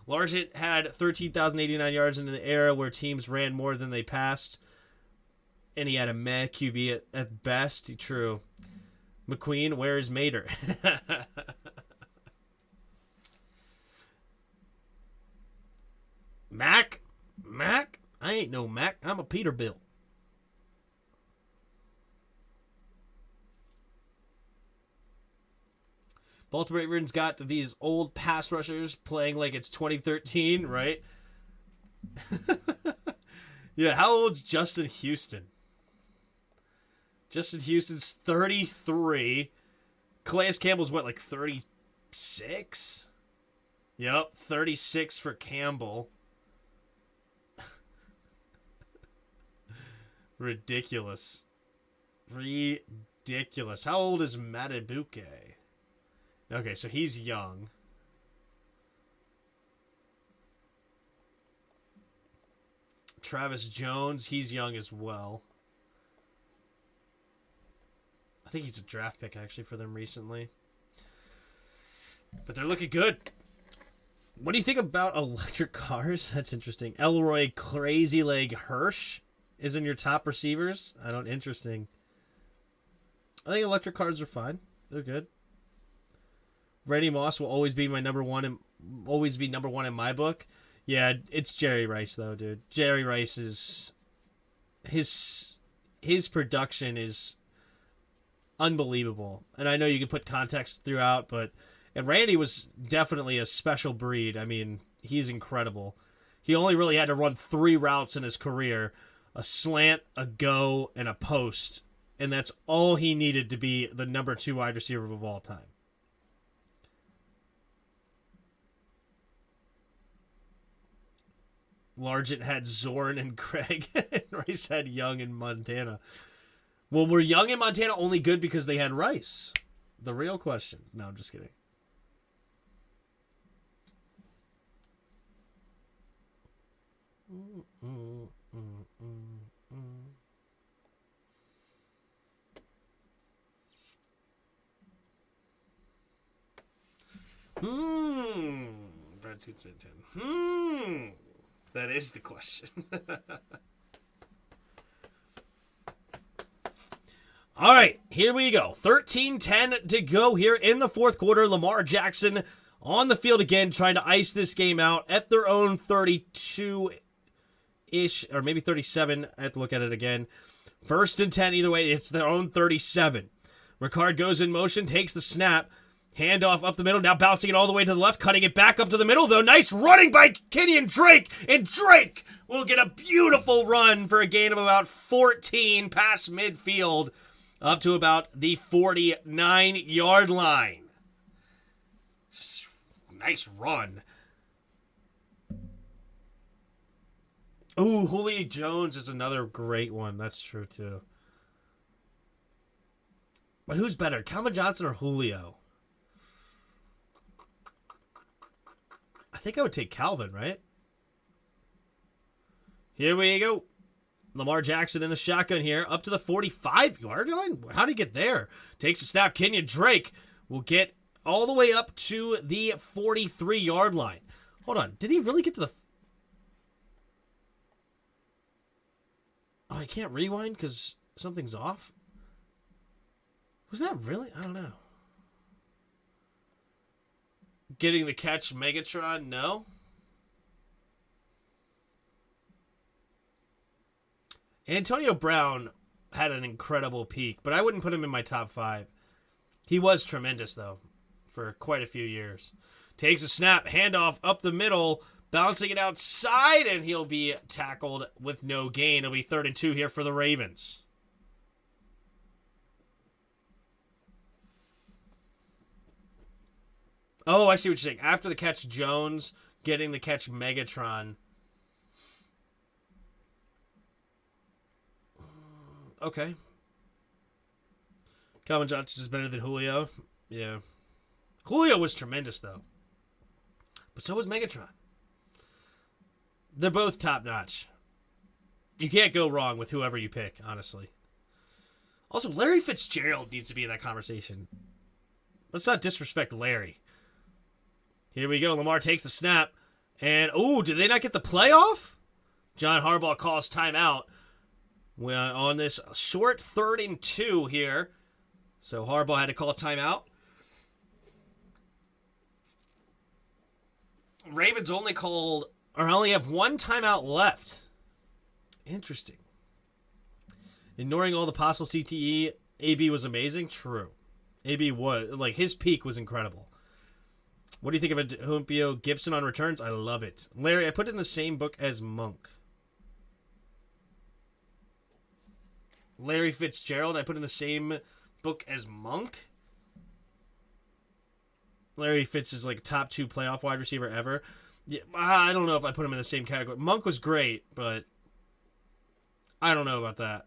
Largent had 13,089 yards in the era where teams ran more than they passed. And he had a meh QB at best. True. McQueen, where is Mater? Mac? I ain't no Mac. I'm a Peterbilt. Baltimore Ravens got these old pass rushers playing like it's 2013, right? Yeah, how old's Justin Houston? Justin Houston's 33. Calais Campbell's what, like 36? Yep, 36 for Campbell. Ridiculous. How old is Matabuke? Okay, so he's young. Travis Jones, he's young as well. I think he's a draft pick, actually, for them recently. But they're looking good. What do you think about electric cars? That's interesting. Elroy Crazy Leg Hirsch is in your top receivers. Interesting. I think electric cars are fine. They're good. Randy Moss will always be my number one and always be number one in my book. Yeah, it's Jerry Rice though, dude. Jerry Rice is his production is unbelievable. And I know you can put context throughout, and Randy was definitely a special breed. I mean, he's incredible. He only really had to run 3 routes in his career: a slant, a go, and a post. And that's all he needed to be the number 2 wide receiver of all time. Largent had Zorn and Craig. Rice had Young in Montana. Well, were Young in Montana only good because they had Rice? The real questions. No, I'm just kidding. Brad Seats Big Ten. That is the question. All right, here we go. 13-10 to go here in the fourth quarter. Lamar Jackson on the field again, trying to ice this game out at their own 32-ish, or maybe 37. I have to look at it again. 1st and 10, either way, it's their own 37. Ricard goes in motion, takes the snap. Handoff up the middle, now bouncing it all the way to the left, cutting it back up to the middle, though. Nice running by Kenyon Drake, and Drake will get a beautiful run for a gain of about 14 past midfield, up to about the 49-yard line. Nice run. Ooh, Julio Jones is another great one. That's true, too. But who's better, Calvin Johnson or Julio? I think I would take Calvin, right? Here we go. Lamar Jackson in the shotgun here, up to the 45-yard line. How did he get there? Takes a snap. Kenyon Drake will get all the way up to the 43-yard line. Hold on. Did he really get to the... Oh, I can't rewind because something's off? Was that really? I don't know. Getting the catch, Megatron? No. Antonio Brown had an incredible peak, but I wouldn't put him in my top 5. He was tremendous, though, for quite a few years. Takes a snap, handoff up the middle, bouncing it outside, and he'll be tackled with no gain. It'll be 3rd and 2 here for the Ravens. Oh, I see what you're saying. After the catch, Jones. Getting the catch, Megatron. Okay. Calvin Johnson is better than Julio. Yeah. Julio was tremendous, though. But so was Megatron. They're both top-notch. You can't go wrong with whoever you pick, honestly. Also, Larry Fitzgerald needs to be in that conversation. Let's not disrespect Larry. Here we go. Lamar takes the snap. And, ooh, did they not get the playoff? John Harbaugh calls timeout. We're on this short 3rd and 2 here. So Harbaugh had to call timeout. Ravens only have 1 timeout left. Interesting. Ignoring all the possible CTE, AB was amazing. True. AB was, his peak was incredible. What do you think of Humpio Gibson on returns? I love it. Larry, I put it in the same book as Monk. Larry Fitzgerald, I put in the same book as Monk. Larry Fitz is top 2 playoff wide receiver ever. Yeah, I don't know if I put him in the same category. Monk was great, but I don't know about that.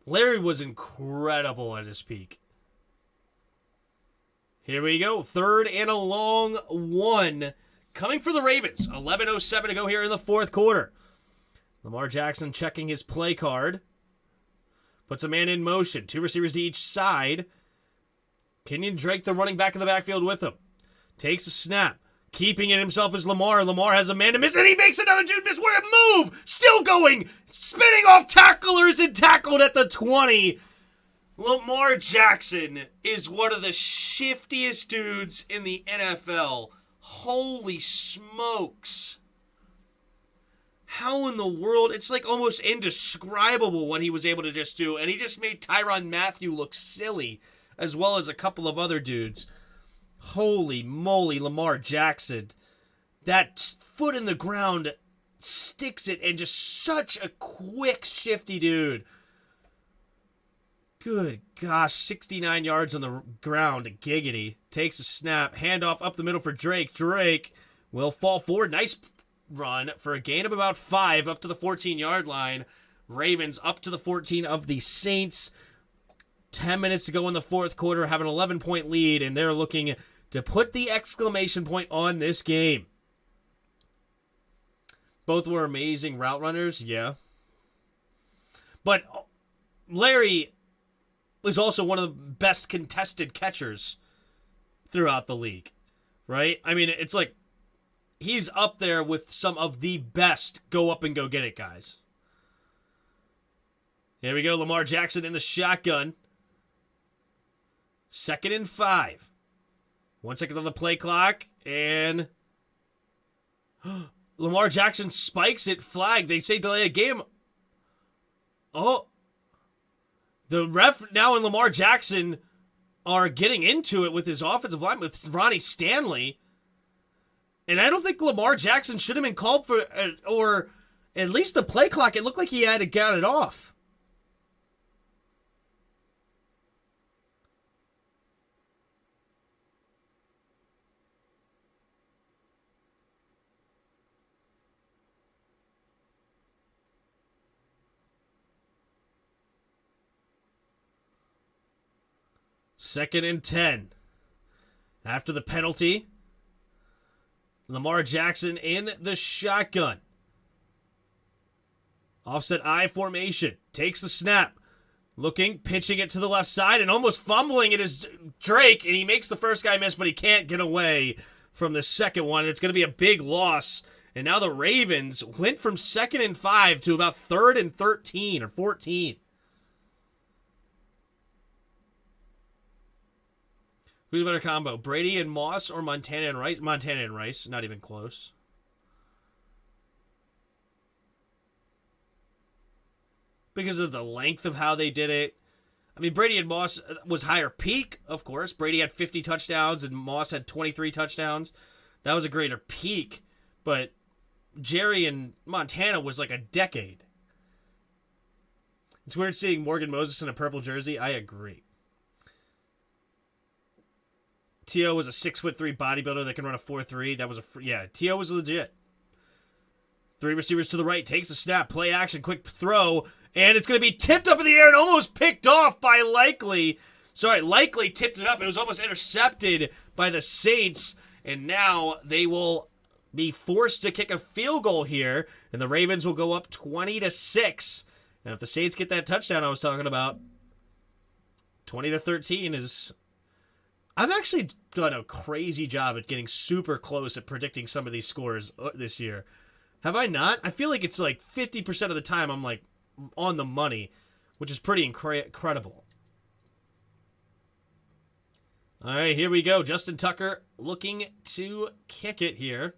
Larry was incredible at his peak. Here we go. 3rd and a long 1. Coming for the Ravens. 11:07 to go here in the fourth quarter. Lamar Jackson checking his play card. Puts a man in motion. 2 receivers to each side. Kenyon Drake, the running back in the backfield with him. Takes a snap. Keeping it himself is Lamar. Lamar has a man to miss, and he makes another dude miss. What a move! Still going! Spinning off tacklers and tackled at the 20. Lamar Jackson is one of the shiftiest dudes in the NFL. Holy smokes. How in the world? It's like almost indescribable what he was able to just do. And he just made Tyrann Mathieu look silly, as well as a couple of other dudes. Holy moly, Lamar Jackson. That foot in the ground sticks it, and just such a quick, shifty dude. Good gosh, 69 yards on the ground. Giggity. Takes a snap. Handoff up the middle for Drake. Drake will fall forward. Nice run for a gain of about 5 up to the 14-yard line. Ravens up to the 14 of the Saints. 10 minutes to go in the fourth quarter. Have an 11-point lead, and they're looking to put the exclamation point on this game. Both were amazing route runners, yeah. But Larry was also one of the best contested catchers throughout the league, right? I mean, it's like he's up there with some of the best go up and go get it guys. Here we go, Lamar Jackson in the shotgun. 2nd and 5. 1 second on the play clock, and Lamar Jackson spikes it, flag. They say delay a game. Oh. The ref now and Lamar Jackson are getting into it with his offensive line, with Ronnie Stanley. And I don't think Lamar Jackson should have been called for, or at least the play clock. It looked like he had to get it off. Second and 10. After the penalty, Lamar Jackson in the shotgun. Offset I formation. Takes the snap. Looking, pitching it to the left side, and almost fumbling it is Drake, and he makes the first guy miss, but he can't get away from the second one. It's going to be a big loss. And now the Ravens went from 2nd and 5 to about 3rd and 13 or 14. Who's a better combo? Brady and Moss or Montana and Rice? Montana and Rice. Not even close. Because of the length of how they did it. I mean, Brady and Moss was higher peak, of course. Brady had 50 touchdowns and Moss had 23 touchdowns. That was a greater peak. But Jerry and Montana was like a decade. It's weird seeing Morgan Moses in a purple jersey. I agree. T.O. was a 6'3" bodybuilder that can run a 4.3. That was T.O. was legit. 3 receivers to the right. Takes the snap. Play action. Quick throw. And it's going to be tipped up in the air and almost picked off by Likely. Sorry, Likely tipped it up. It was almost intercepted by the Saints. And now they will be forced to kick a field goal here. And the Ravens will go up 20-6. And if the Saints get that touchdown I was talking about, 20-13 is... I've actually done a crazy job at getting super close at predicting some of these scores this year. Have I not? I feel like it's like 50% of the time I'm like on the money, which is pretty incredible. All right, here we go. Justin Tucker looking to kick it here.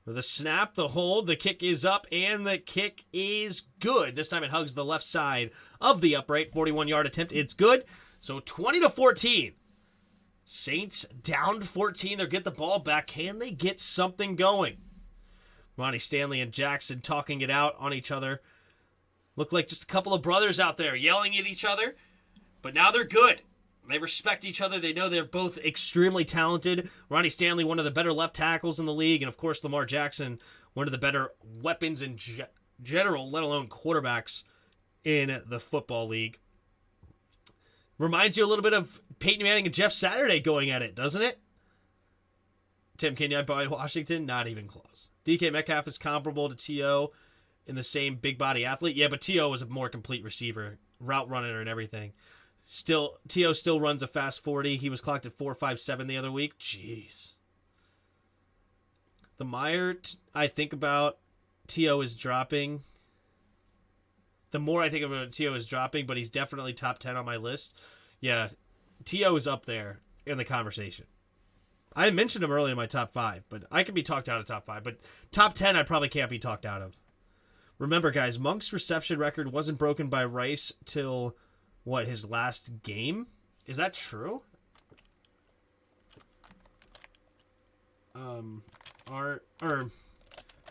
The snap, the hold, the kick is up, and the kick is good. This time it hugs the left side of the upright. 41-yard attempt. It's good. So 20-14. Saints down 14. They'll get the ball back. Can they get something going? Ronnie Stanley and Jackson talking it out on each other. Look like just a couple of brothers out there yelling at each other. But now they're good. They respect each other. They know they're both extremely talented. Ronnie Stanley, one of the better left tackles in the league. And, of course, Lamar Jackson, one of the better weapons in general, let alone quarterbacks in the football league. Reminds you a little bit of Peyton Manning and Jeff Saturday going at it, doesn't it? Tim Kenyon by Washington, not even close. DK Metcalf is comparable to T.O. in the same big body athlete. Yeah, but T.O. was a more complete receiver, route runner and everything. T.O. still runs a fast 40. He was clocked at 4.57 the other week. Jeez. The Meyer I think about, T.O. is dropping. The more I think about T.O. is dropping, but he's definitely top 10 on my list. Yeah, T.O. is up there in the conversation. I mentioned him earlier in my top 5, but I can be talked out of top 5. But top 10, I probably can't be talked out of. Remember, guys, Monk's reception record wasn't broken by Rice till, his last game? Is that true?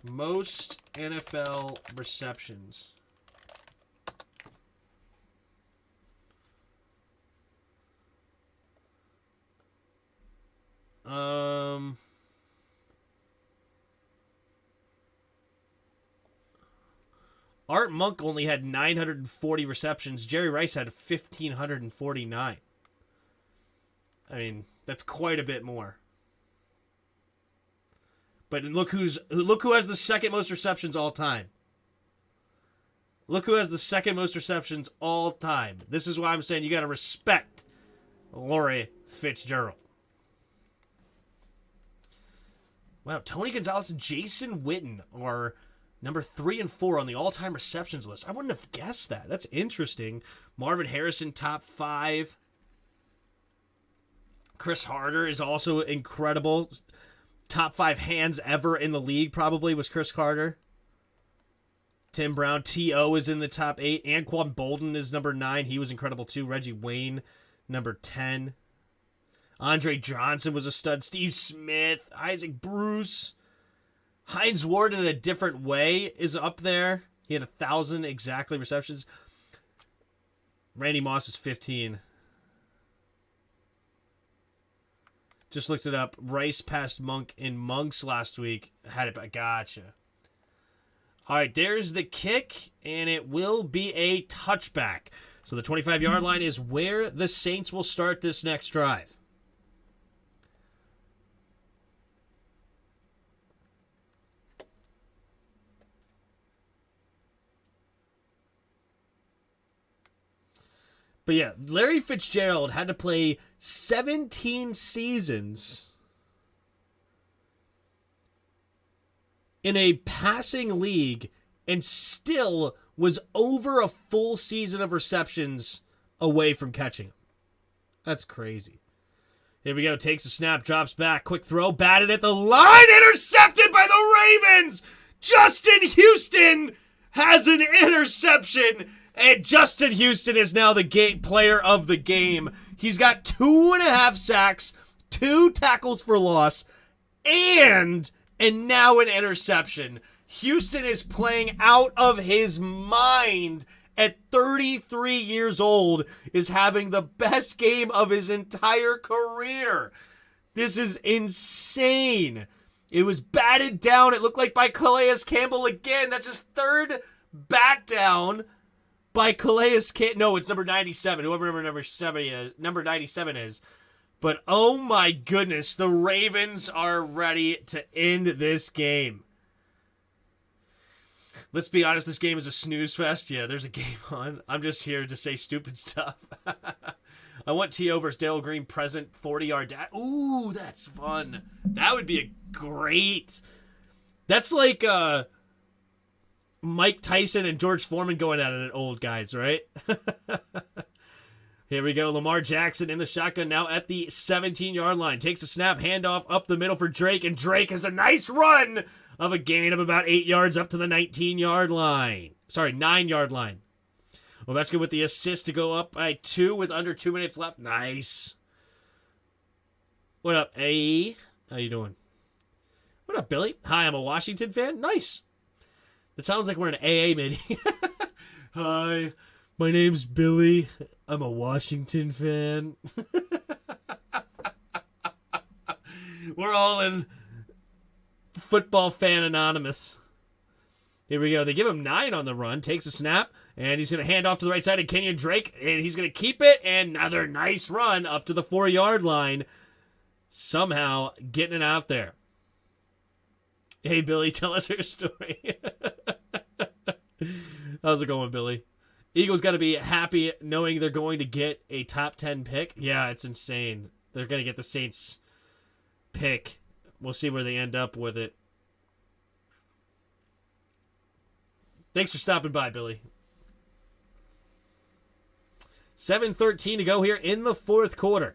Most NFL receptions. Art Monk only had 940 receptions. Jerry Rice had 1,549. I mean, that's quite a bit more. But look who has the second most receptions all time. Look who has the second most receptions all time. This is why I'm saying you got to respect Larry Fitzgerald. Wow, Tony Gonzalez and Jason Witten are number 3 and 4 on the all-time receptions list. I wouldn't have guessed that. That's interesting. Marvin Harrison, top 5. Chris Harder is also incredible. Top 5 hands ever in the league probably was Chris Carter. Tim Brown, T.O. is in the top 8. Anquan Bolden is number 9. He was incredible too. Reggie Wayne, number 10. Andre Johnson was a stud. Steve Smith, Isaac Bruce. Hines Ward in a different way is up there. He had 1,000 exactly receptions. Randy Moss is 15. Just looked it up. Rice passed Monk in Monks last week. Had it back. Gotcha. All right, there's the kick, and it will be a touchback. So the 25-yard line is where the Saints will start this next drive. But yeah, Larry Fitzgerald had to play 17 seasons in a passing league and still was over a full season of receptions away from catching him. That's crazy. Here we go. Takes a snap, drops back. Quick throw. Batted at the line. Intercepted by the Ravens. Justin Houston has an interception. And Justin Houston is now the player of the game. He's got 2.5 sacks, 2 tackles for loss, and now an interception. Houston is playing out of his mind at 33 years old, is having the best game of his entire career. This is insane. It was batted down, it looked like by Calais Campbell again. That's his 3rd bat down by Calais Campbell. No, it's number 97. Whoever number 97 is. But oh my goodness, the Ravens are ready to end this game. Let's be honest, this game is a snooze fest. Yeah, there's a game on. I'm just here to say stupid stuff. I want T.O. versus Dale Green present 40-yard dash. Ooh, that's fun. That would be a great. That's like Mike Tyson and George Foreman going at it, old guys, right? Here we go. Lamar Jackson in the shotgun now at the 17-yard line. Takes a snap, handoff up the middle for Drake, and Drake has a nice run of a gain of about 8 yards up to the 19-yard line. Sorry, 9-yard line. Ovechkin with the assist to go up by 2 with under 2 minutes left. Nice. What up, A? How you doing? What up, Billy? Hi, I'm a Washington fan. Nice. It sounds like we're in an AA meeting. Hi, my name's Billy. I'm a Washington fan. We're all in Football Fan Anonymous. Here we go. They give him 9 on the run. Takes a snap, and he's going to hand off to the right side of Kenyon Drake, and he's going to keep it, and another nice run up to the 4-yard line. Somehow getting it out there. Hey, Billy, tell us your story. How's it going, Billy? Eagles got to be happy knowing they're going to get a top 10 pick. Yeah, it's insane. They're going to get the Saints pick. We'll see where they end up with it. Thanks for stopping by, Billy. 7:13 to go here in the fourth quarter.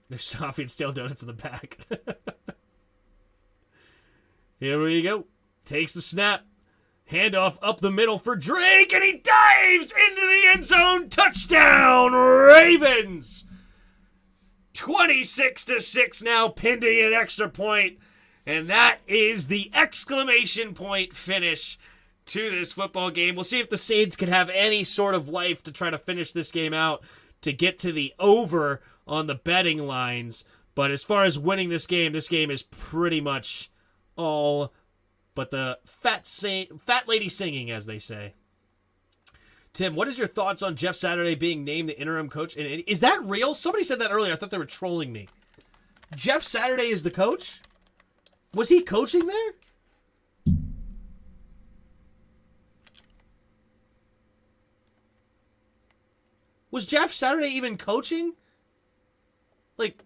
There's coffee and stale donuts in the back. Here we go. Takes the snap. Handoff up the middle for Drake, and he dives into the end zone. Touchdown, Ravens! 26-6 now, pending an extra point. And that is the exclamation point finish to this football game. We'll see if the Saints can have any sort of life to try to finish this game out to get to the over on the betting lines. But as far as winning this game is pretty much all but the fat lady singing, as they say. Tim, what is your thoughts on Jeff Saturday being named the interim coach? And is that real? Somebody said that earlier. I thought they were trolling me. Jeff Saturday is the coach? Was he coaching there? Was Jeff Saturday even coaching? Like,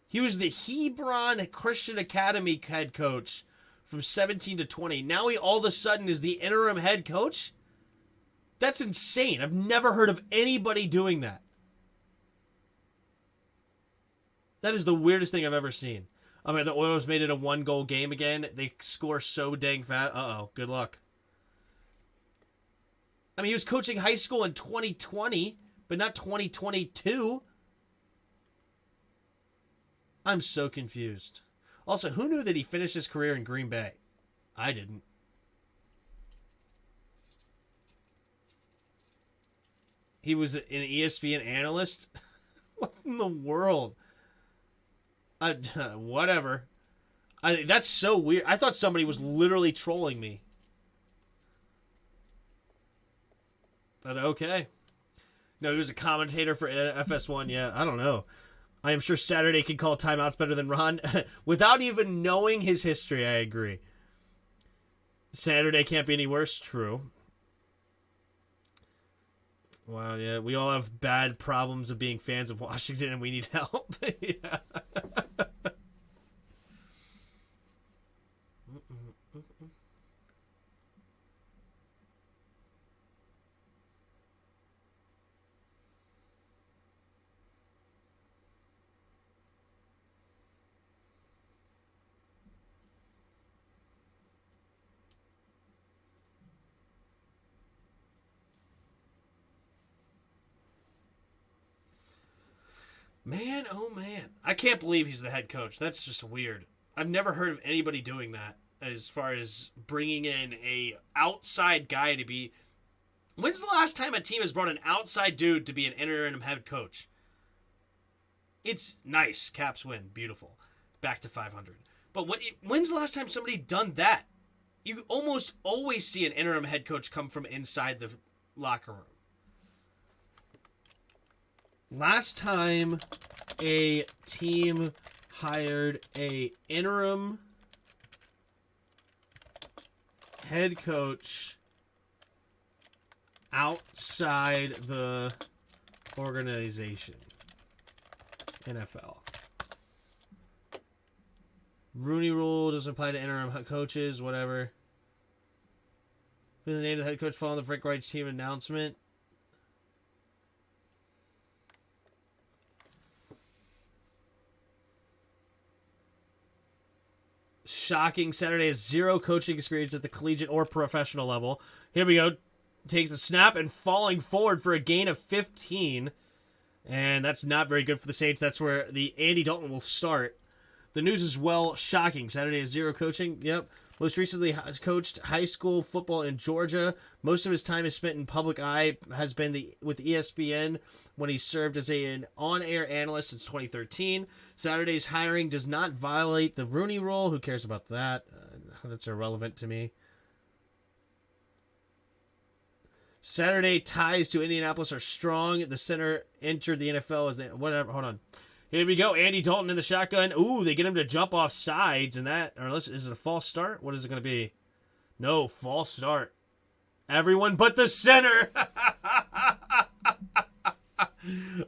he was the Hebron Christian Academy head coach from 17 to 20. Now he all of a sudden is the interim head coach? That's insane. I've never heard of anybody doing that. That is the weirdest thing I've ever seen. I mean, the Oilers made it a 1-goal game again. They score so dang fast. Uh-oh, good luck. I mean, he was coaching high school in 2020, but not 2022. I'm so confused. Also, who knew that he finished his career in Green Bay? I didn't. He was an ESPN analyst? What in the world? Whatever. That's so weird. I thought somebody was literally trolling me. But okay. No, he was a commentator for FS1. Yeah, I don't know. I am sure Saturday can call timeouts better than Ron. Without even knowing his history, I agree. Saturday can't be any worse. True. Wow, yeah. We all have bad problems of being fans of Washington, and we need help. Yeah. Man, oh man. I can't believe he's the head coach. That's just weird. I've never heard of anybody doing that as far as bringing in a outside guy to be... When's the last time a team has brought an outside dude to be an interim head coach? It's nice. Caps win. Beautiful. Back to 500. But when's the last time somebody done that? You almost always see an interim head coach come from inside the locker room. Last time a team hired a interim head coach outside the organization. NFL. Rooney Rule doesn't apply to interim coaches, whatever. Who's the name of the head coach following the Frank Reich's team announcement? Shocking. Saturday has zero coaching experience at the collegiate or professional level. Here we go. Takes the snap and falling forward for a gain of 15. And that's not very good for the Saints. That's where the Andy Dalton will start. The news is well shocking. Saturday has zero coaching. Yep. Most recently has coached high school football in Georgia. Most of his time is spent in public eye has been with ESPN when he served as an on-air analyst since 2013. Saturday's hiring does not violate the Rooney Rule. Who cares about that? That's irrelevant to me. Saturday ties to Indianapolis are strong. The center entered the NFL as whatever. Hold on. Here we go. Andy Dalton in the shotgun. Ooh, they get him to jump off sides, and that, or is it a false start? What is it going to be? No, false start. Everyone but the center.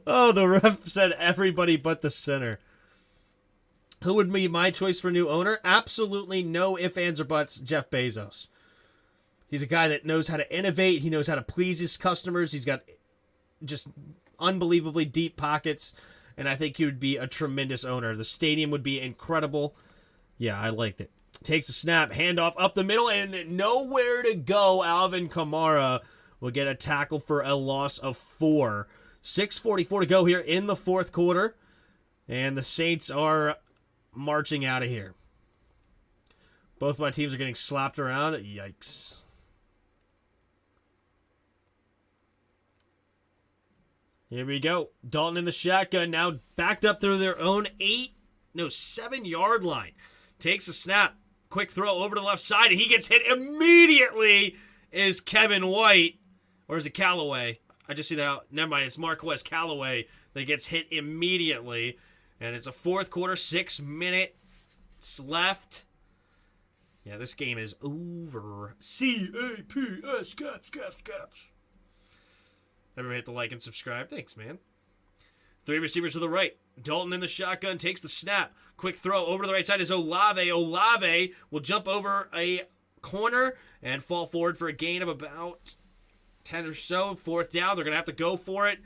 Oh, the ref said everybody but the center. Who would be my choice for new owner? Absolutely no ifs, ands, or buts. Jeff Bezos. He's a guy that knows how to innovate. He knows how to please his customers. He's got just unbelievably deep pockets, and I think he would be a tremendous owner. The stadium would be incredible. Yeah, I liked it. Takes a snap, handoff up the middle, and nowhere to go. Alvin Kamara will get a tackle for a loss of 4. 6:44 to go here in the fourth quarter, and the Saints are marching out of here. Both my teams are getting slapped around. Yikes. Here we go. Dalton in the shotgun, now backed up through their own 7-yard line. Takes a snap. Quick throw over to the left side, and he gets hit immediately. Is Kevin White, or is it Callaway? I just see that. Never mind, it's Marquez Callaway that gets hit immediately. And it's a fourth quarter, 6 minutes left. Yeah, this game is over. CAPS, caps. Everybody hit the like and subscribe. Thanks, man. 3 receivers to the right. Dalton in the shotgun takes the snap. Quick throw over to the right side is Olave. Olave will jump over a corner and fall forward for a gain of about 10 or so. Fourth down. They're going to have to go for it.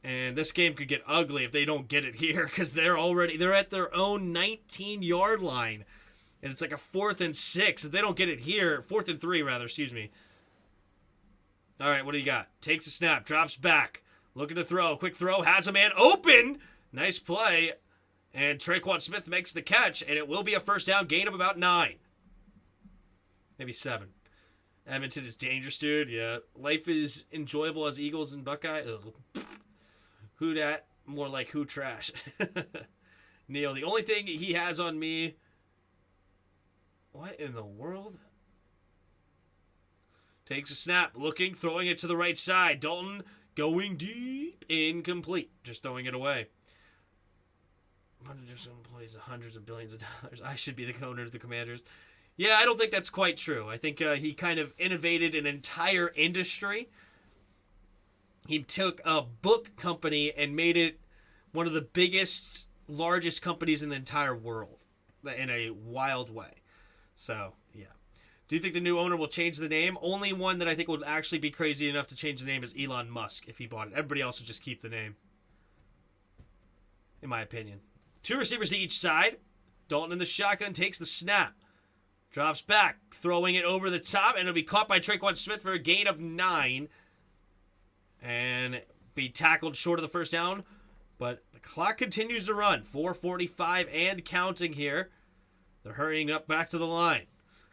And this game could get ugly if they don't get it here, because they're at their own 19-yard line. And it's like a 4th and 6. If they don't get it here, 4th and 3 rather, excuse me. All right, what do you got? Takes a snap, drops back. Looking to throw. Quick throw. Has a man open. Nice play. And Traquan Smith makes the catch, and it will be a first down, gain of about 9. Maybe 7. Edmonton is dangerous, dude. Yeah. Life is enjoyable as Eagles and Buckeye. Ugh. Who dat? More like who trash. Neil, the only thing he has on me... What in the world? Takes a snap. Looking. Throwing it to the right side. Dalton... Going deep, incomplete. Just throwing it away. Employees hundreds of billions of dollars. I should be the owner of the Commanders. Yeah, I don't think that's quite true. I think he kind of innovated an entire industry. He took a book company and made it one of the biggest, largest companies in the entire world in a wild way. So, yeah. Do you think the new owner will change the name? Only one that I think would actually be crazy enough to change the name is Elon Musk if he bought it. Everybody else would just keep the name, in my opinion. 2 receivers to each side. Dalton in the shotgun takes the snap. Drops back, throwing it over the top, and it'll be caught by Traquan Smith for a gain of 9. And be tackled short of the first down. But the clock continues to run. 4:45 and counting here. They're hurrying up back to the line.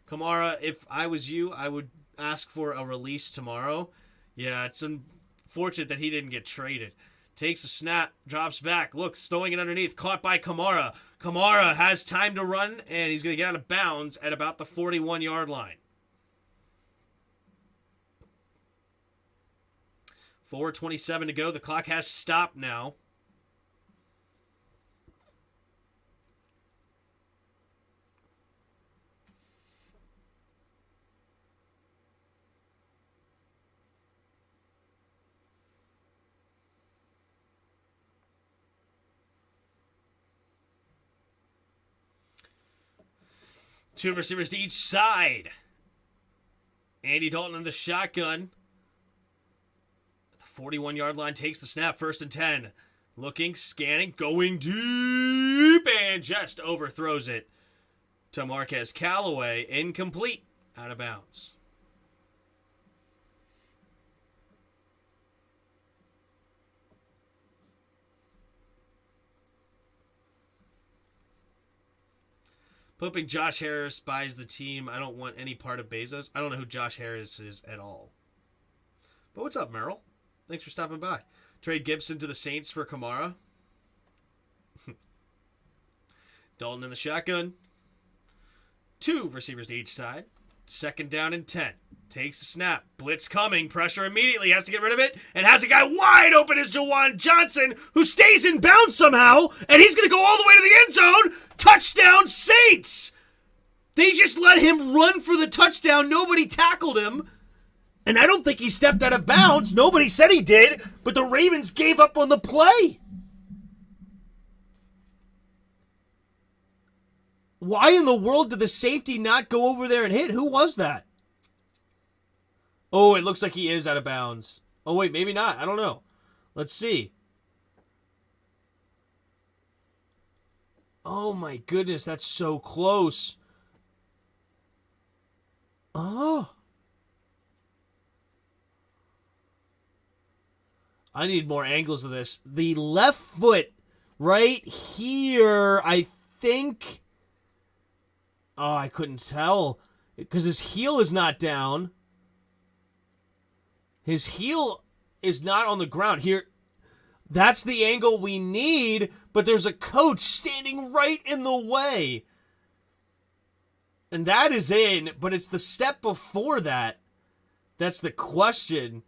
Kamara, if I was you, I would ask for a release tomorrow. Yeah, it's unfortunate that he didn't get traded. Takes a snap, drops back, looks, throwing it underneath, caught by Kamara. Kamara has time to run, and he's going to get out of bounds at about the 41-yard line. 4:27 to go. The clock has stopped now. Two receivers to each side. Andy Dalton in the shotgun. The 41-yard line takes the snap. 1st and 10. Looking, scanning, going deep, and just overthrows it to Marquez Callaway. Incomplete. Out of bounds. Hoping Josh Harris buys the team. I don't want any part of Bezos. I don't know who Josh Harris is at all. But what's up, Merrill? Thanks for stopping by. Trade Gibson to the Saints for Kamara. Dalton in the shotgun. 2 receivers to each side. 2nd down and 10. Takes the snap. Blitz coming. Pressure immediately. Has to get rid of it. And has a guy wide open as Jawan Johnson, who stays in bounds somehow. And he's going to go all the way to the end zone. Touchdown, Saints! They just let him run for the touchdown. Nobody tackled him. And I don't think he stepped out of bounds. Nobody said he did. But the Ravens gave up on the play. Why in the world did the safety not go over there and hit? Who was that? Oh, it looks like he is out of bounds. Oh, wait, maybe not. I don't know. Let's see. Oh, my goodness. That's so close. Oh. I need more angles of this. The left foot right here, I think. Oh, I couldn't tell. Because his heel is not down. His heel is not on the ground. Here, that's the angle we need, but there's a coach standing right in the way. And that is in, but it's the step before that. That's the question.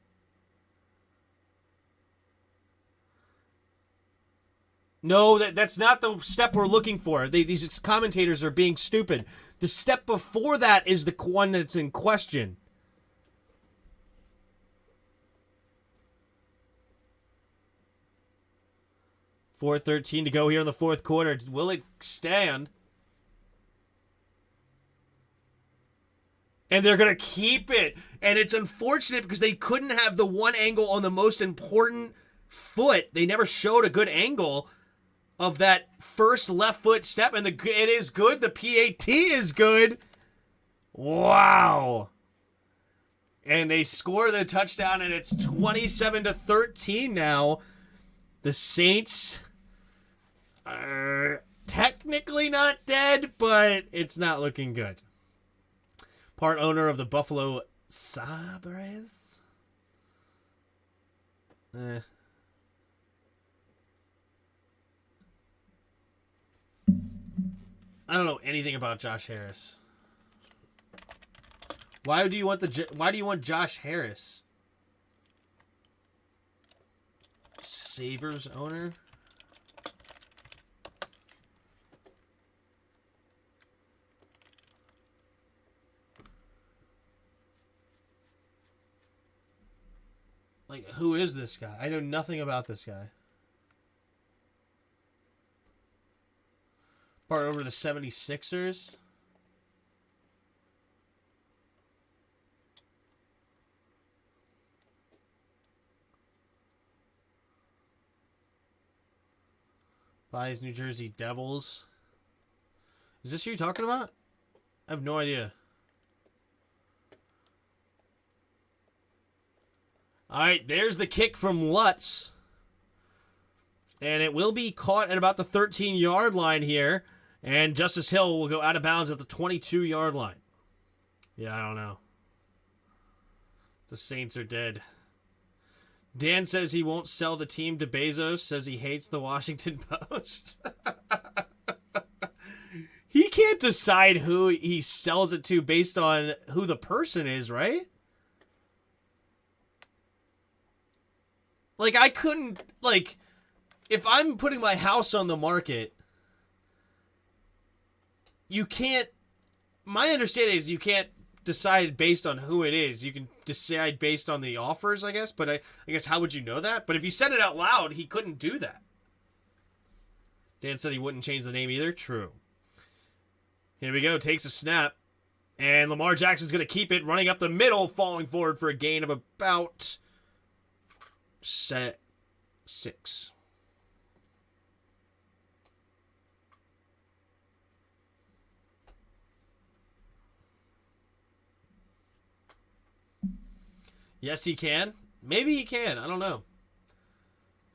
No, that's not the step we're looking for. These commentators are being stupid. The step before that is the one that's in question. .4:13 to go here in the fourth quarter. Will it stand? And they're going to keep it. And it's unfortunate because they couldn't have the one angle on the most important foot. They never showed a good angle of that first left foot step. And it is good. The PAT is good. Wow. And they score the touchdown, and it's 27-13 now. The Saints are technically not dead, but it's not looking good. Part owner of the Buffalo Sabres. I don't know anything about Josh Harris. Why do you want Josh Harris? Sabres owner? Like, who is this guy? I know nothing about this guy. Part over the 76ers. Buys New Jersey Devils. Is this who you're talking about? I have no idea. All right, there's the kick from Lutz. And it will be caught at about the 13-yard line here. And Justice Hill will go out of bounds at the 22-yard line. Yeah, I don't know. The Saints are dead. Dan says he won't sell the team to Bezos, says he hates the Washington Post. He can't decide who he sells it to based on who the person is, right? Like, I couldn't, like, if I'm putting my house on the market, you can't, my understanding is you can't decide based on who it is. You can decide based on the offers, I guess, but I guess how would you know that? But if you said it out loud, he couldn't do that. Dan said he wouldn't change the name either. True. Here we go. Takes a snap. And Lamar Jackson's going to keep it, running up the middle, falling forward for a gain of about 6. Yes, he can. Maybe he can. I don't know.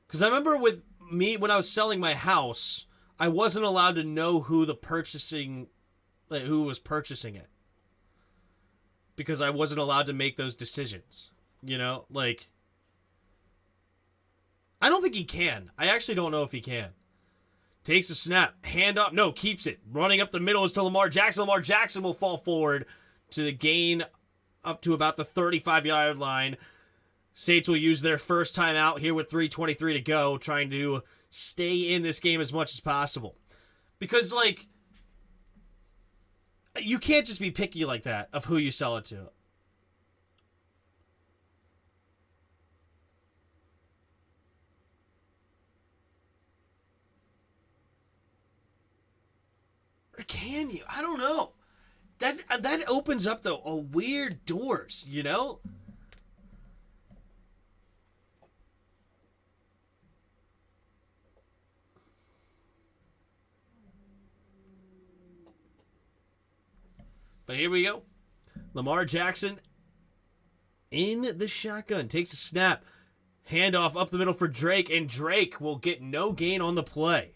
Because I remember with me, when I was selling my house, I wasn't allowed to know who was purchasing it. Because I wasn't allowed to make those decisions. You know, like, I don't think he can. I actually don't know if he can. Takes a snap. Hand up. No, keeps it. Running up the middle is to Lamar Jackson. Lamar Jackson will fall forward to the gain up to about the 35-yard line. Saints will use their first timeout here with 3:23 to go, trying to stay in this game as much as possible. Because, like, you can't just be picky like that of who you sell it to. Or can you? I don't know. That opens up, though, a weird doors, you know? But here we go. Lamar Jackson in the shotgun. Takes a snap. Handoff up the middle for Drake, and Drake will get no gain on the play.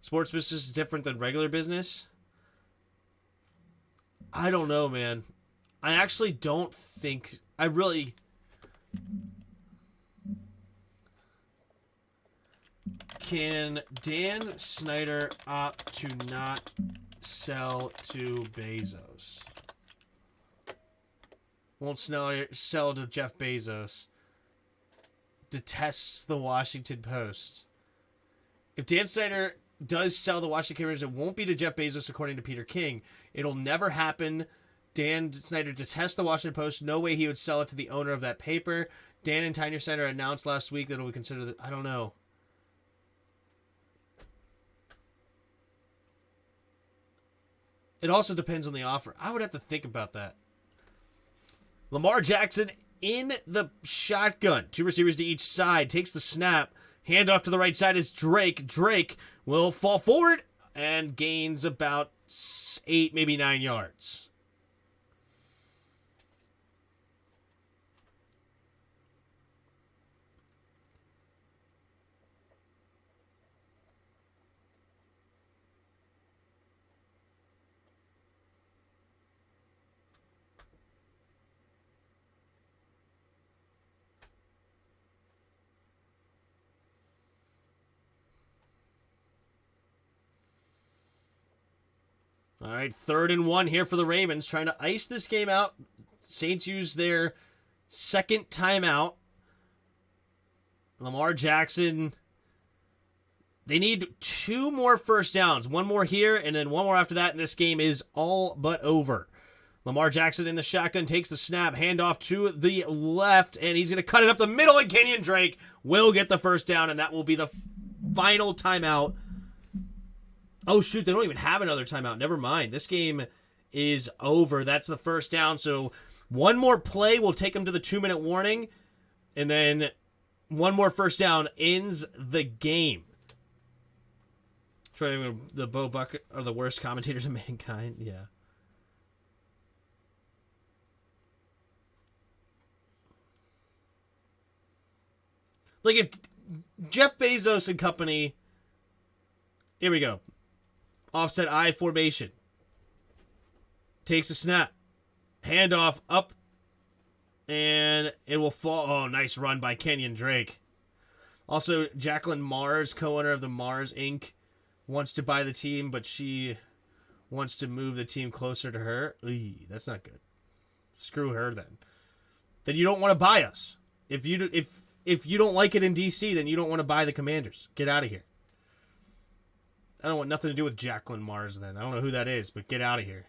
Sports business is different than regular business. I don't know, man. I actually don't think... I really... Can Dan Snyder opt to not sell to Bezos? Won't sell to Jeff Bezos. Detests the Washington Post. If Dan Snyder does sell the Washington Commanders, it won't be to Jeff Bezos, according to Peter King. It'll never happen. Dan Snyder detests the Washington Post. No way he would sell it to the owner of that paper. Dan and Tanya Snyder announced last week that it would consider that. I don't know. It also depends on the offer. I would have to think about that. Lamar Jackson in the shotgun. Two receivers to each side. Takes the snap. Handoff to the right side is Drake. Drake will fall forward and gains about 8, maybe 9 yards. All right, 3rd and 1 here for the Ravens, trying to ice this game out. Saints use their second timeout. Lamar Jackson, they need 2 more first downs. 1 more here, and then 1 more after that, and this game is all but over. Lamar Jackson in the shotgun takes the snap, handoff to the left, and he's going to cut it up the middle, and Kenyon Drake will get the first down, and that will be the final timeout. Oh, shoot, they don't even have another timeout. Never mind. This game is over. That's the first down. So 1 more play will take them to the 2-minute warning. And then 1 more first down ends the game. The Bo Bucket are the worst commentators of mankind. Yeah. Like, if Jeff Bezos and company... Here we go. Offset I formation. Takes a snap. Handoff up. And it will fall. Oh, nice run by Kenyon Drake. Also, Jacqueline Mars, co-owner of the Mars Inc., wants to buy the team, but she wants to move the team closer to her. Eey, that's not good. Screw her then. Then you don't want to buy us. If you don't like it in DC, then you don't want to buy the Commanders. Get out of here. I don't want nothing to do with Jacqueline Mars then. I don't know who that is, but get out of here.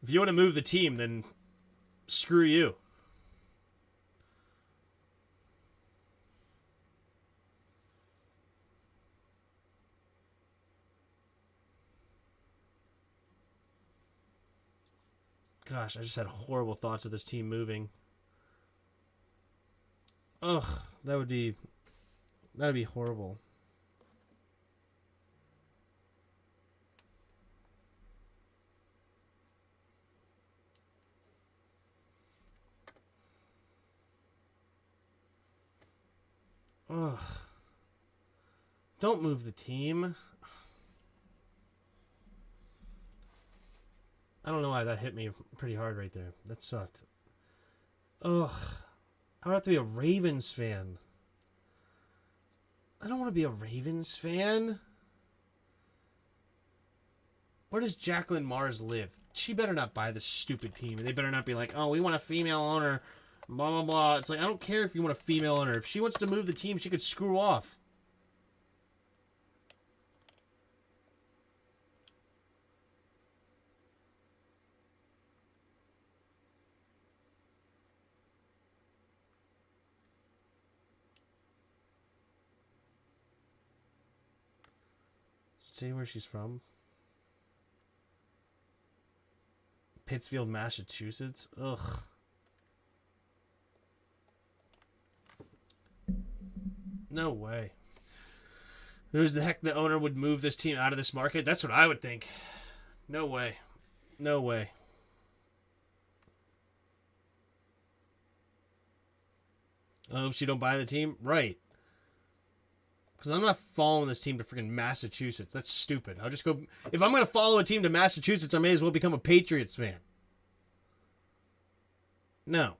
If you want to move the team, then screw you. Gosh, I just had horrible thoughts of this team moving. Ugh, that would be horrible. Ugh. Don't move the team. I don't know why that hit me pretty hard right there. That sucked. Ugh. I would have to be a Ravens fan. I don't want to be a Ravens fan. Where does Jacqueline Mars live? she better not buy this stupid team. And they better not be like, oh, we want a female owner, blah, blah, blah. It's like, I don't care if you want a female owner. If she wants to move the team, she could screw off. See where she's from? Pittsfield, Massachusetts. Ugh. No way. Who's the heck the owner would move this team out of this market? That's what I would think. No way. No way. I hope she don't buy the team. Right. Because I'm not following this team to freaking Massachusetts. That's stupid. I'll just go... If I'm going to follow a team to Massachusetts, I may as well become a Patriots fan. No.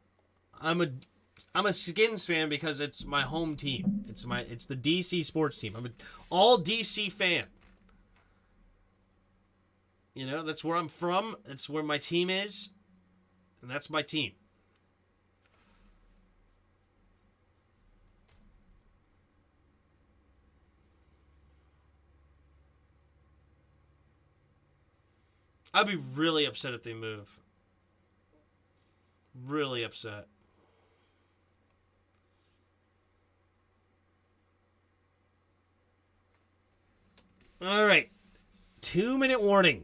I'm a Skins fan because it's my home team. It's the DC sports team. I'm an all DC fan. You know, that's where I'm from. That's where my team is. And that's my team. I'd be really upset if they move. Really upset. All right. 2-minute warning.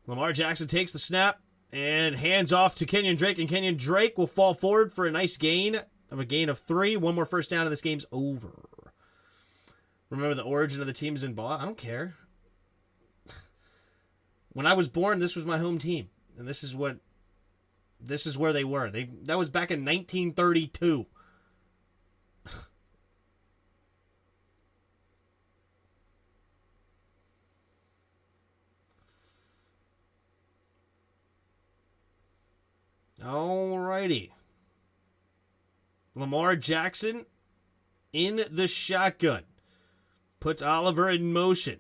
Lamar Jackson takes the snap and hands off to Kenyon Drake, and Kenyon Drake will fall forward for a nice gain of 3. One more first down and this game's over. Remember the origin of the teams in Boston? I don't care. When I was born, this was my home team, and this is where they were. That was back in 1932. Alrighty. Lamar Jackson in the shotgun. Puts Oliver in motion.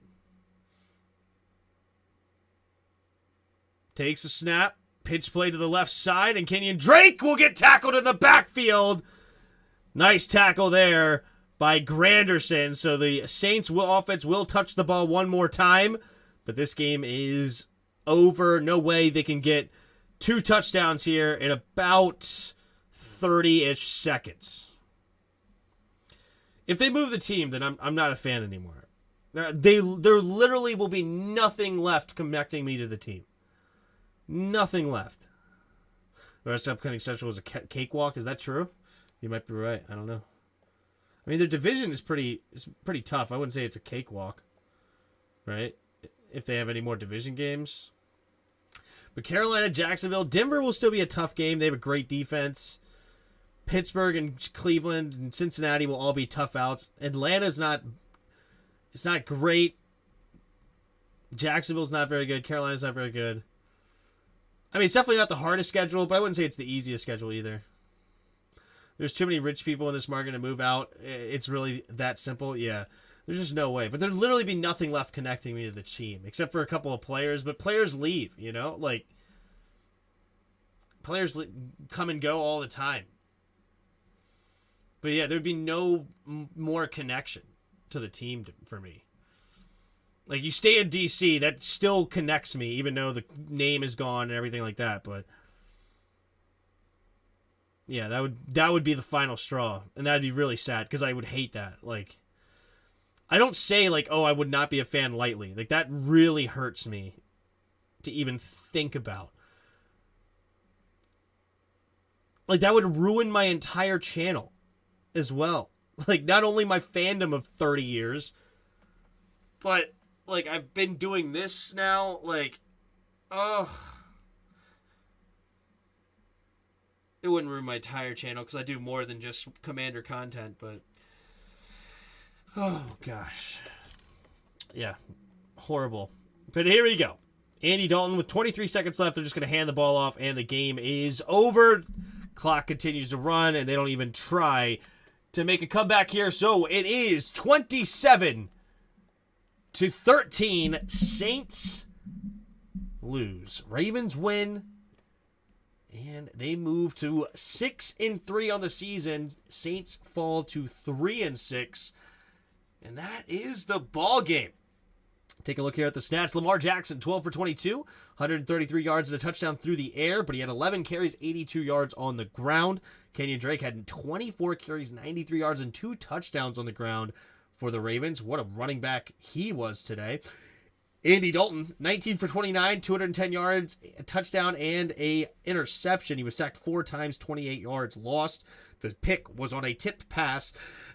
Takes a snap. Pitch play to the left side, and Kenyon Drake will get tackled in the backfield. Nice tackle there by Granderson. So the Saints offense will touch the ball one more time, but this game is over. No way they can get 2 touchdowns here in about 30-ish seconds. If they move the team, then I'm not a fan anymore. There literally will be nothing left connecting me to the team. Nothing left. The rest of upcoming schedule was a cakewalk. Is that true? You might be right. I don't know. I mean, their division is pretty tough. I wouldn't say it's a cakewalk, right? If they have any more division games. But Carolina, Jacksonville, Denver will still be a tough game. They have a great defense. Pittsburgh and Cleveland and Cincinnati will all be tough outs. Atlanta's not great. Jacksonville's not very good. Carolina's not very good. I mean, it's definitely not the hardest schedule, but I wouldn't say it's the easiest schedule either. There's too many rich people in this market to move out. It's really that simple. Yeah, there's just no way. But there'd literally be nothing left connecting me to the team, except for a couple of players. But players leave, you know? Like, players come and go all the time. But yeah, there'd be no more connection to the team for me. Like, you stay in DC, that still connects me, even though the name is gone and everything like that. But yeah, that would be the final straw, and that'd be really sad because I would hate that. Like, I don't say like, oh, I would not be a fan lightly. Like, that really hurts me to even think about. Like, that would ruin my entire channel as well. Like, not only my fandom of 30 years, but like, I've been doing this now, like, oh. It wouldn't ruin my entire channel because I do more than just Commander content, but oh, gosh. Yeah, horrible. But here we go. Andy Dalton with 23 seconds left. They're just going to hand the ball off, and the game is over. Clock continues to run, and they don't even try to make a comeback here. So it is 27-13. Saints lose. Ravens win. And they move to 6-3 on the season. Saints fall to 3-6. And that is the ball game. Take a look here at the stats. Lamar Jackson, 12 for 22, 133 yards and a touchdown through the air, but he had 11 carries, 82 yards on the ground. Kenyon Drake had 24 carries, 93 yards, and 2 touchdowns on the ground for the Ravens. What a running back he was today. Andy Dalton, 19 for 29, 210 yards, a touchdown, and a interception. He was sacked 4 times, 28 yards lost. The pick was on a tipped pass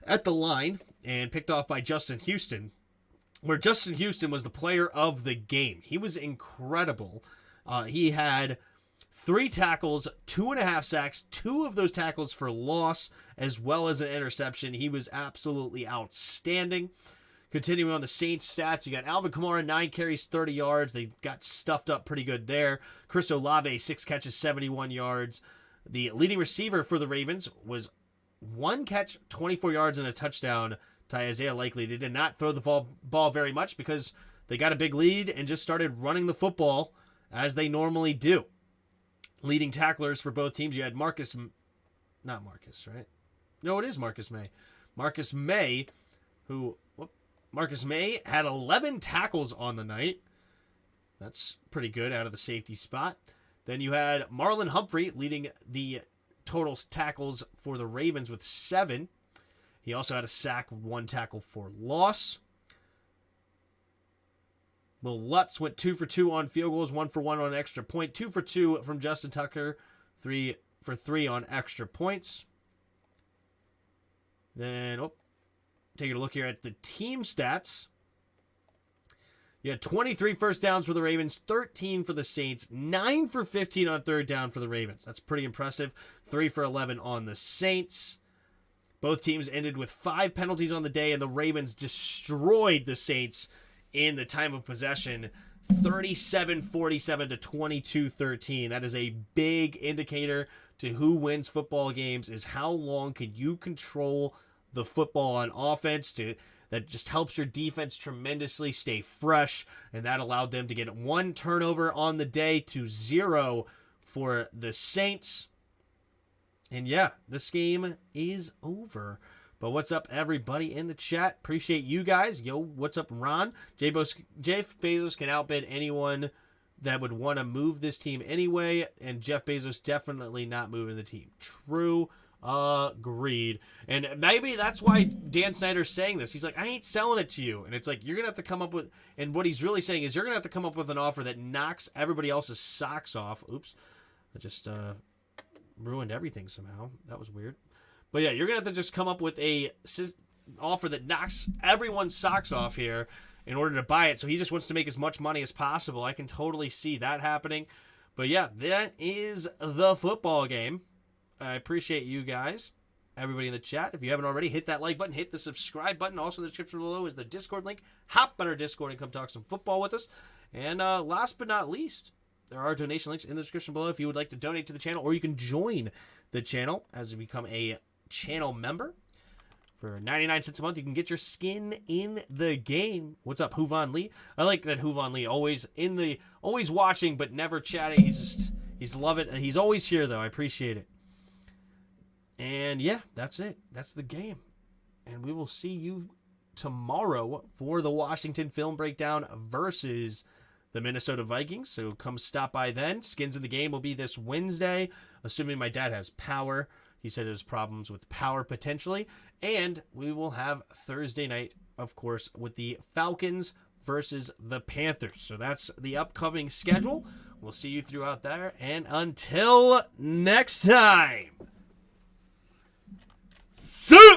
at the line and picked off by Justin Houston, where Justin Houston was the player of the game. He was incredible. He had 3 tackles, 2.5 sacks, 2 of those tackles for loss, as well as an interception. He was absolutely outstanding. Continuing on the Saints stats, you got Alvin Kamara, 9 carries, 30 yards. They got stuffed up pretty good there. Chris Olave, 6 catches, 71 yards. The leading receiver for the Ravens was 1 catch, 24 yards, and a touchdown to Isaiah Likely. They did not throw the ball very much because they got a big lead and just started running the football as they normally do. Leading tacklers for both teams, you had Marcus May. Marcus May had 11 tackles on the night. That's pretty good out of the safety spot. Then you had Marlon Humphrey leading the total tackles for the Ravens with 7. He also had a sack, 1 tackle for loss. Will Lutz went 2 for 2 on field goals, 1 for 1 on extra point, 2 for 2 from Justin Tucker, 3 for 3 on extra points. Then, taking a look here at the team stats. You had 23 first downs for the Ravens, 13 for the Saints, 9 for 15 on third down for the Ravens. That's pretty impressive. 3 for 11 on the Saints. Both teams ended with 5 penalties on the day, and the Ravens destroyed the Saints in the time of possession, 37-47 to 22-13. That is a big indicator to who wins football games, is how long can you control the football on offense. That just helps your defense tremendously stay fresh, and that allowed them to get 1 turnover on the day to 0 for the Saints. And yeah, this game is over. But what's up, everybody in the chat? Appreciate you guys. Yo, what's up, Ron? Jeff Bezos can outbid anyone that would want to move this team anyway, and Jeff Bezos definitely not moving the team. True. Agreed. And maybe that's why Dan Snyder's saying this. He's like, I ain't selling it to you. And it's like, you're going to have to come up with, and what he's really saying is you're going to have to come up with an offer that knocks everybody else's socks off. Oops. I just ruined everything somehow. That was weird. But yeah, you're going to have to just come up with a offer that knocks everyone's socks off here in order to buy it. So he just wants to make as much money as possible. I can totally see that happening. But yeah, that is the football game. I appreciate you guys, everybody in the chat. If you haven't already, hit that like button, hit the subscribe button. Also, in the description below is the Discord link. Hop on our Discord and come talk some football with us. And last but not least, there are donation links in the description below if you would like to donate to the channel, or you can join the channel as you become a channel member. For 99 cents a month, you can get your skin in the game. What's up, Huvon Lee? I like that Huvon Lee always watching but never chatting. He's loving it. He's always here though. I appreciate it. And yeah, that's it. That's the game. And we will see you tomorrow for the Washington Film Breakdown versus the Minnesota Vikings. So come stop by then. Skins in the game will be this Wednesday, assuming my dad has power. He said there's problems with power potentially. And we will have Thursday night, of course, with the Falcons versus the Panthers. So that's the upcoming schedule. We'll see you throughout there. And until next time. See ya!